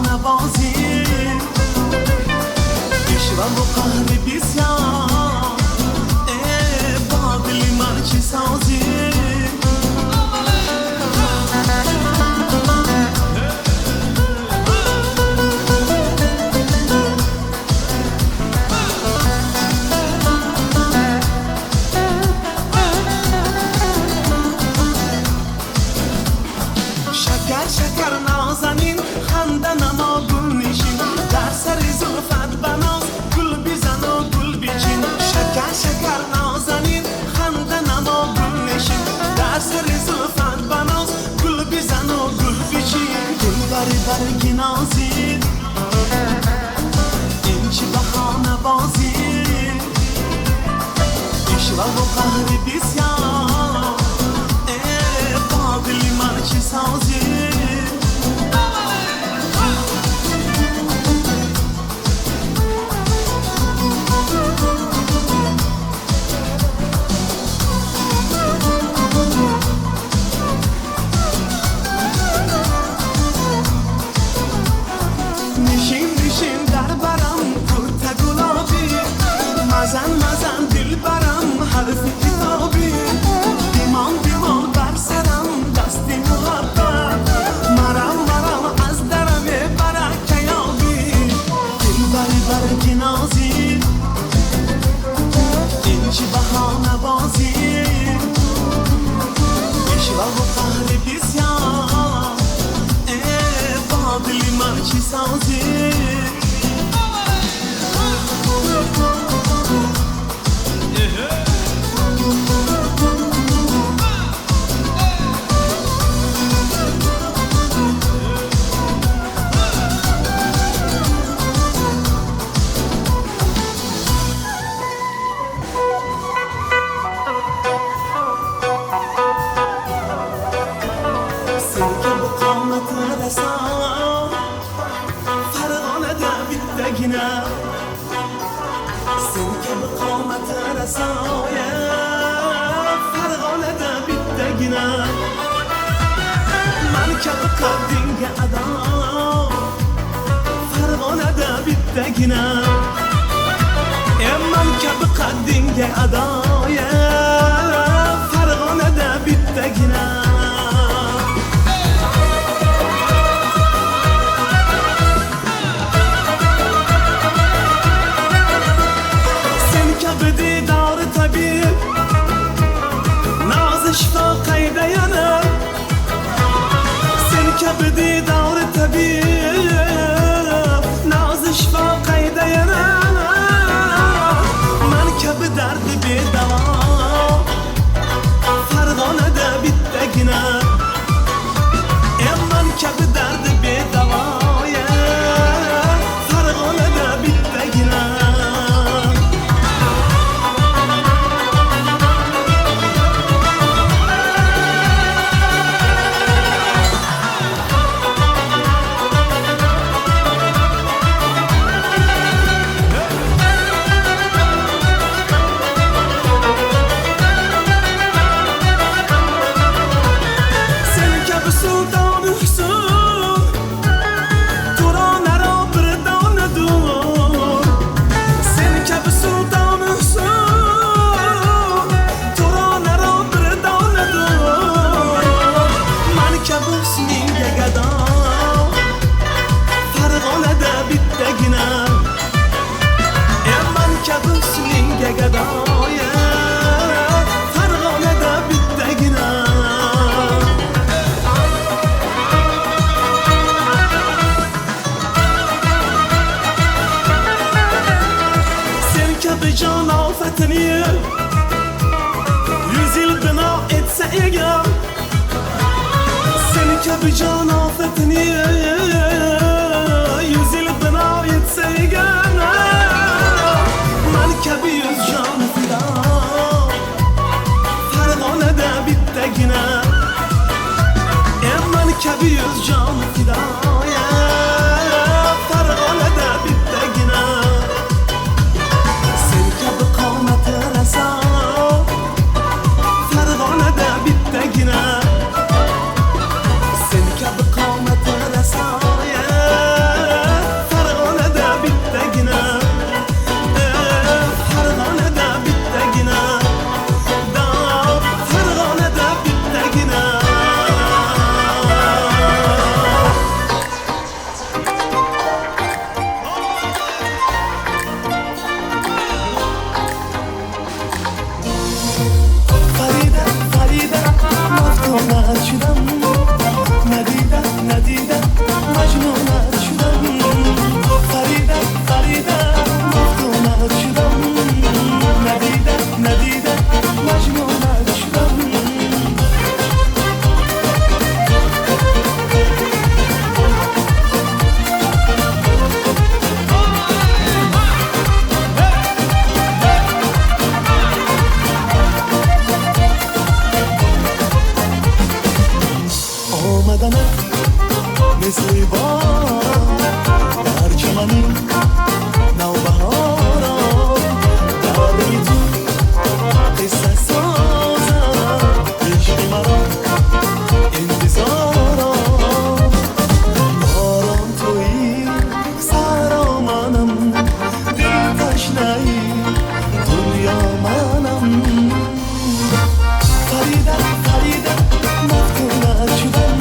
عشق و قهر بسیار باقلی من چی سازی مزن دل برم حرف کتابی بیمان بر سرم دستی محبت مرم از درم برکه یابی دل بر کنازی این چی بهانه بازی عشق و قهر بسیار با دل من چی سازی من که بقدینگ ادا فرغانه دا بیتگینه من که بقدینگ ادای فرغانه دا بیتگینه سن که بدی دار طبیب نازش تا قیده ینه که بدی دور طبیب نازش فاقی دیره من که به درد بی دوا فرغانه ده بیتگینه من که به درد بی دوای فرغانه ده بیتگینه جان آفتنیه yüzyıl bina etse eğer seni ki bir can afetniye yüzyıl bina etse eğer من که bir yüz can fida فرغانه da bittegine من که bir yüz can fida فرغانه da bittegine فرغانه ده بیتگینه سن که به قامت رسایه فرغانه ده بیتگینه فرغانه ده مثل باران در چمن نوبهاران داری تو قصه سازم عشق مرا انتظارم باران تویی سرا منم دل تشنه‌ای دنیا منم فریده فریده مفتونت شدم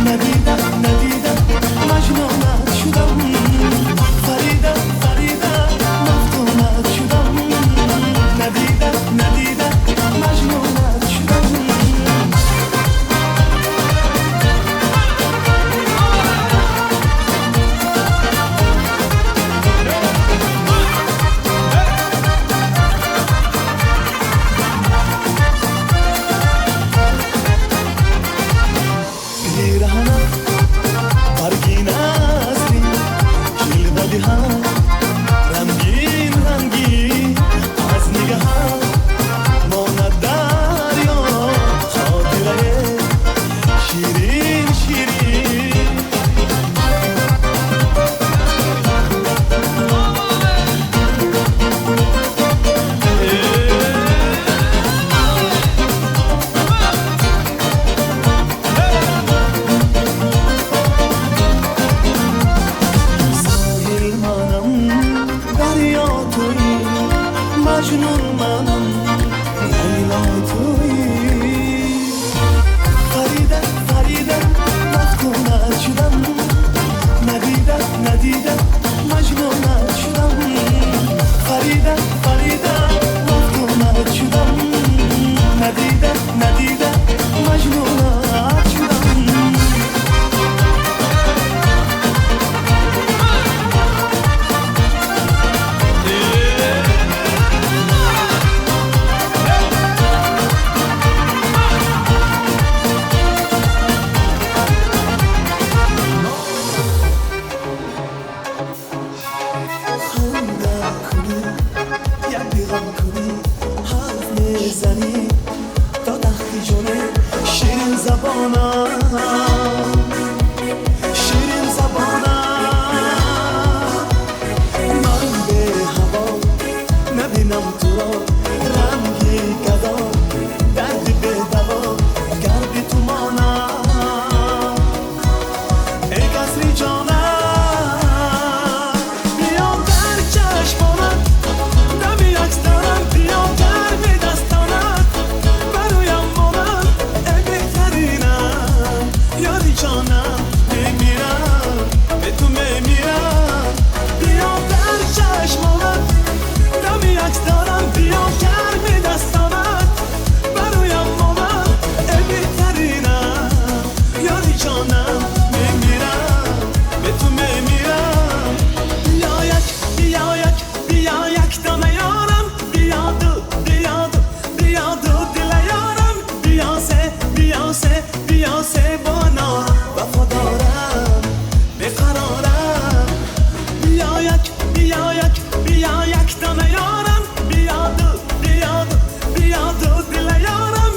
ندیدم ندیدم مجنونت شدم فریده فریده مفتونت شدم ندیدم ندیدم مجنونت شدم پیرهنم برگی نزدی جلوه هم رنگین رنگین از نگه هم ماند دریا خاطره شیرین شیرین ساحل منم دریا تویی مجنون منم لیلا تویی فریده فریده مفتونت شدم ندیدم ندیدم مجنونت شدم فریده فریده مفتونت شدم ندیدم ندیدم مجنونت شدم خنده کنی یک بیغم کنی حرف میزنی تا تختی جونه شیرین زبانم شیرین زبانم من به هوا نبینم تو را رنگی گدا درد به دوا گردی تو مانم ای کسری جانم بیا در چشمانم دمی عکس دارم بیا گرمی دستانم برویم مانم ای بهترینم یاری جانم میمیرم به تو میمیرم بیا در چشمانم دمی عکس دارم بیا گرمی دستانم برویم مانم ای بهترینم یاری جانم میمیرم به تو میمیرم بیا یک دانه یارم بیا دو دل یارم بیا سه بانا وفادارم بقرارم بیا یک دانه یارم بیا دو دل یارم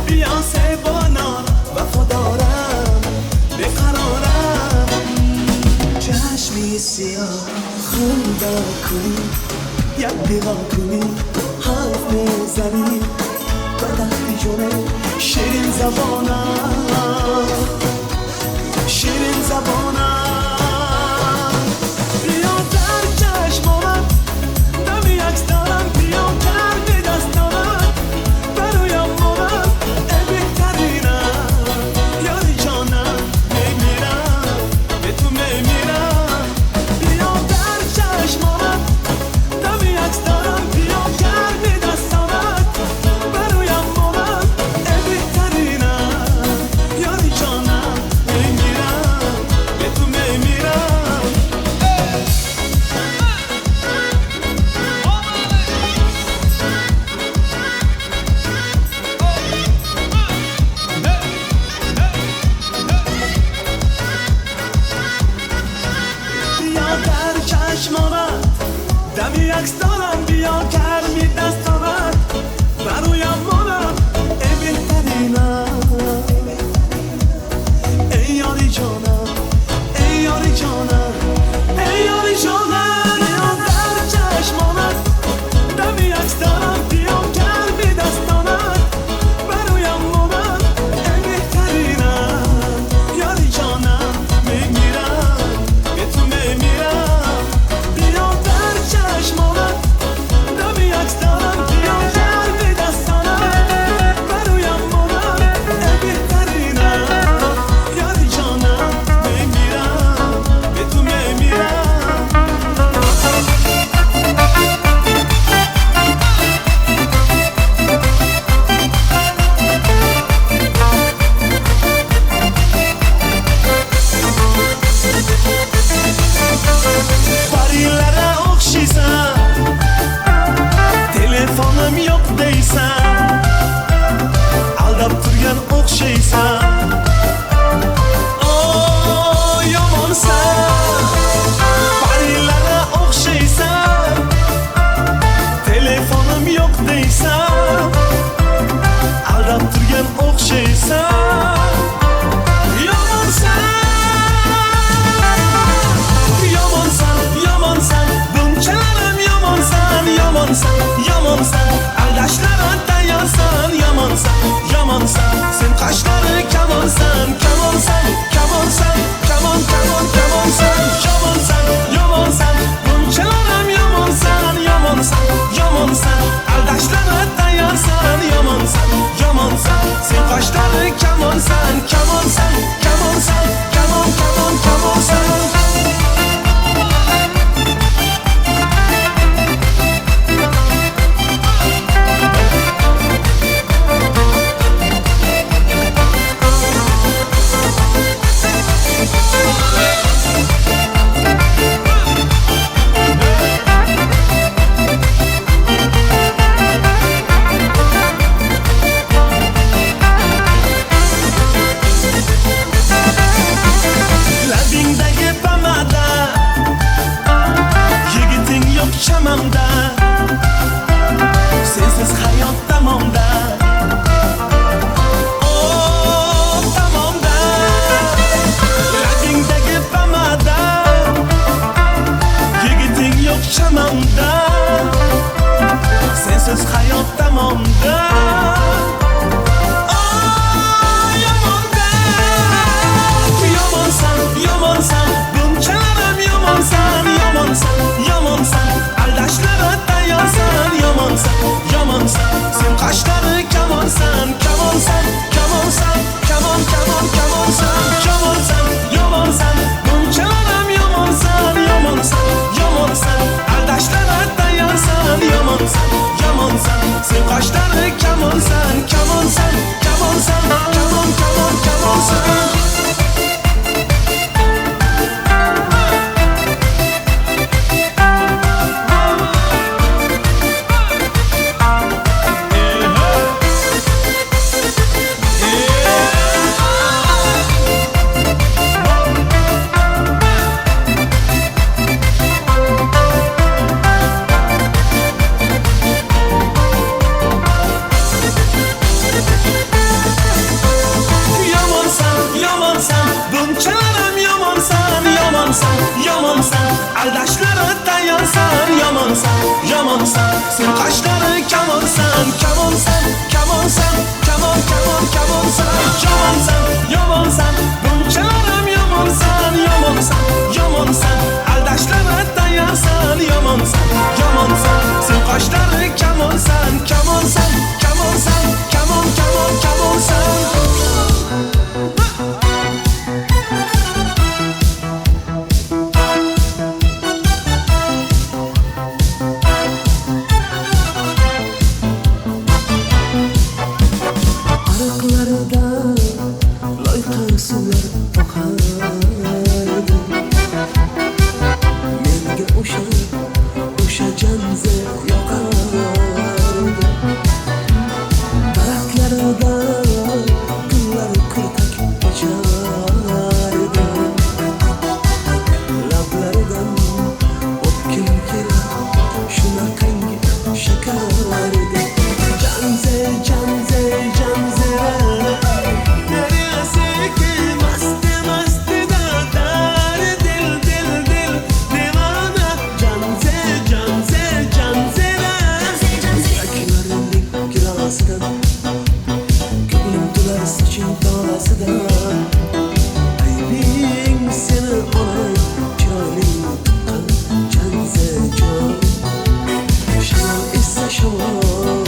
بیا سه بانا وفادارم بقرارم چشمی سیاه خنده کنی یک بیغم کنی حرف میزنی تا تختی جونه شیرین زبانم شیرین زبانم بیا در چشمانم دمی عکس دارم بیا گرمی دستانم برویم مانم ای بهترینم یاری جانم میمیرم به تو میمیرم بیا در چشمانم دمی عکس دارم بیا گرمی دستانم برویم مانم ای بهترینم deysan, aldab turgan o'xshaysan. O yomonsan, parilara o'xshaysan. Telefonim yo'q deysan, aldab turgan o'xshaysan. Yamonsan, aldashlara tayyorsan. Yamonsan, sen qashlari kamonsan. Kamonsan, yamonsan, bunchalarim yamonsan, aldashlara tayyorsan. Yamonsan, sen qashlari kamonsan. Kamonsan. Chamamda, sensiz hayot tamomda. Oh, tamomda. Labingdagi pomada, yigiting yo'q chamamda. Sensiz hayot tamomda. Oh, yamonsan, bunchalarim yamonsan. Aldashlara tayyorsan. Yamonsan, sen qashlari kamonsan. Yamonsan, bunchalarim yamonsan. Aldashlara tayyorsan. Yamonsan, sen qashlari kamonsan. Yamonsan, aldashlara tayyorsan. Yamonsan, sen qashlari kamonsan. Yamonsan, bunchalarim yamonsan. Aldashlara tayyorsan. Yamonsan, sen qashlari kamonsan. Şamol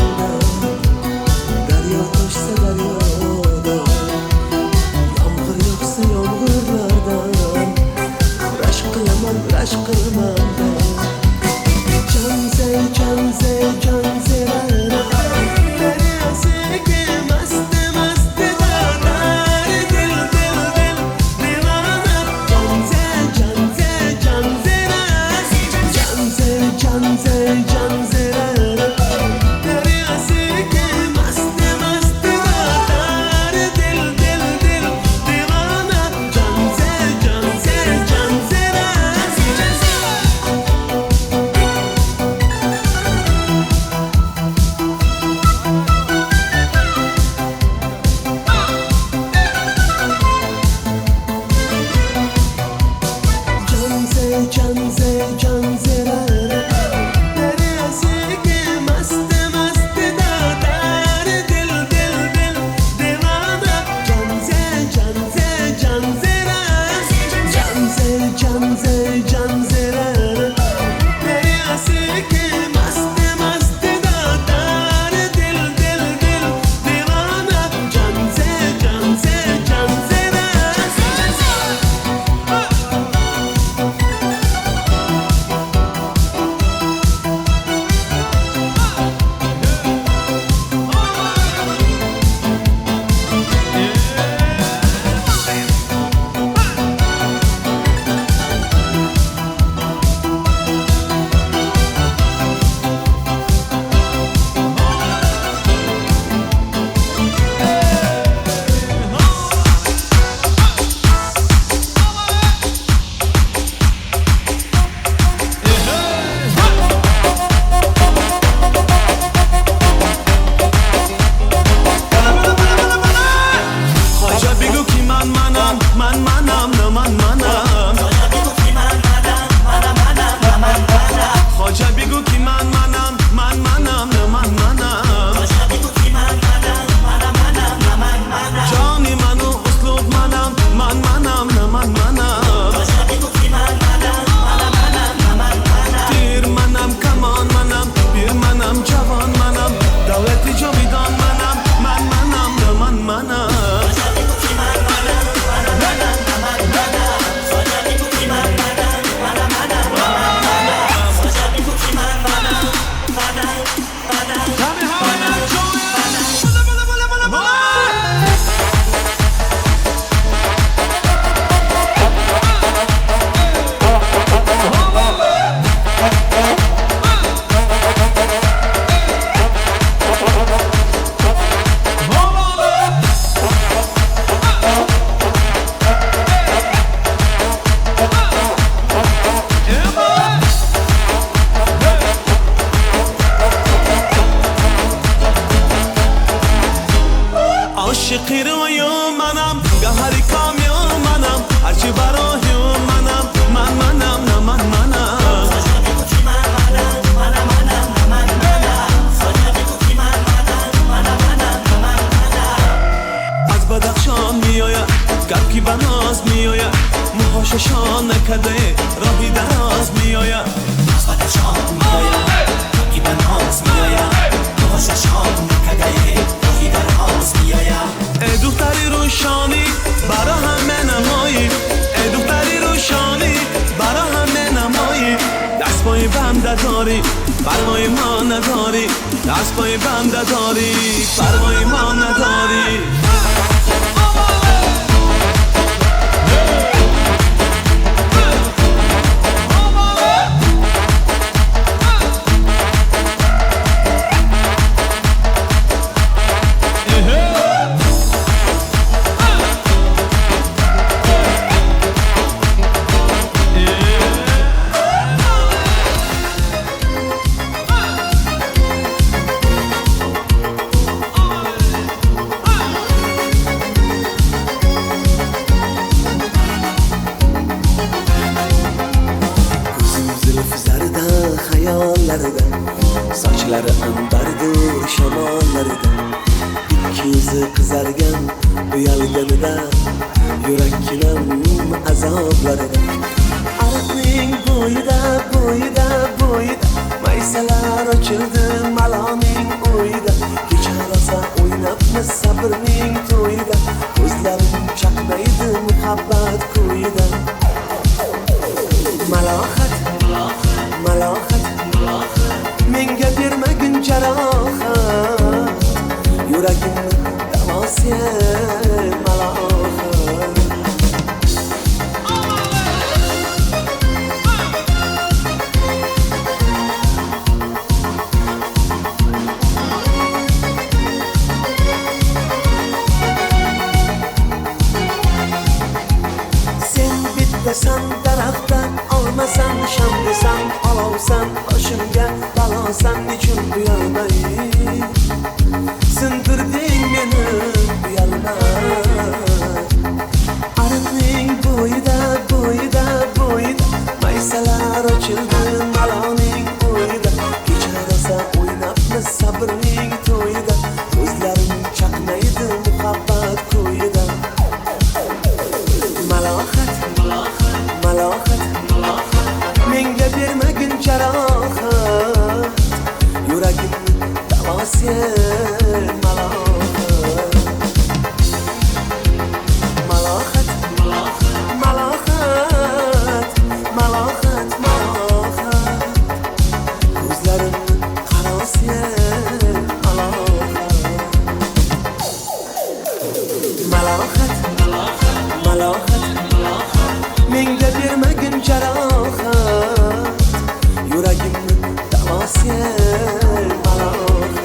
عاشقی رویو منم گهری کامیو منم هرچی براهیو منم منم نه منم از بدخشان میآید گرکی بناز میآید موهاششان نکده راهی دراز میآید از بدخشان میآید گرکی بناز میآید موهاششان نکده راهی دراز میآید ای دختری روشانی برا همه نمایی ای دختری روشانی برا همه نمایی دست پای بنده داری فرمای ما نداری دست پای بنده داری فرمای ما نداری Saçları ambardır şamanlarda İki yüzü kızargan uyalganida Yurak kinam azoblarida Araqning bo'yida Maysalar ochildi maloning o'yida Kecha rosa o'ynabmiz sabrning to'yida Ko'zlarim chaqnaydi muhabbat ko'yida Malohat menga bermagin jarohat yuragimni davosi malohat sen bittasan daraxtdan olmasan sham desam olovsan boshimga balosan nechun uyalmay sindirding meni uyalmay ariqning bo'yida maysalar ochildi maloning o'yida kecha rosa o'ynabmiz sabrning to'yida ko'zlarim chaqnaydi muhabbat ko'yida malohat menga bermagin jarohat yuragimni davosi malohat ko'zlarimni qarosi malohat menga bermagin jarohat yuragimni davosi malohat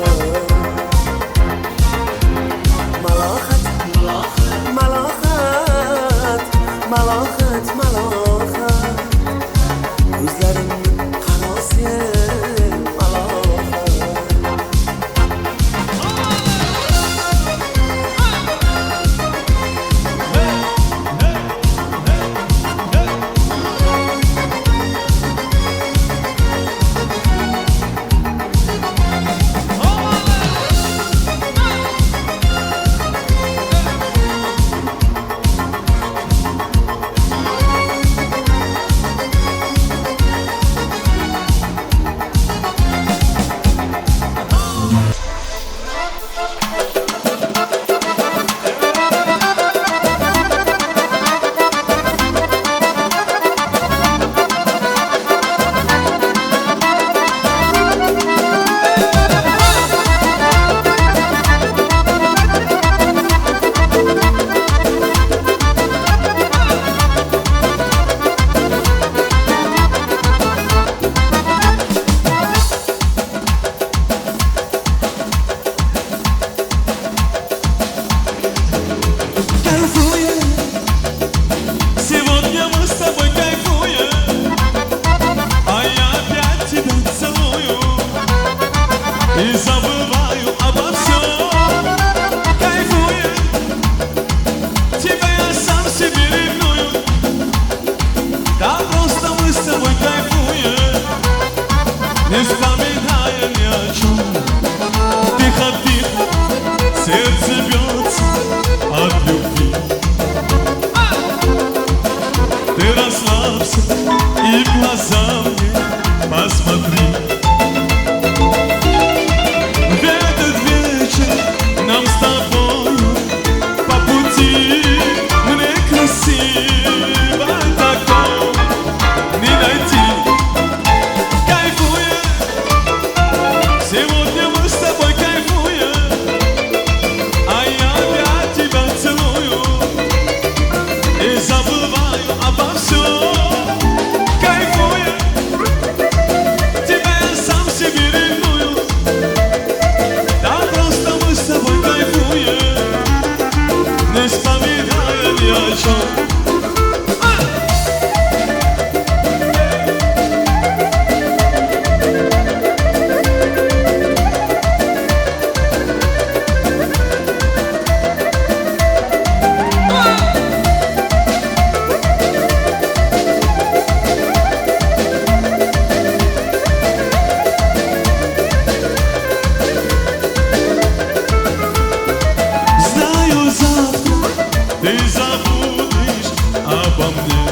Ты забудешь обо мне.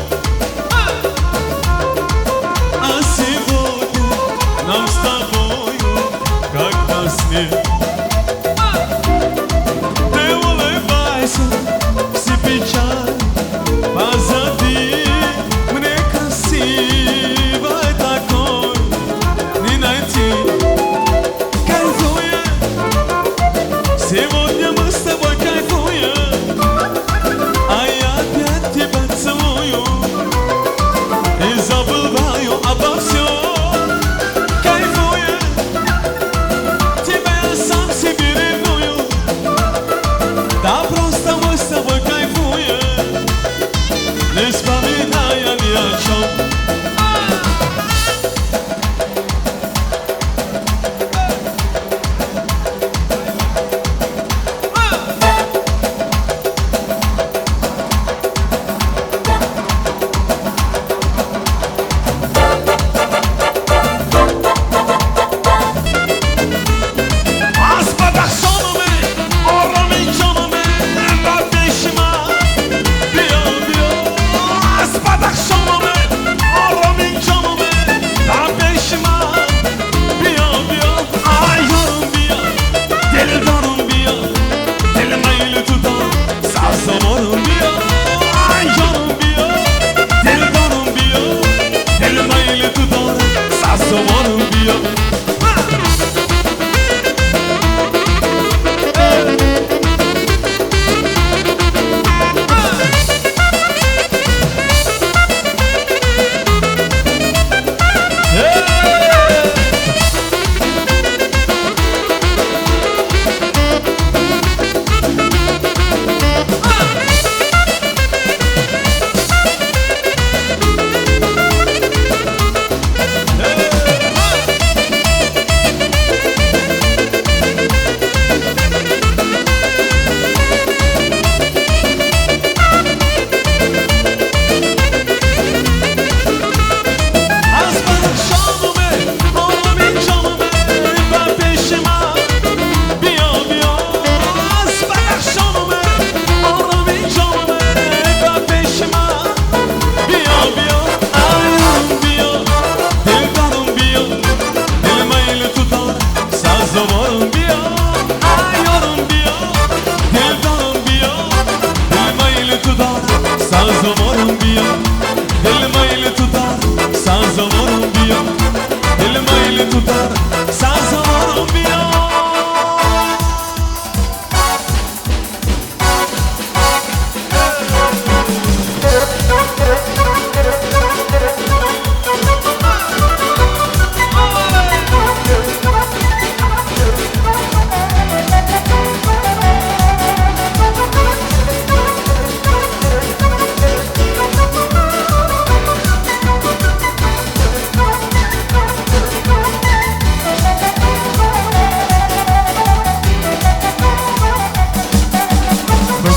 А сегодня нам с тобою как во сне. Ты улыбайся, все печаль позади. Мне красивой такой не найти. Кайфуем, сегодня мы с тобой кайфуем, а я опять тебя целую и забываю обо всем. Кайфуем, тебя я сам себе ревную. Да просто мы с тобой кайфуем, не вспоминая ни о чем.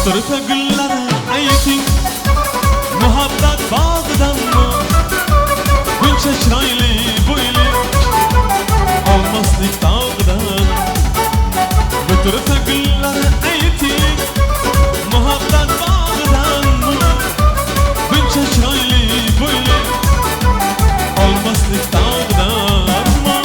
Sırta gülleri eğitim muhabbet bağdan mı? Gülçe çıraylı böyle olmazlık dağdan. Sırta gülleri eğitim muhabbet bağdan mı? Gülçe çıraylı böyle olmazlık dağdan mı?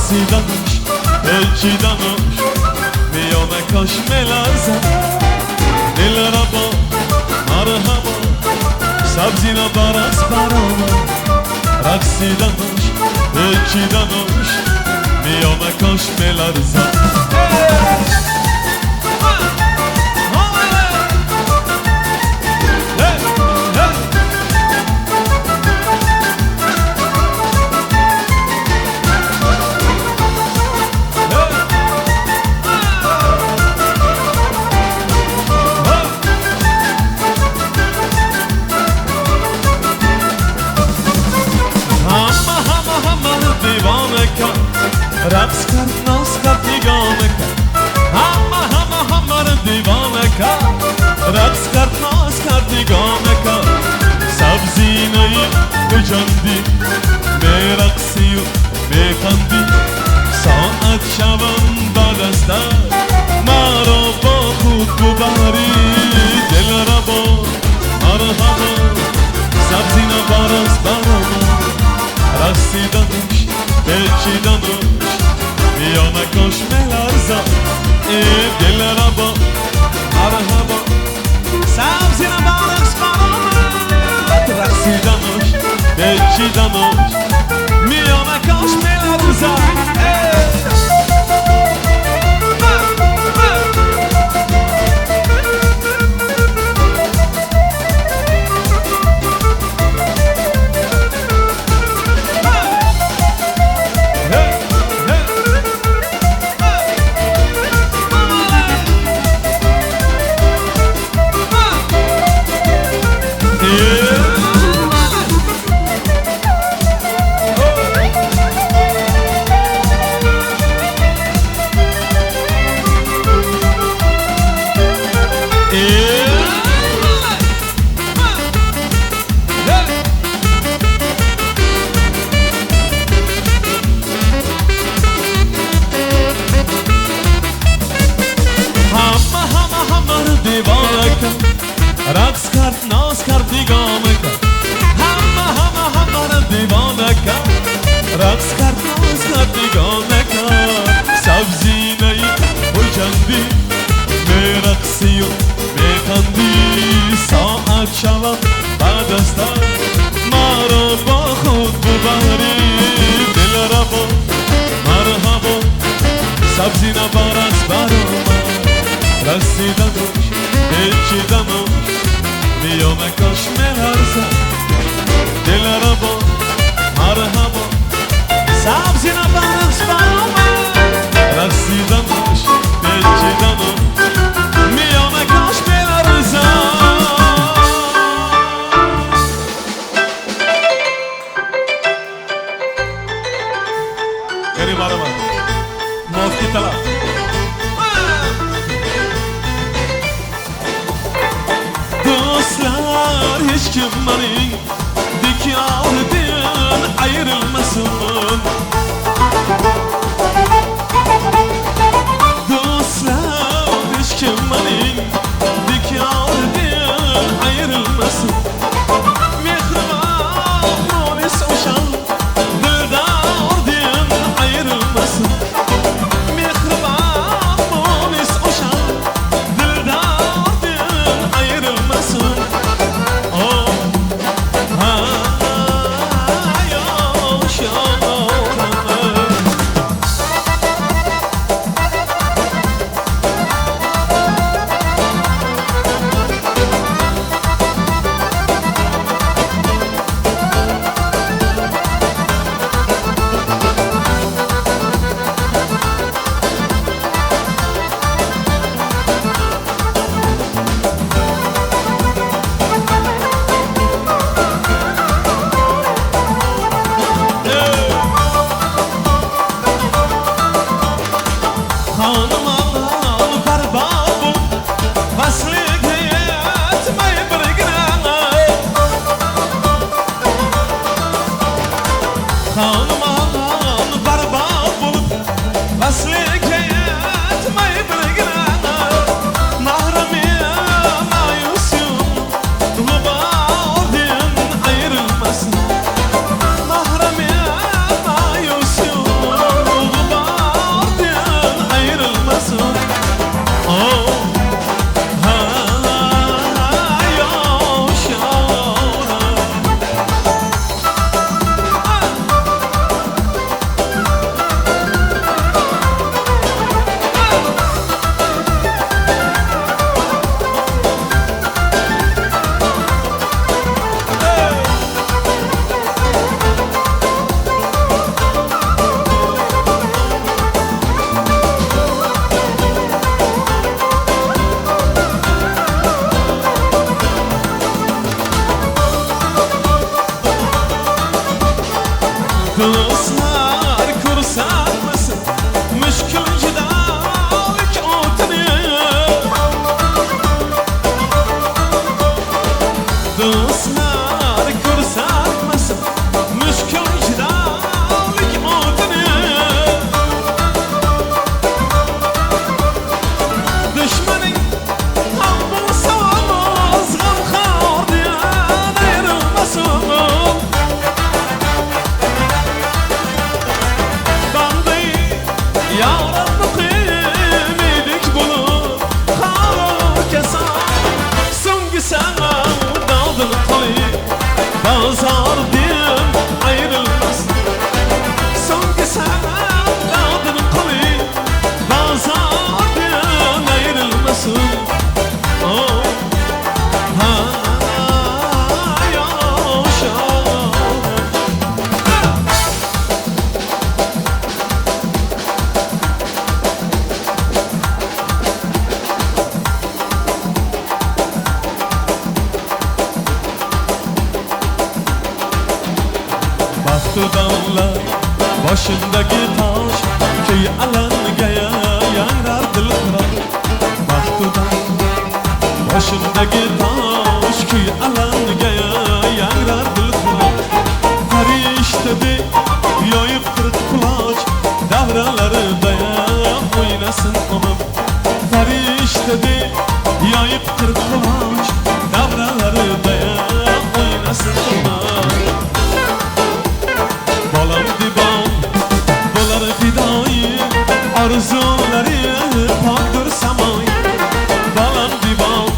رقصیدنش پیچیدنش میونه کشمل زد دل را با مرحبا سبزی را برس برامه رقصیدنش پیچیدنش میونه کشمل زد رقص کرد ناز کرد دیگانه کرد همه رو دیوانه کرد رقص کرد ناز کرد دیگانه کرد سبزینهی بجندی میرقصی و میخندی ساعت شبم بعد از در ما رو با خود ببری دل را با مرحبا سبزینه برس برامه رقصیدنش پیچیدنش میانه کشمل ارزد دل را با مرحبا سبزی را برس برامه رقصیدنش پیچیدنش میانه کشمل ارزد رقص کرد ناز کرد دیگانه کرد همه رو دیوانه کرد رقص کرد ناز کرد دیگانه کرد سبزینهی بجندی میرقصی و میخندی ساعت شبم بعد از در ما رو با خود ببری دل را با مرحبا سبزینه برس برامه رقصیدنش پیچیدنش میونه کشمل ارزد دل را با مرحبا سبزی را برس برامه رقصیدنش پیچیدنش میونه کشمل ارزد یعنی برامه مفتی طلب dostlar hiç kim beni dikârdın ayrılmasın dostlar hiç kim beni dikârdın ayrılmasın mehriban polis uşan dırdardın ayrılmasın mehriban polis uşan dırdardın ayrılmasın oh ha yaşa Dostlar kursatmasın müşkül cidalık otunu. Dostlar kursatmasın müşkül cidalık otunu. Düşmanın ham bulsa olmaz, gam kardiyan ayrılmasın. Yaranlı kıymedik bulup kalır kesan. Songi sana daldın koyu bazar diyem ayrılmaz. Songi sana daldın koyu bazar diyem ayrılmasın. Oh, ha, yaşa. Baktı dağlar başındaki taş, köy alangaya yangrar dılkırar. Baktı dağlar başındaki taş, köy alangaya yangrar dılkırar. Fariştedi yoyup kırık kulaç, davraları dayan oynasın onun. Fariştedi yoyup kırık kulaç, davraları dayan oynasın onun. Balam diban, balar fidayı, arzuları paktır samay. Balam diban,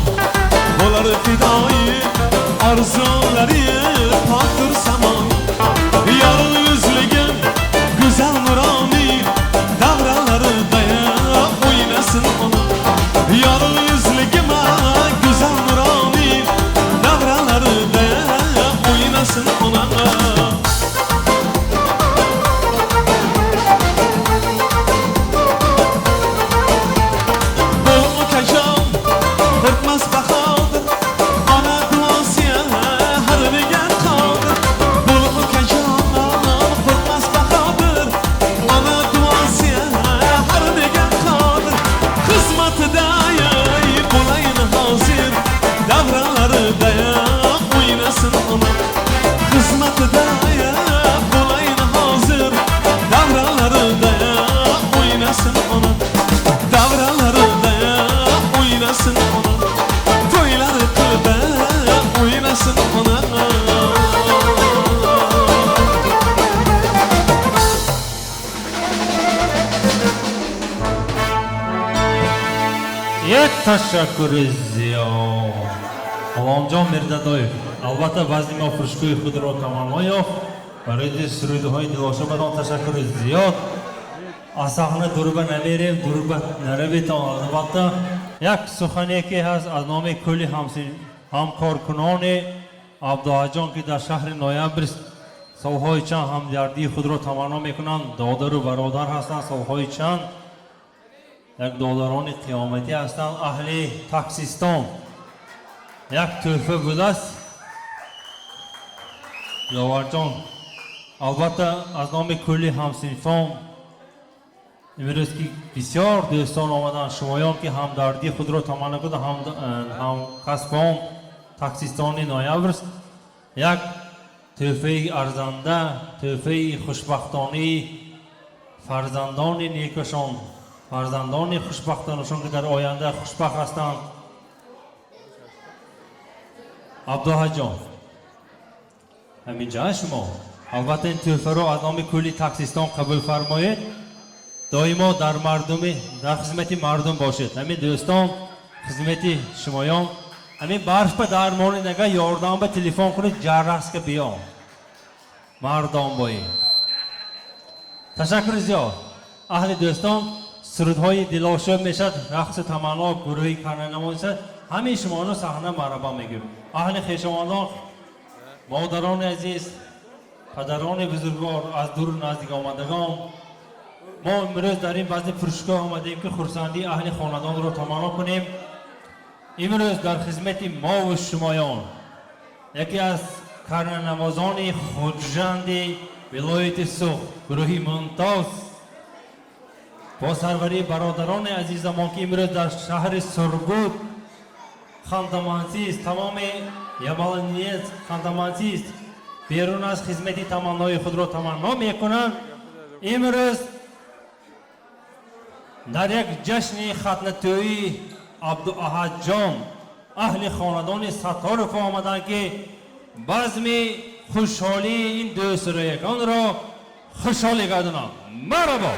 balar fidayı, arzuları paktır samay. Yarın yüzlüğüm, güzel nurani, davraları daya oynasın ona. Yarın yüzlüğüm, güzel nurani, davraları daya oynasın ona. Hırtmaz bakaldır, ana duasıya her digen kaldır. Bulumu kacan, hırtmaz bakaldır, ana duasıya her digen kaldır. Hizmeti dayay bulayın hazır, davraları daya oynasın ona. Hizmeti daya bulayın hazır, davraları daya oynasın ona. Davraları daya oynasın ona. Toyları kılda oynasın ona. یک تشکر زیاد غلامجان مرداداєв. البته بعضی ما فروشگاه خود را تمام یافت. برای سرودهای دلاشا بدان تشکر زیاد. از صحنه دوربه نمیریم، دوربه نروید تا البته یک سخنی که هست از نام کلی همکارکنان عبدالله جان که در شهر نویبر سالهای چند همدردی خود را تمنا میکنند. دادر و برادر هستند. سالهای چند یک دادران قیامتی هستند. اهل تاکسیستان یک تحفه بوده است. یاور جان البته از نام کلی همسنفان امروز که بسیار دوستان آمدن، شمایان که همدردی خود را تمنا کرده، هم کسبان تاکسیستان نویبر یک تحفه ارزنده، تحفه خوشبختانه فرزندان نیکشان، فرزندان خوشبختانشان که در آینده خوشبخت هستند. عبدالله جان همین جای شما البته این تحفه را از نام کلی تاکسیستان قبول فرمایید. دائما در خدمت مردم باشید. همین دوستان خدمت شمایان همین برف به درمان نگه یاردان به تلفن کنید جرس که بیام مردم بایی. تشکر زیاد. اهل دوستان سرودهای دلاشو میشد، رقص تمنا گروهی کننمون شد. همه شما صحنه مرحبا میگیم. اهل خویشاوندان، مادران عزیز، پدران بزرگوار، از دور و نزدیک آمدگان، ما امروز در این بعضی فروشگاه آمدیم که خرسندی اهل خاندان رو تمنا کنیم. امروز در خدمت ما و شمایان یکی از کرنوازان خودجند ولایت سوخ گروهی ممتاز با سروری برادران عزیز ما که امروز در شهر سرگود خاندمانسی است، تمام یمالنیت خاندمانسی است، بیرون از خدمت تمنای خود را تمنا میکنند. امروز در یک جشن ختنه‌تویی عبدالاحد جان اهل خاندان ستارف آمدند که بزم خوشحالی این دو سرایگان را خوشحالی گردانند. مرحبا.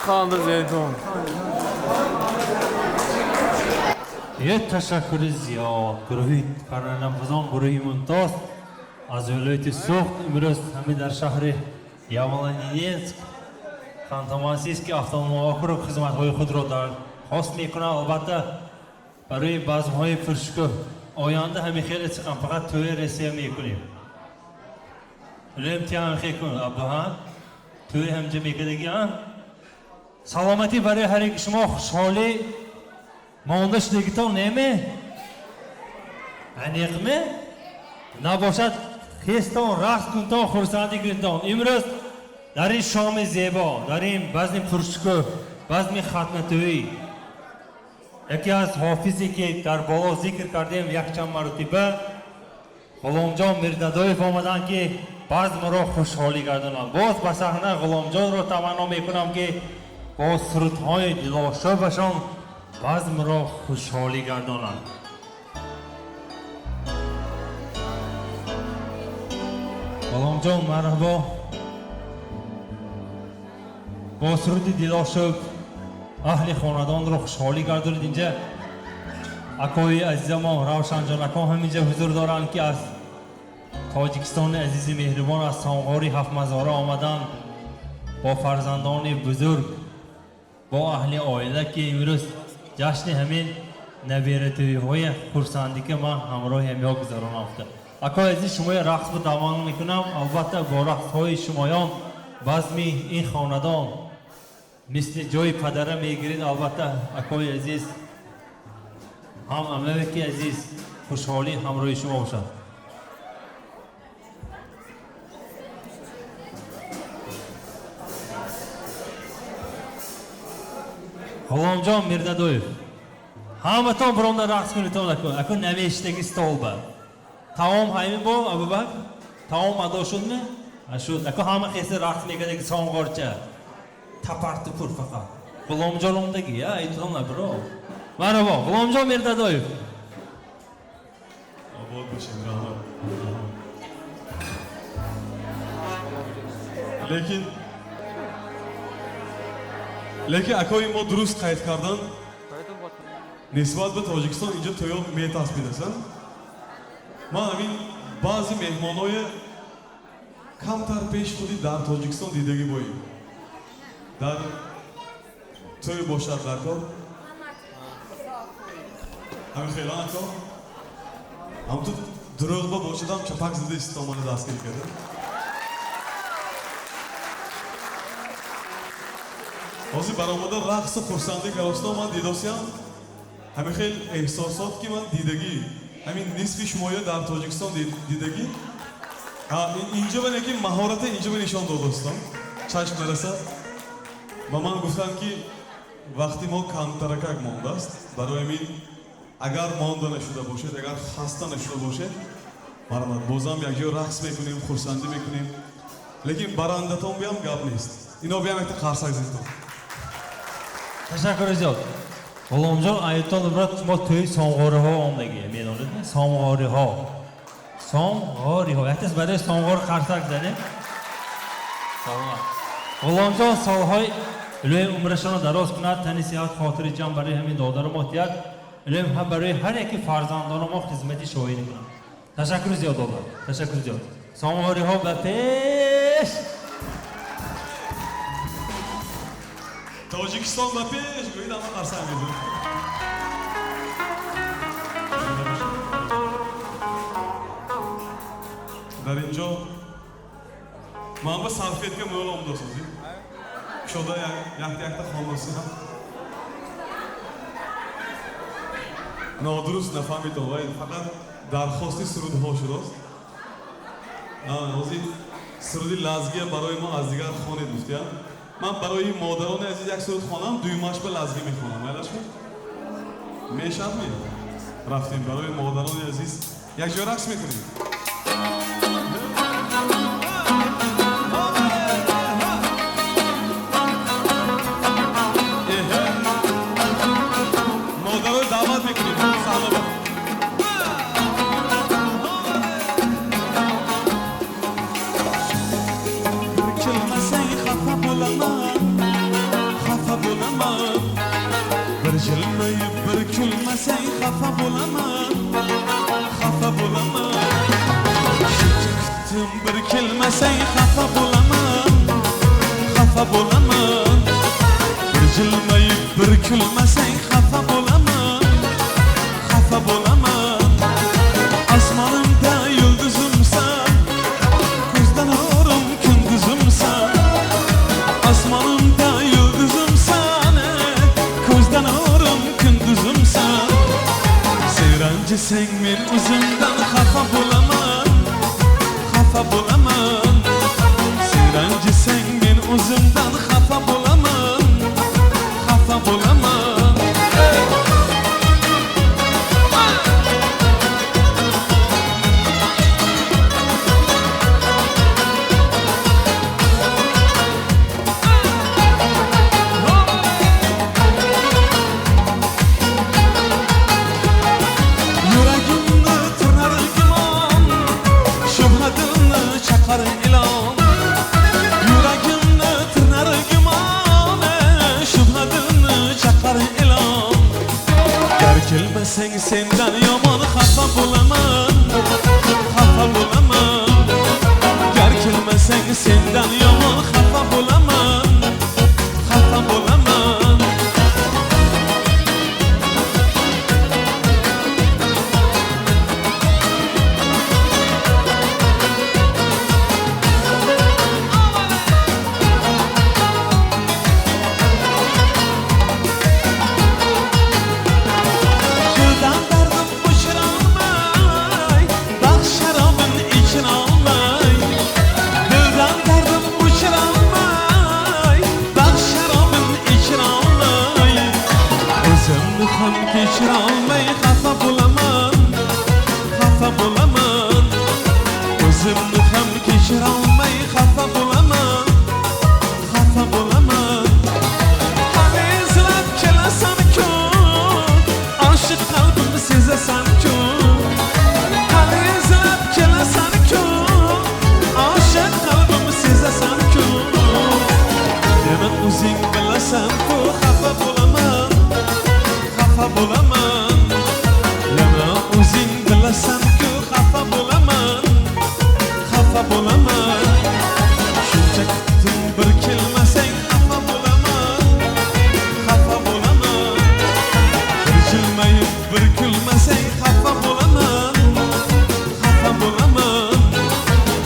خانده زیتون یه تشکر زیاد گروهی فرنامزان گروهی ممتاز از ولایت سوخت امروز همه در شهر یامالانینسک خانتماسی است که افتالمواکر خدمت‌های خود را درخواست میکنه. البته برای بزم‌های فرشکو آینده همین خیلی چقدر فقط توی رسیه میکنیم. امتحان خیلی کن عبدالحق توی همجا میکردگی سلامتی برای هر یک شما خوشحالی ماندش دیگتان نیمه انیقمه نباشد خیستان رقص کنتان خورسندی کنتان. امروز در این شام زیبا در این بزم فرشکو بزم ختمتویی یکی از حافظی که در بالا ذکر کردیم یک چند مرتبه غلامجان میردادویف آمدن که بزم را خوشحالی گردانند. باز به صحنه غلامجان را تمنا میکنم که با سرودهای دلاشوبشان بزم را خوشحالی گردانند. غلامجان مرحبا. با سرود دلاشوب اهل خاندان را خوشحالی گردانید. اینجا اکای عزیز ما روشن جان اکا همینجا حضور دارند که از تاجیکستان عزیز مهربان از سامغاری هفت مزاره آمدن با فرزندان بزرگ با اهل عائله که امروز جشن همین نبیرتوی های خورسندی که من همراه همیا گذران افته. اکا عزیز شما رقص رو دوام میکنم. البته با رقص های شمایان بزمی این خاندان مثل جای پدره میگیرید. البته اکای عزیز هم اموکی عزیز خوشحالی همراه شما باشد. غلامجان میردادویف همه تان برام رقص کنیتان اکن نوشتگی stol با تمام همین با ابوبکر تمام ادا شد نه شد اکن همه خیلی رقص میکنه که سامغارچه تپرت پر فقط غلامجان اومدگی ایتون نبرو مرحبا غلامجان میردادویف آباد باشین لیکن اکای ما درست قید کردن نسبت به تاجیکستان اینجا تویا میتصمید هستن. من همین بعضی مهمانای کمتر پیش خودی در تاجیکستان دیدگی بایی در توی باشد در کار همین خیلی اکا هم تو دروغ با باشد هم چپک زده استامانه دستگیر کرده. بازی برآمده رقص خورسندی کلاسنا من دیداسیم همین خیلی احساسات که من دیدگی همین نصف شمایه در تاجیکستان دیدگی اینجا بنه که مهارت اینجا به نشان دادستم چشم نرسه و من گفتم که وقتی ما کمترکک مانده است برای همین اگر مانده نشده باشد اگر خسته نشده باشد مرمت بازم یک جا رقص میکنیم خورسندی میکنیم لیکن برندتان بیام گپ نیست اینا بیام یک قرصک زیدتان. تشکر زیاد. غلامجان ایتان برات ما توی سامغاری ها آمدگی میدونید سامغاری ها یکیز برای سامغار قرصک زده. غلامجان سالهای الهی عمرشان را دراز کند تنی صحت خاطر جمع برای همین دادر ماتیت الهی هم برای هر یکی فرزندان ما خدمتی شاهی کنند. تشکر زیاد دادر. تشکر زیاد. سامغاری ها به پیش. تاجیکستان با پیش گویید اما قرصه میزن. در اینجا من با سلفیت که مول آمده سازیم شده یک تا خاموسی هم نادرست نفهمید آقای فقط درخواستی سرود ها شده است. سرودی لزگی برای ما از دیگر خانه دوستیم. من برای مادران عزیز یک سرود خوانم دویمش به لزگی میخوانم. میلش میشد رفتیم برای مادران عزیز یک جا رقص میکنیم. مادران دعوت میکنیم سلام. sen men o'zimdan xafa bo'laman, xafa bo'laman. Sen ranjisang men o'zimdan xafa bo'laman, xafa bo'laman. Yuragimni turnar gumon, shubhadilni chaqar ilon. Yuragimni turnar gumon, shubhadilni chaqar ilon. Gar kelmasang sendan yomon xafa bo'laman, xafa bo'laman. Gar kelmasang sendan yomon xafa bo'laman, xafa bo'laman. Dildan dardim o'chirolmay, baxt sharobin ichirolmay. Dildan dardim o'chirolmay, baxt sharobin ichirolmay. O'zimni ham kechirolmay xafa bo'laman, xafa bo'laman. O'zimni ham kechirolmay xafa bo'laman, xafa bo'laman. Hali izlab kelasan-ku, oshiq qalbim sezasan-ku. Hali izlab kelasan-ku, oshiq qalbim sezasan-ku. Yana o'zing bilasan-ku, xafa bo'laman, xafa bo'laman. Yana o'zing bilasan-ku, xafa bo'laman, xafa bo'laman. Shuncha kutdim bir kelmasang xafa bo'laman, xafa bo'laman. Bir jilmayib bir kulmasang xafa bo'laman, xafa bo'laman.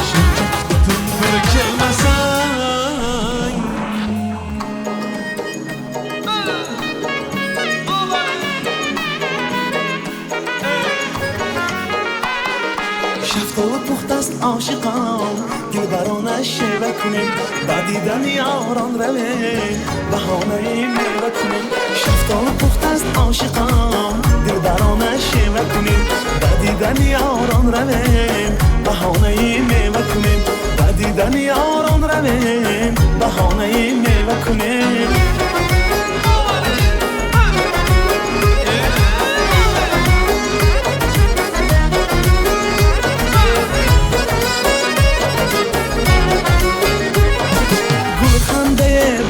Shuncha kutdim bir kelmasang. shaftoli puxtast oshiqon, dilbarona sheva kuning. Badidan yoron raving, bahonai meva kuning. Shaftoli puxtast oshiqon, dilbarona sheva kuning. Badidan yoron raving, bahonai meva kuning. Badidan yoron raving, bahonai meva kuning.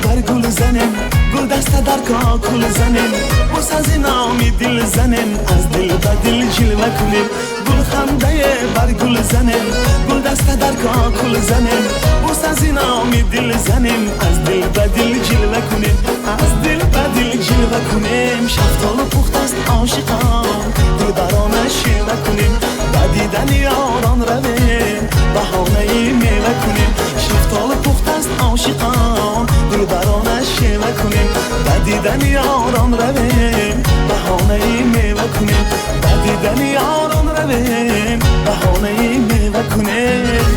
بر گل زنم، گل دست در کاکل زنم. بس از نامی دل زنم، از دل به دل جلوه کنیم. گل خنده بر گل زنم، گل دست در کاکل زنم. بس از نامی دل زنم، از دل به دل جلوه کنیم. از دل به دل جلوه کنیم. شفتال پخت است عاشقان، دل برانه شیوه کنیم. بدیدن یاران رویم، بهانه میوه کنیم. شفتال پخت است عاشقان، دل برانه شیوه کنیم. بدیدن یاران رویم، بهانه میوه کنیم. بدیدن یاران رویم، بهانه میوه کنیم.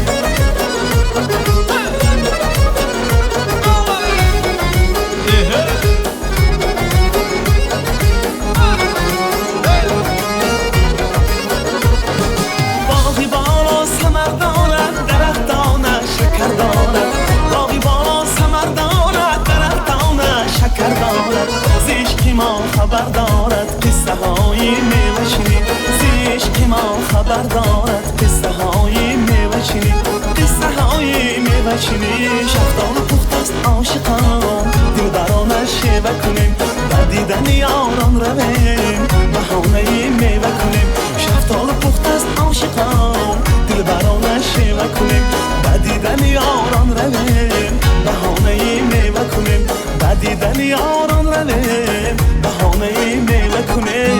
باغی بالا ثمر دارد، درختانه شکر دارد. باغی بالا ثمر دارد، درختانه شکر دارد. زیشکی ما خبر دارد، قصه های میوه شنید. زیشکی ما خبر دارد، قصه های میوه شنید. قصه های میوه شنید. شفتال پخت است عاشقان، دل برانه شیوه کنیم. بدیدن یاران رویم، بهانه میوه کنیم. شفتال پخت است عاشقان، دل برانه شیوه کنیم. بدیدن یاران رویم، بهانه میوه کنیم. بدیدن یاران رویم، بهانه میوه کنیم.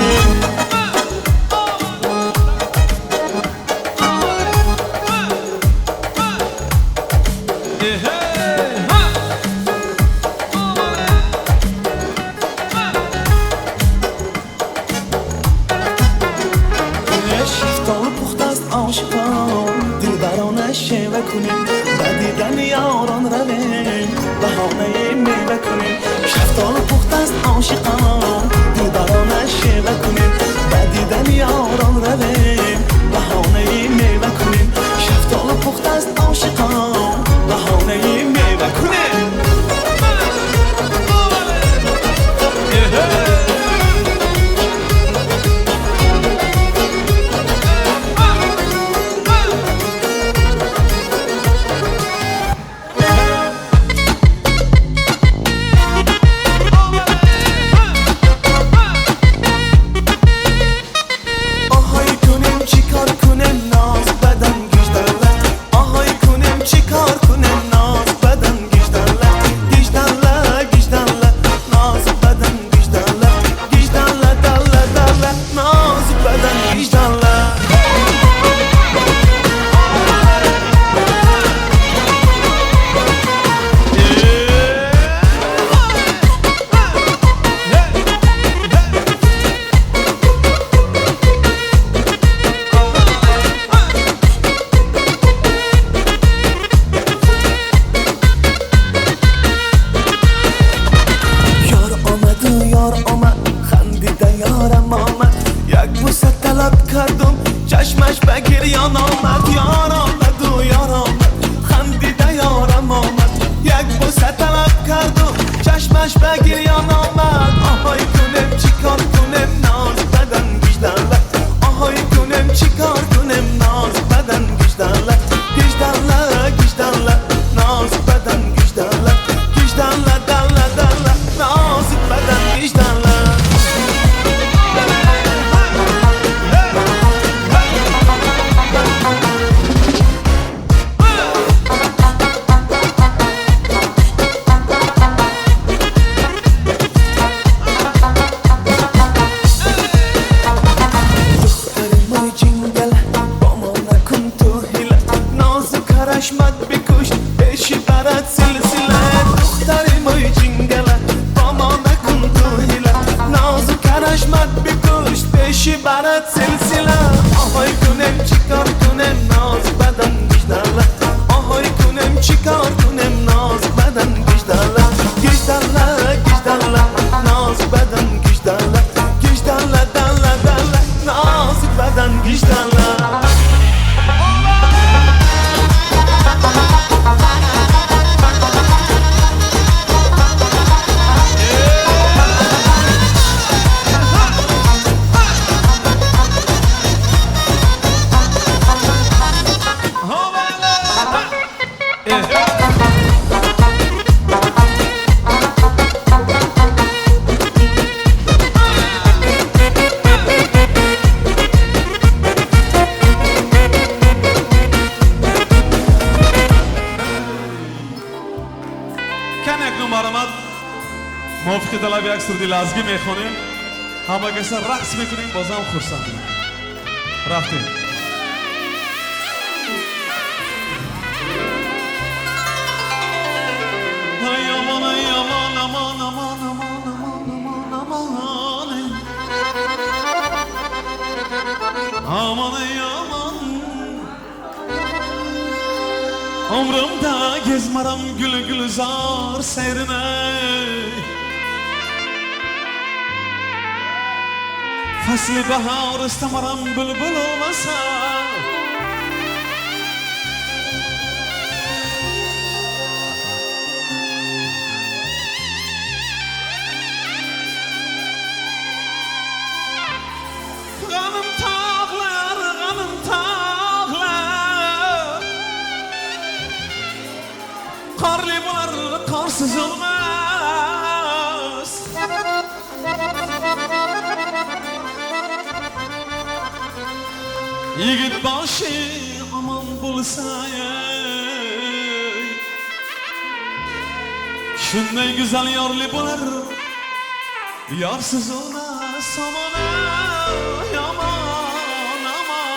عاشقان دلبرانش شیوه کنیم بدیدن یاران رویم بهانه میوه کنیم شفتال پخت است عاشقان دلبرانش شیوه کنیم بدیدن یاران رویم بهانه میوه کنیم شفتال پخت است عاشقان بهانه میوه کنیم موافق طلب یک سردی لازگی میخونیم همه کسا رقص میکنیم بازم خورسند رفتیم ای امان ای امان امان امان امان امان امان امان ای امان umrumda gezmaram gül gülzar seyrine Fasli bahar istamaram bülbül olmasa Kanım tağlar, kanım tağlar Karlı bular, karsız olmaz Yigit başı aman bulsa Şunday güzel yarlı bular Yarsız olmaz aman aman aman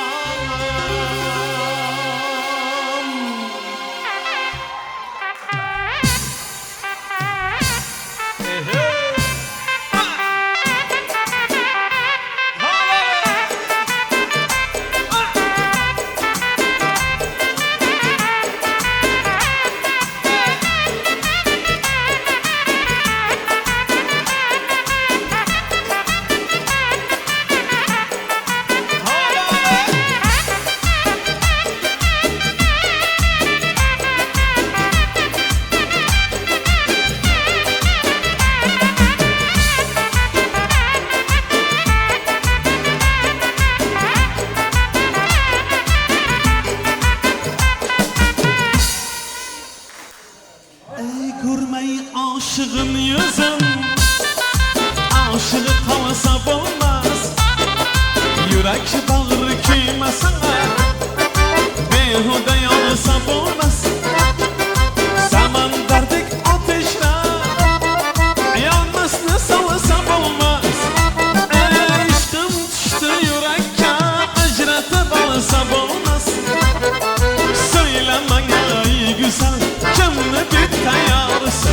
aşığın yüzün aşığı kalsa olmaz yürek bağır kime sana behude yansa olmaz zaman derdik ateşler yanmasını savsa olmaz aşkım düştü yürekke ecrete balsa olmaz söyleme ey güzel kimle bitti yarısı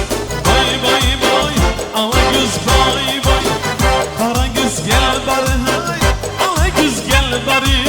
Boy boy boy ala güz boy boy kara güz gel bari hay ala güz gel bari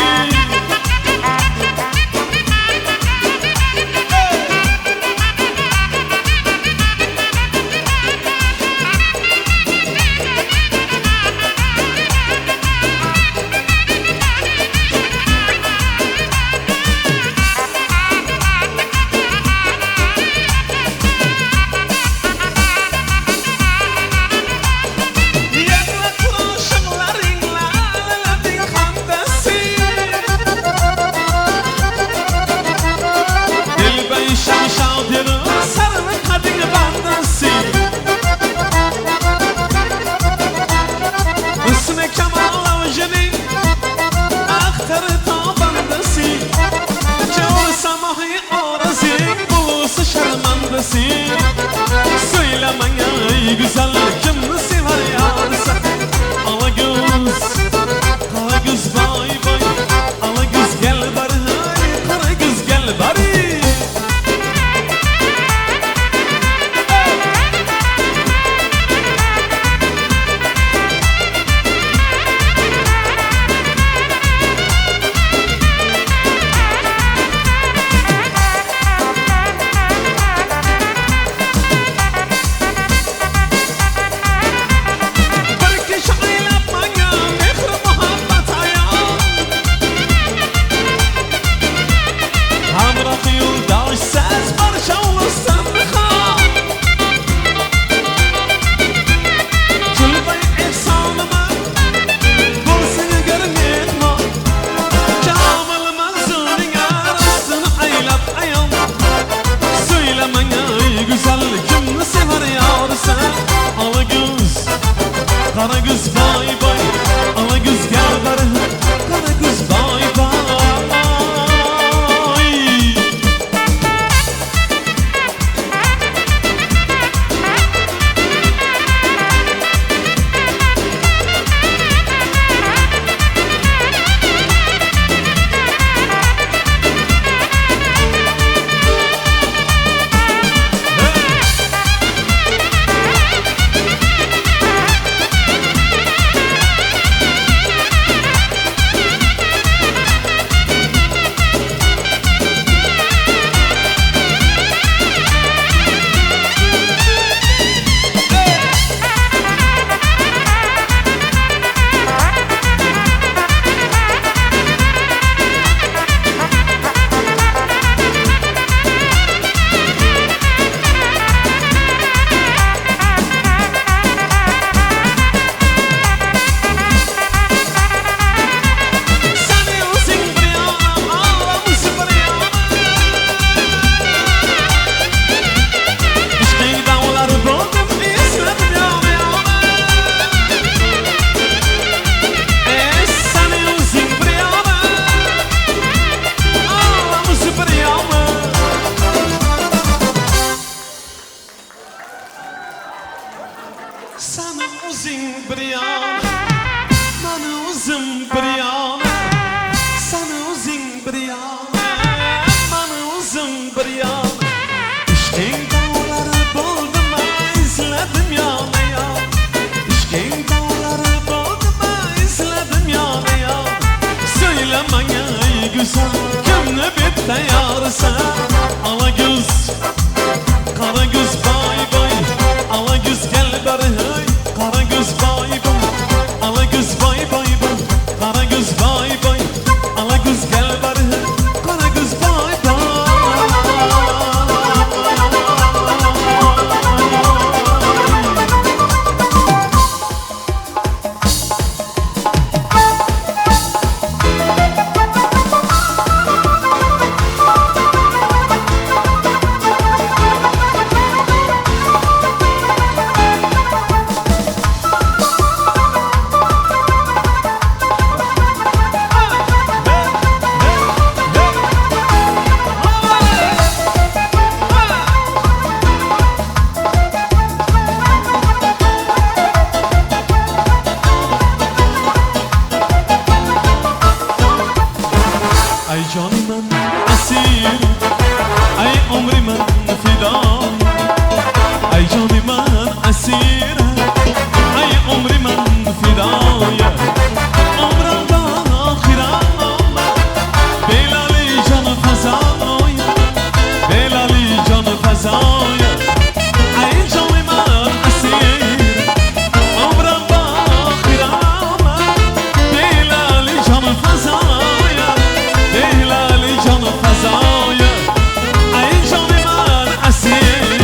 Söyleme ey güzel kim sever yarsa ala göz kara göz vay vay ala göz gel bari hay kara göz gel bari Kara güz vay vay ala güz gel bari kara güz vay vay Sana uzun bir yana, bana uzun bir yana. Sana uzun bir yana, bana uzun bir yana. İşkin dağları buldum, izledim yana yana. İşkin dağları buldum, izledim yana yana. Söyleme ey güzel, kimle bitti yarısa. Ala göz, kara göz bay bay. Ala göz gel bari hey, kara göz bay bay. Ala göz bay bay bay, kara göz bay bay. Ala göz gel bari hey, kara göz bay bay. من اسیر ای عمر من فدا ای جان من اسیر ای عمر من فدای عمرم تا آخرم بلالی جان فزای بلالی جان فزای ای جان من اسیر عمرم تا آخرم بلالی جان فزای بلالی جان فزای ای جان من اسیر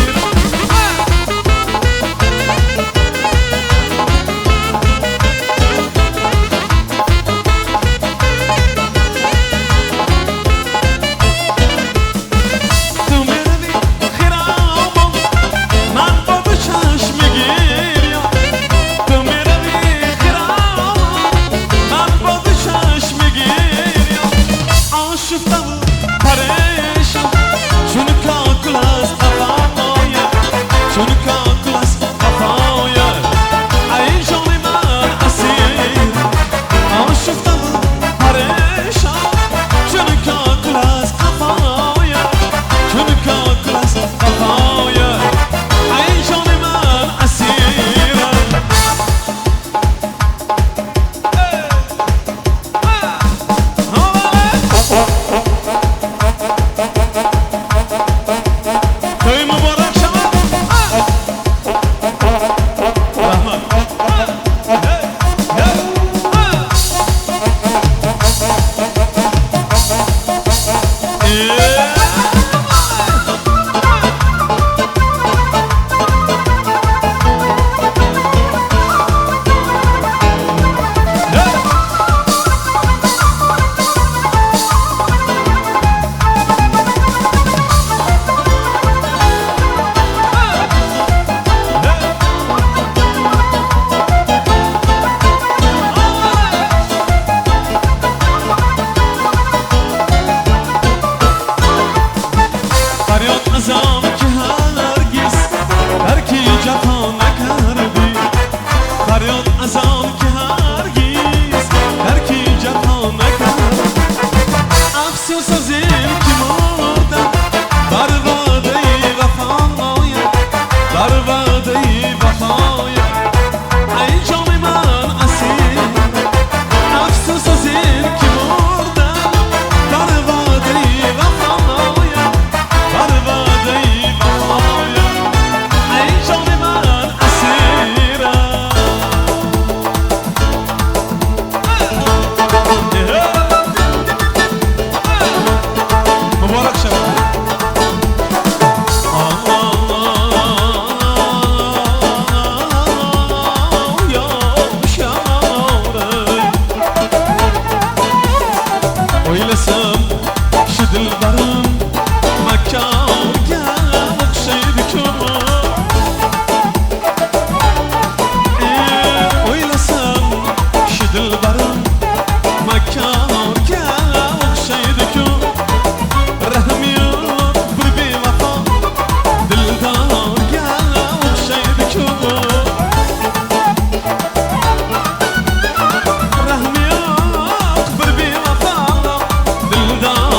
دلدار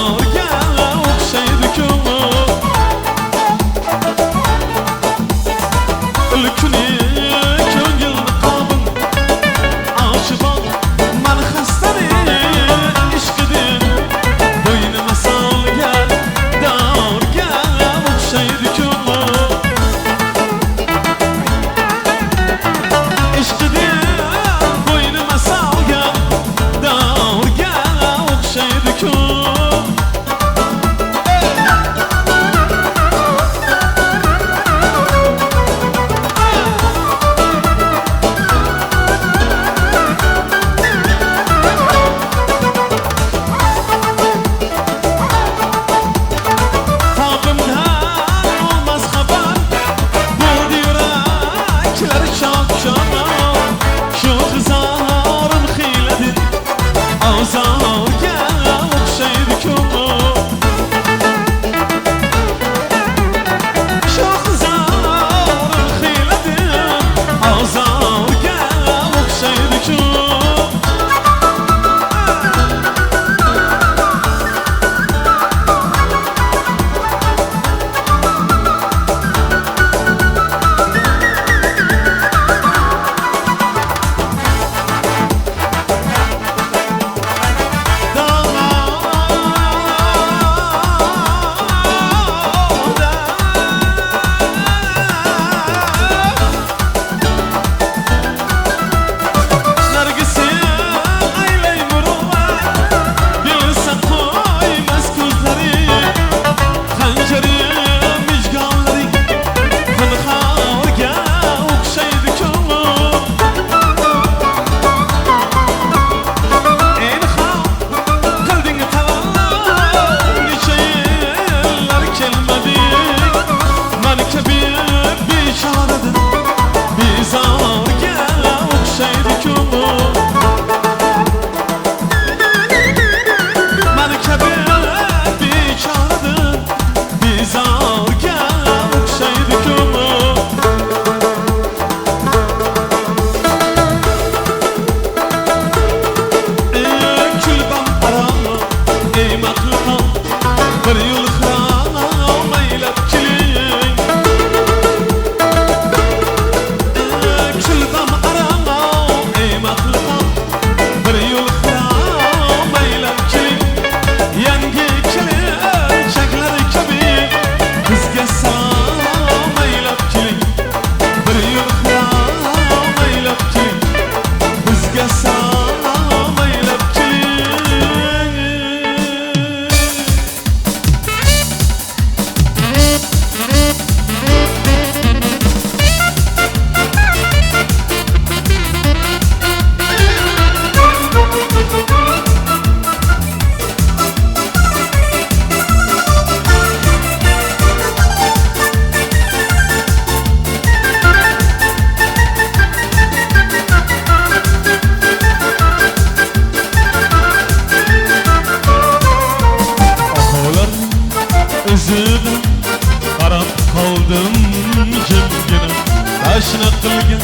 tashna qilgan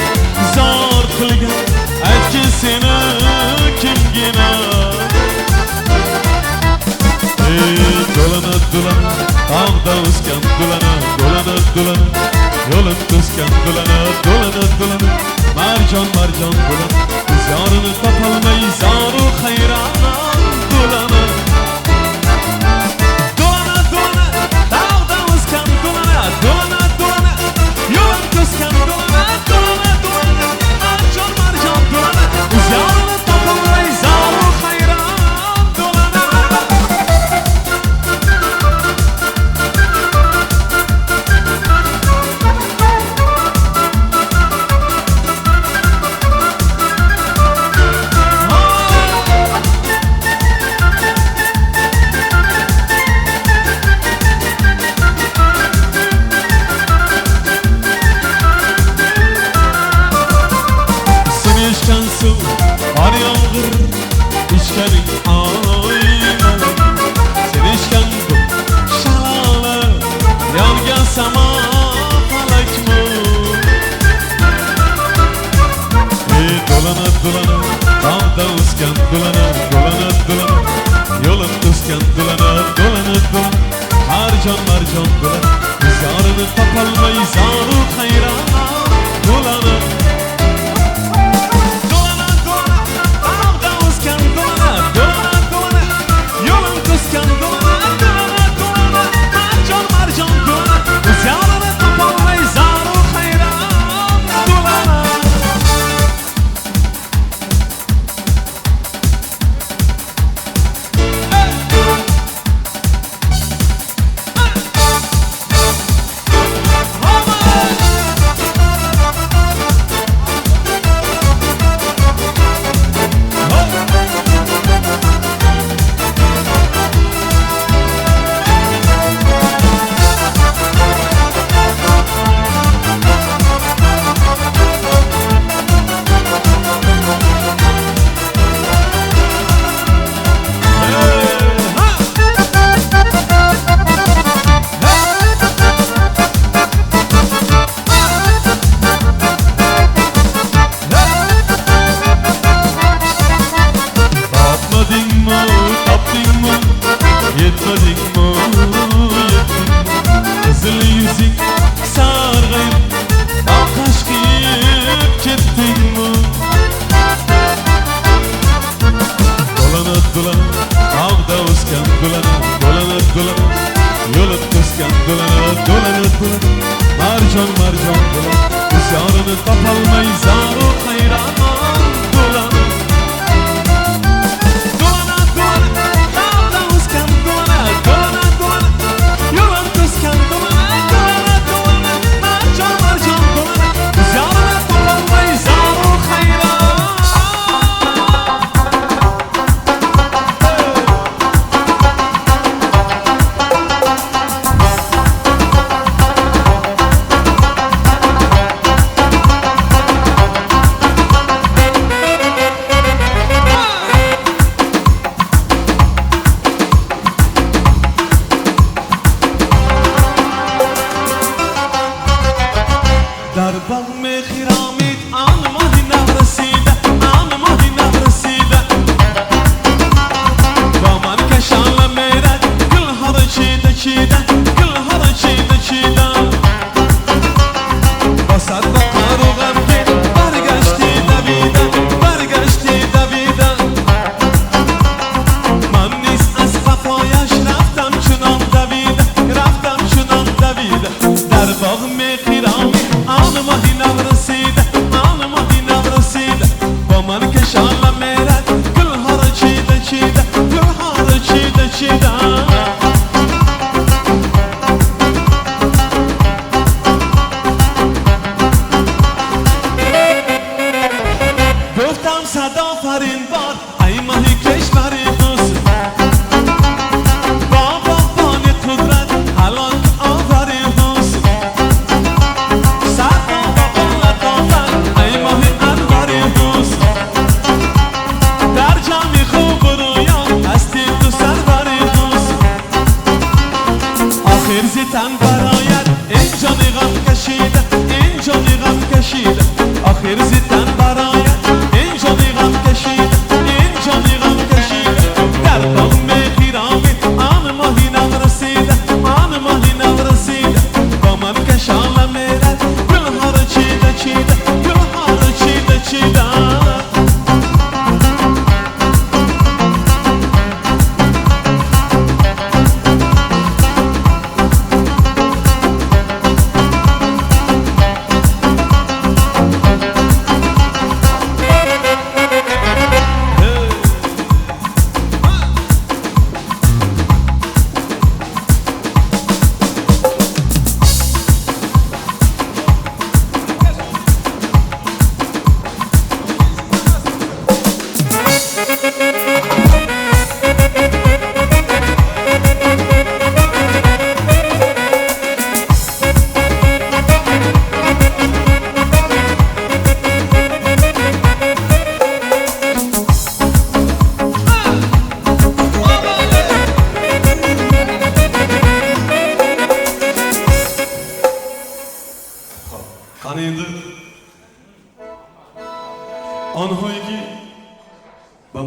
zor qilgan aytgin seni kimgina do'lana do'lana tog'da o'sgan do'lana do'lana do'lana yo'lim to'sgan do'lana do'lana do'lana marjon marjon do'lana biz yorini topolmay zoru hayron do'lana do'lana do'lana tog'da o'sgan do'lana do'lana do'lana yo'lim to'sgan do'lana do'lana do'lana marjon marjon do'lana biz yorini topolmay zoru hayron do'lana İçkenin aynalı Sen içken kum şalalı Yalgan sama falak mı Dolana dolana Dağda uskan dolana Dolana dolana Yolun uskan dolana Dolana dolana Harcan marcan dolana Biz yarını tapalmayız Zaru hayran dolana Marcan marcan dolan Biz yarını tapalmayız Zaru hayran dolan Dolana dolana Dağda uskan dolana Dolana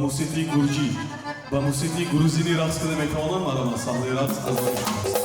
موسیقی گرجی و موسیقی گروزینی رقص کنه میتوانم مرا صحنه رقص از داشت.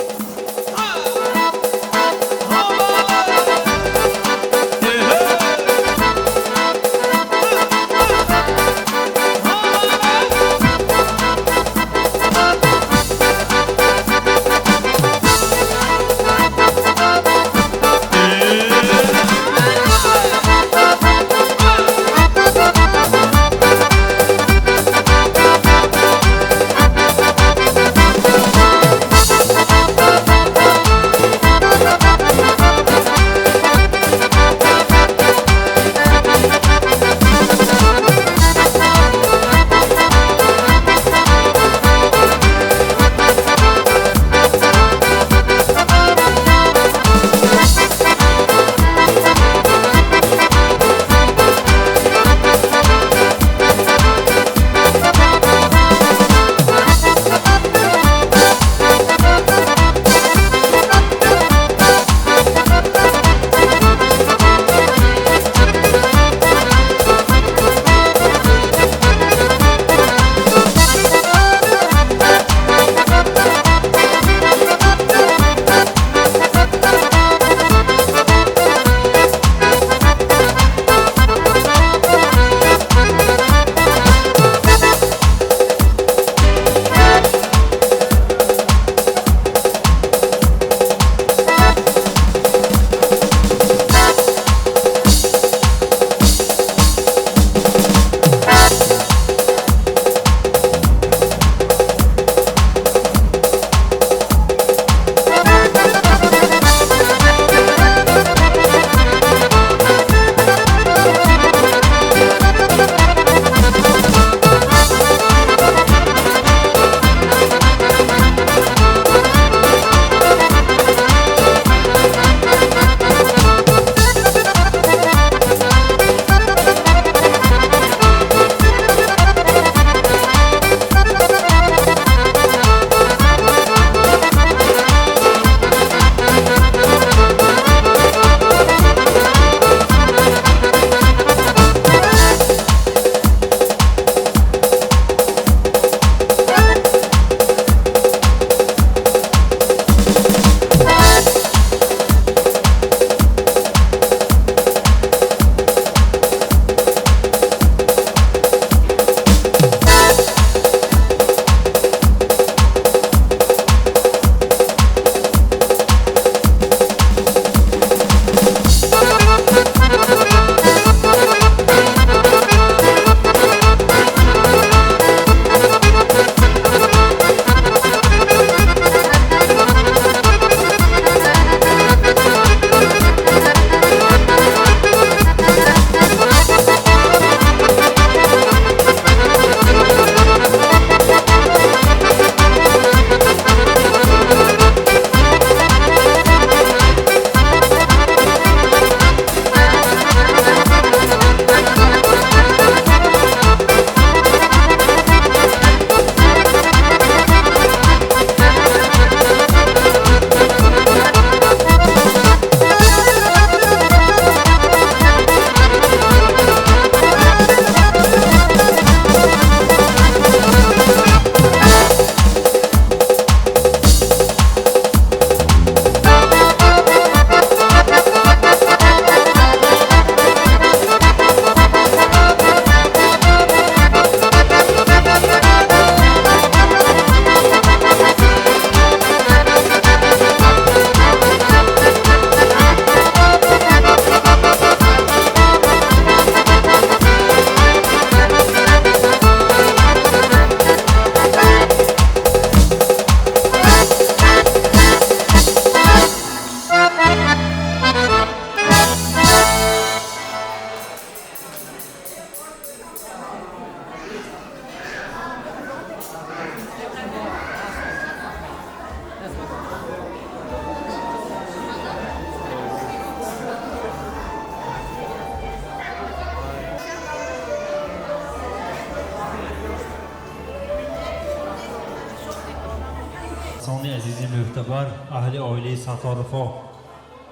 انسان عزیز معتبر اهل عائله ستارفا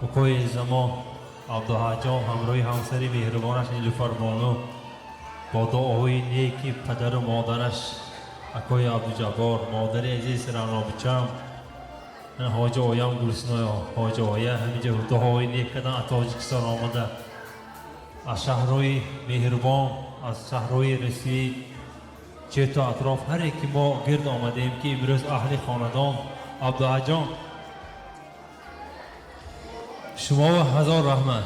حقوق زمان عبدالحجام همراه همسری مهربانش نیلوفر بانو با دعای نیکی پدر و مادرش اکای عبدالجبار، مادر عزیز رانا بچم، حاج آیم گرسنای حاج آیه همینجا دعای نیک کردن از تاجیکستان آمده، از شهرهای مهربان، از شهرهای رسوی چه تا اطراف هر یکی ما گرد آمدیم که امروز اهل خاندان عبدالله جان شما و هزار رحمت.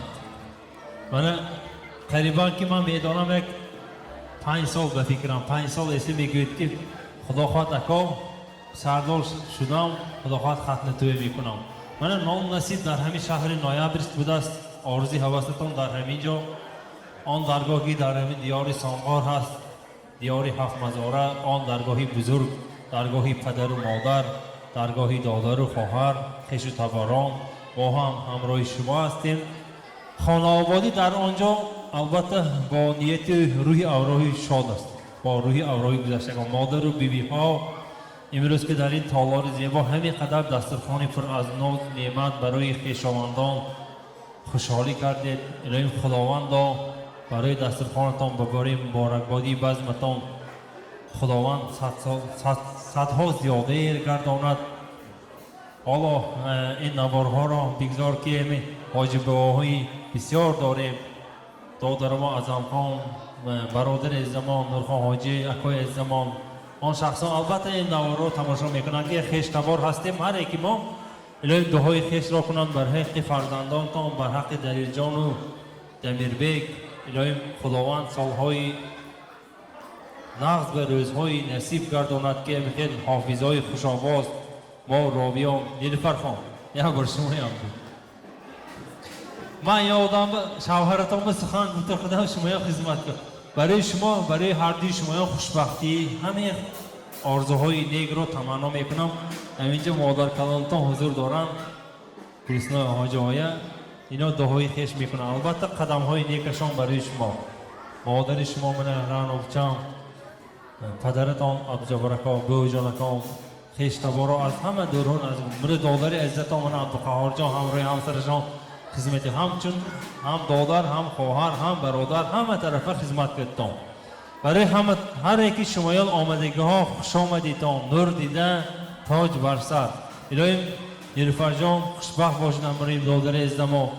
من قریبا که من میدانم یک 5 سال به فکرم 5 سال ایسی میگوید که خدا خواهد اکا سردار شدم، خدا خواهد ختم توی میکنم. من نام نصیب در همین شهر نایبرست بوده است، آرزی حوستتان در همین جا آن درگاهی در همین دیار سانغار هست، دیار هفت مزاره، آن درگاهی بزرگ، درگاهی پدر و مادر، درگاهی دادر و خواهر، خویش و تبران با هم همراه شما هستیم. خانه آبادی در آنجا البته با نیت روح اوراهی شاد است، با روح اوراهی گذشتگان مادر و بیبی ها امروز که در این تالار زیبا همین قدر دسترخوانی پر از ناز نعمت برای خویشاوندان خوشحالی کردید. الهی خداوندا برای دسترخوانتان ببری مبارکبادی بزمتان خداوند صدها زیاده گرداند. حالا این نوارها را بگذار که همین حاج بواهی بسیار داریم، دادرما اعظم خان، برادر زمان نورخان حاجی اکای زمان، آن شخصان البته این نوار را تماشا میکنند که خیشتبار هستیم. هر یکی ما الهی دعای خیش را کنند بر حق فرزندانتان، بر حق دلیل جان و دمیربیگ. الهی خداوند سالهای نغز به روزهای نصیب گرداند که میخواد حافظهای خوش آواز ما راویان نیلوفر خان یک بار شما هم بود. من یادم شوهرتان به سخن بود خدا شما خدمت کرد. برای شما، برای هر دوی شما خوشبختی همه آرزوهای نیک رو تمنا میکنم. همینجا مادر کلانتان حضور دارن، گرسنای حاج آیه، اینا دعای خیش میکنن. البته قدم های نیکشان برای شما، مادر شما من رانوچم، پدرتان عبدالجبارکا، بوجانکا، خیشتبارا از همه دوران از مرد دادر عزتان من عبدالقهار جان همراه همسرشان خدمت همچون هم دادر هم خواهر هم برادر همه طرفه خدمت کردم. برای همه هر یکی شمایان آمدگی ها خوش آمدیتان، نور دیده تاج بر سر. الهی نیلوفر جان خوشبخت باشید برای دادر عزتما.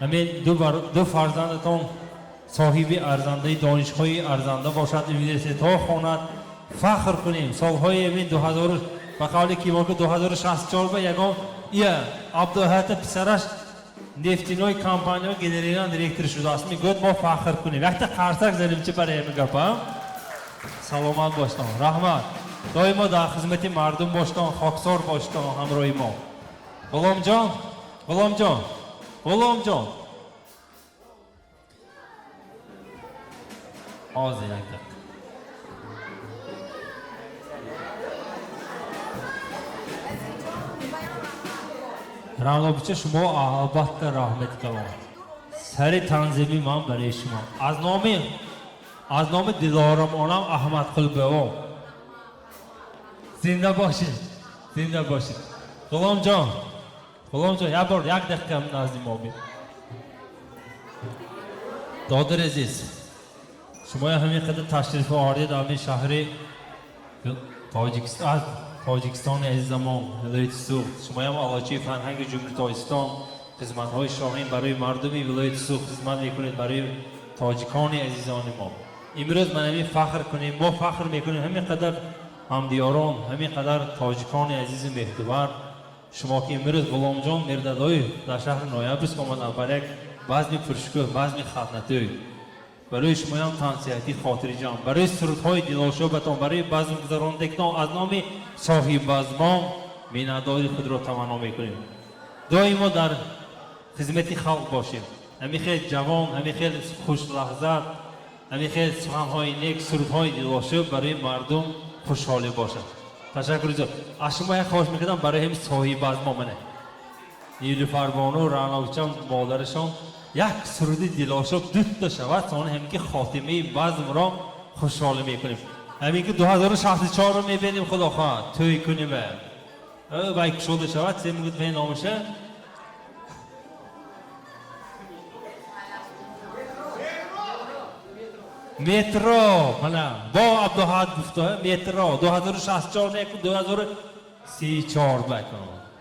همین دو فرزندتان صاحب ارزنده دانشگاهی ارزنده باشد، امیدوارم تا خواند فخر کنیم. سالهای همین 2000 به قول کیوان که 2064 به یگان عبدالحیات پسرش نفتینوی کمپانیا گنریان دیرکتر شده است. میگوید ما فخر کنیم. وقتی قرصک زدیم چه برای میگم. سلامت باشتان، رحمت دائما در خدمت مردم باشتان، خاکسار باشتان همراه ما. غلام جان، غلام جان، غلام جان آز یک دقیقه رانا بچه شما البته رحمت کنم. سر تنظیمی من برای شما از نام دلارم آنم احمد قلبه زنده باشید، زنده باشید. غلام جان یک بار یک دقیقه نزدی ما بید. دادر عزیز شما همین قدر تشریف آوردید در همین شهر تاجیکستان عزیزمان ولایت سوخت. شما هم علاجی فرهنگ جمهوری تاجیکستان خدمت‌های شاهین برای مردمی ولایت سوخت خدمت میکنید، برای تاجیکان عزیزان ما. امروز من همین فخر کنیم، ما فخر میکنیم همین قدر همدیاران، همین قدر تاجیکان عزیز مهدور. شما که امروز غلام جان مرددای در شهر نایبرست آمدن برای یک بزم پرشکوه، بزم ختنتوی، برای شما هم تنصیحاتی خاطری جان، برای سرودهای دلاشوبتان، برای بزم گذراندگان از نام صاحب بزمان میندای خود را تمنا میکنیم. دائما در خدمت خلق باشیم. همین خیلی جوان، همین خیلی خوش لحظت، همین خیلی سخنهای نیک، سرودهای دلاشوب برای مردم خوشحالی باشد. تشکر زیاد. از شما یک خواهش میکنم برای همین صاحب بزمان منه نیلوفر بانو و رعناچم مادرشان یک سرودی دلاشوب دوست شود تا هم که خاتمه بزم را خوشحال میکنیم. همین که 2064 رو میبینیم خدا خواهد توی کنیم باید شده شود سه میگوید به نامشه. مترو با عبدالحد گفته مترو 2064 نکن 2034 بکن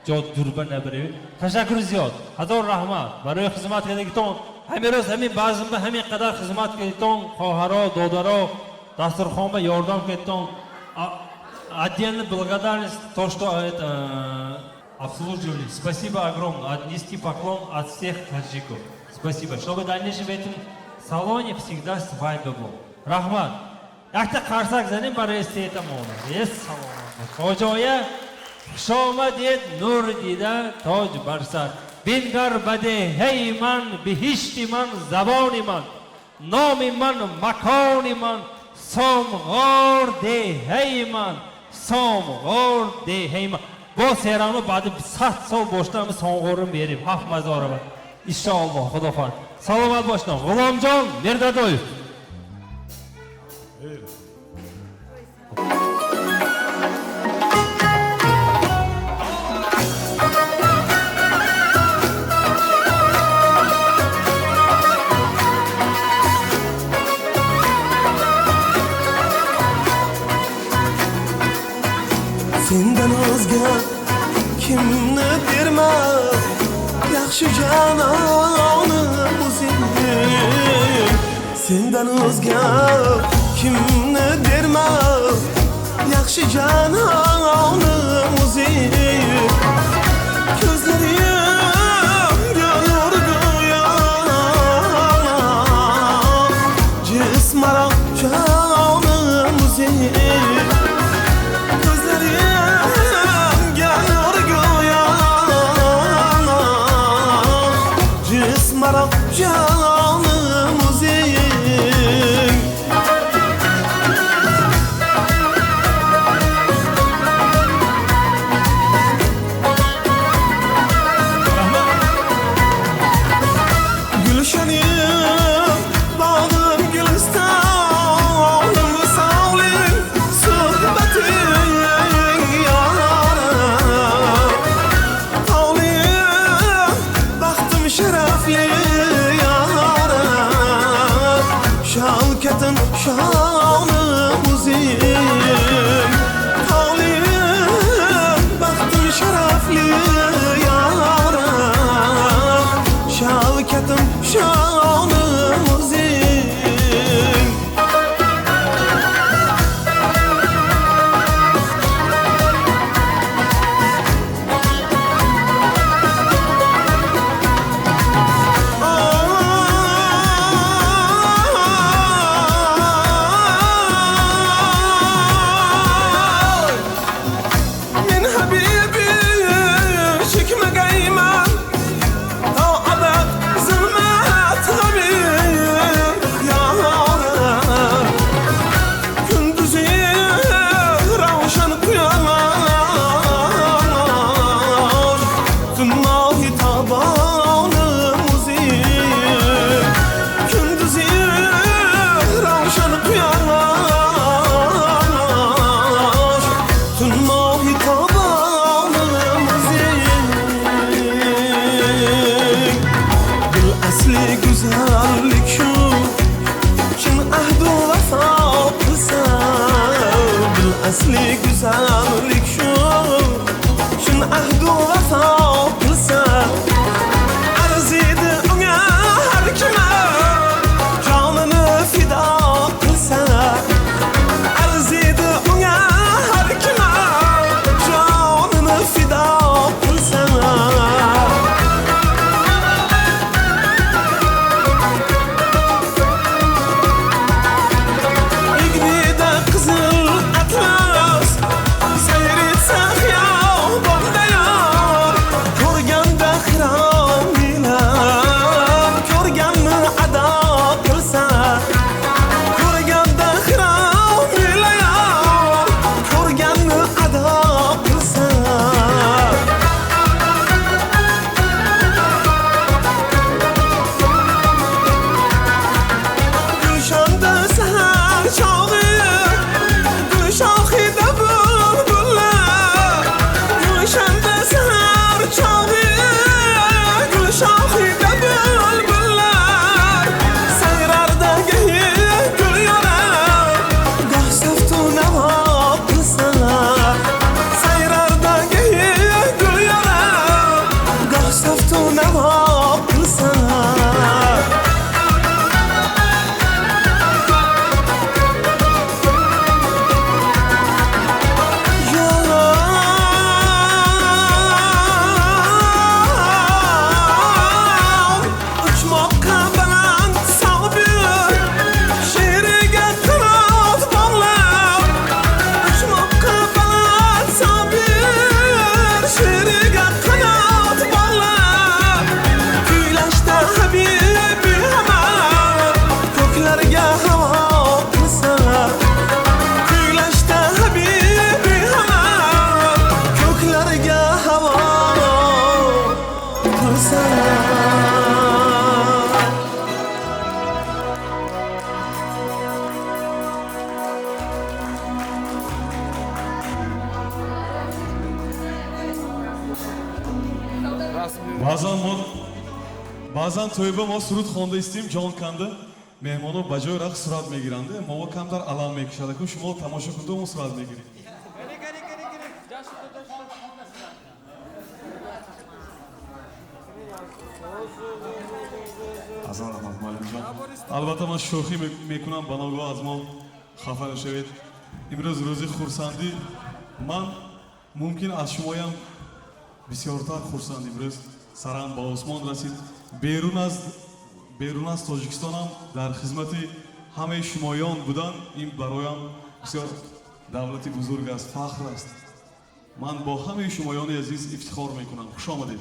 جا دوربه نبری تشکر زیاد هزار رحمت برای خدمت کردگیتون همین روز همین بعضم به همین قدر خدمت کردگیتون خواهرها دادرها دسترخوان به یاردم کردگیتون отдельно благодарность то что обслуживали спасибо огромное отнести поклон от всех таджиков спасибо чтобы в дальнейшем в этом салоне всегда с вами был рахмат якта қарсак заним барои истеътамона ес салом хоҷоя хушомадед нур дида тоҷ бар сар бингар ба деҳаи ман биҳишти ман забони ман номи ман макони ман сомғор деҳаи ман сомғор деҳаи ман бо серано баъди 100 сол боштам сомғорро мерим 7 мазораба иншоаллоҳ худофард саломат бошам ғуломҷон мирдадоев sendan o'zga kimni derman yaxshi janonim o'zing sendan o'zga kimni derman yaxshi janonim o'zing ko'zlaringga nur go'yo jismaroq jonim o'zing canım uzun Gülşenim bağım gülistanım savlim sohbetin yarım Tavlim baktım şerefli Şalketin şanım uzun Tavlim baktım şerefli yarım Şalketin şanım uzun güzellik şu Çin ahdu vefa kılsam Bil asli güzellik şu Çin ahdu vefa kılsam Arzidi ona her kime Canını fida kılsam Arzidi ona her kime Canını fida kılsam sana. баъзан тӯйба мо суруд хонда истем ҷон канда меҳмоно ба ҷои рақс сурат мегиранд мо камтар алам мекушад ку шумо тамошо кунду мо сурат мегирем азан раҳмат муаллимҷон албатта ман шӯхӣ мекунам ба ногоҳ аз мо хафа нашавед имрӯз рӯзи хурсандӣ ман мумкин аз шумоям бисёртар хурсанд имрӯз сарам ба осмон расид берун аз тоҷикистонам дар хизмати ҳамаи шумоён будан ин бароям бисёр давлати бузург аст фахр аст ман бо ҳамаи шумоёни азиз ифтихор мекунам хуш омадед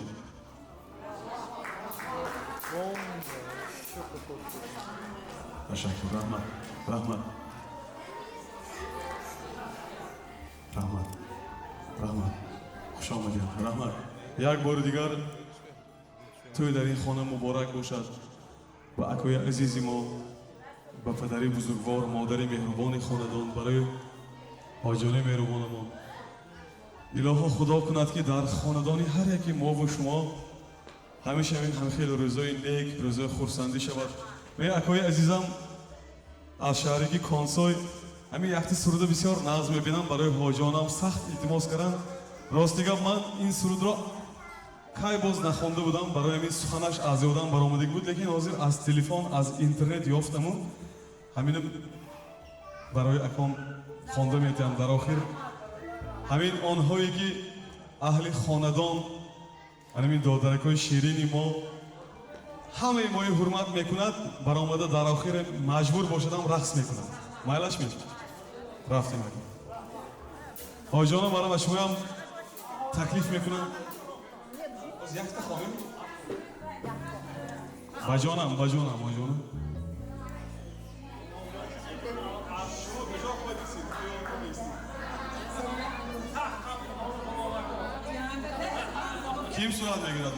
ташаккур раҳмат раҳмат раҳмат раҳмат хуш омадед раҳмат як бори дигар тӯй дар ин хона муборак бошад ба акои азизи мо ба падари бузургвор модари меҳрубони хонадон барои ҳоҷони меҳрубонамон илоҳо худо кунад ки дар хонадони ҳар яки мову шумо ҳамеша ин ҳамхел рӯзои нек рӯзои хурсандӣ шавад ва акои азизам аз шаҳрики консой ҳамин яхти суруда бисёр нағз мебинам барои ҳоҷонам сахт илтимос карданд ростигап ман ин сурудро кай боз нахонда будам барои ҳамин суханаш аз ёдам баромадагӣ буд лекин ҳозир аз телефон аз интернет ёфтаму ҳамин барои аком хонда метавам дар охир ҳамин онҳое ки аҳли хонадон ҳамин додаракҳои ширини мо ҳамаи мои ҳурмат мекунад баромада дар охир маҷбур бошадам рақс мекунам майлаш ме рафтем ҳоҷона мара ба шумоям таклиф мекунам якта хоҳем баҷонам ҳоҷона ким сурат мегирад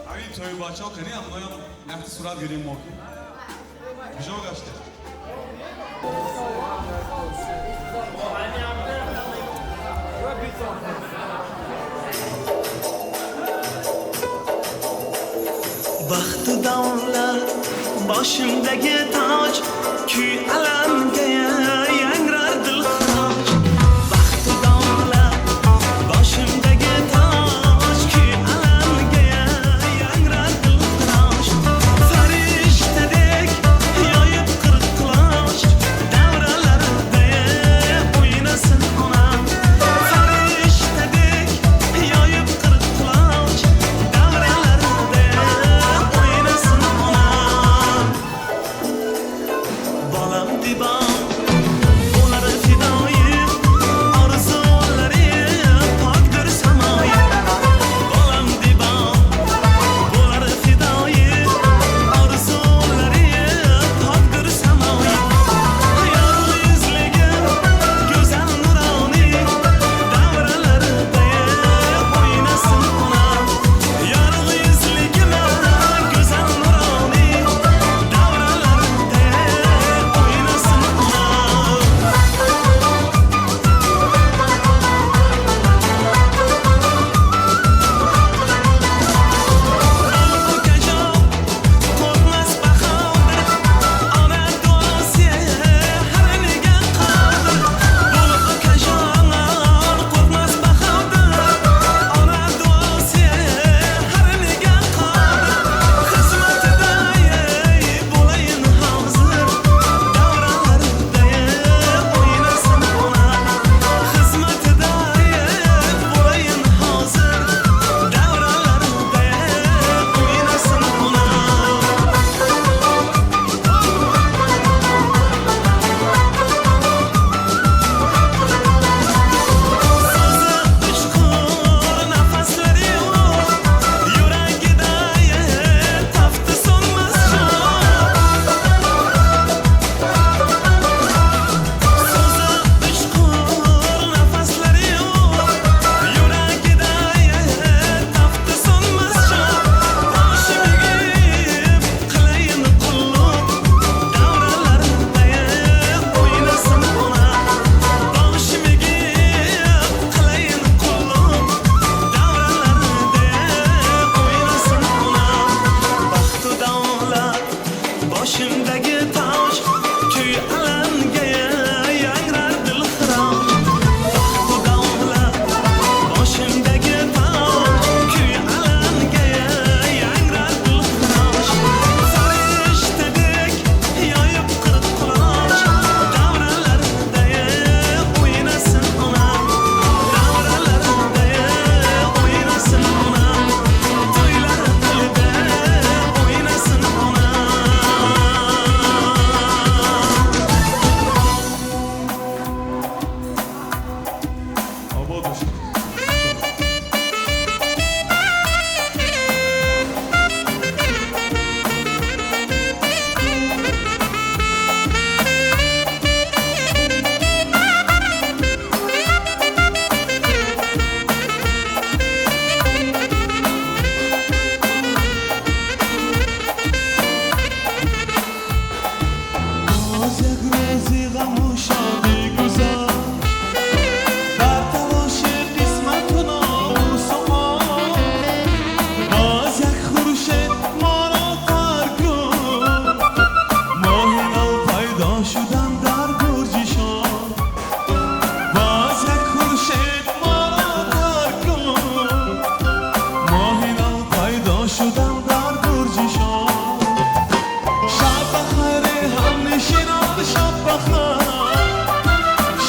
ҳамин тӯи бачаҳо каниам ноям яхти сурат гирем мо ки куҷо гаште Baxtu davlat boshimdagi toj kuy alamga yangrar dilxiroj Baxtu davlat boshimdagi toj kuy alamga yangrar dilxiroj Farishtadek yoyib qirq quloch davralarda o'ynasin onam Farishtadek yoyib qirq quloch davralarda Balam dibam, olar fidoyim, orzulari pokdir samoyim. Balam dibam, olar fidoyim, orzulari pokdir samoyim. Yorug'izligim, go'zal nuroniy, davralarda o'ynasin onam. Yorug'izligim, go'zal nuroniy, davralarda o'ynasin onam. بخیر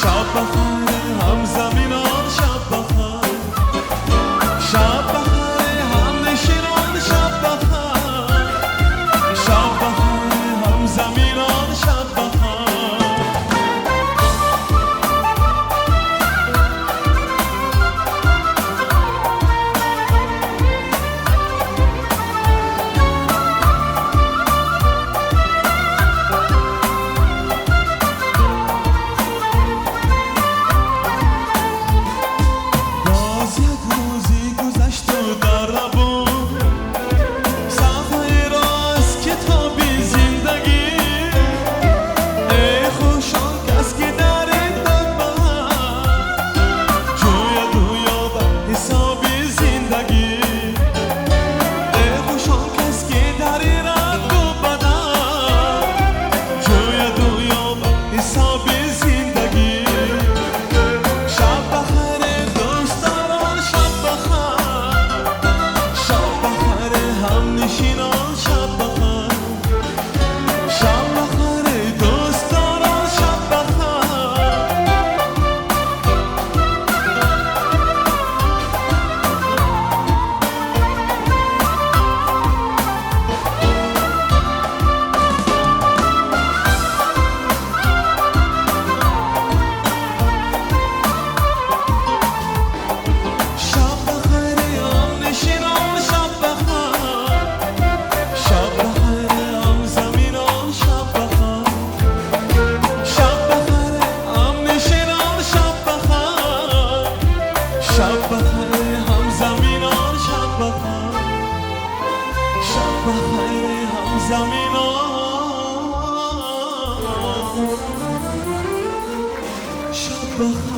شب بخیر هم زمینان شب بخیر شب بخیر هم نشینان شب بخیر شب بخیر هم زمینان شب بخیر باز یک روزی گذشت و در نبود صفحه را از کتابی زندگی ای خوشان کس که در این داد بهر جوید و یابد حسابی زندگی ای خوشان کس که در این رنگ و بدن جوید و یابد حسابی زندگی شب بخیر دوستان شب بخیر شب بخیر هم نشینان شب بخیر شب بخیر دوستان شب بخیر شب بخیر هم نشینان شب بخیر شب بخیر هم زمینان شب بخیر شب بخیر هم نشینان شب بخیر شب بخیر هم زمینان شب بخیر شب بخیر هم زمینان شب بخیر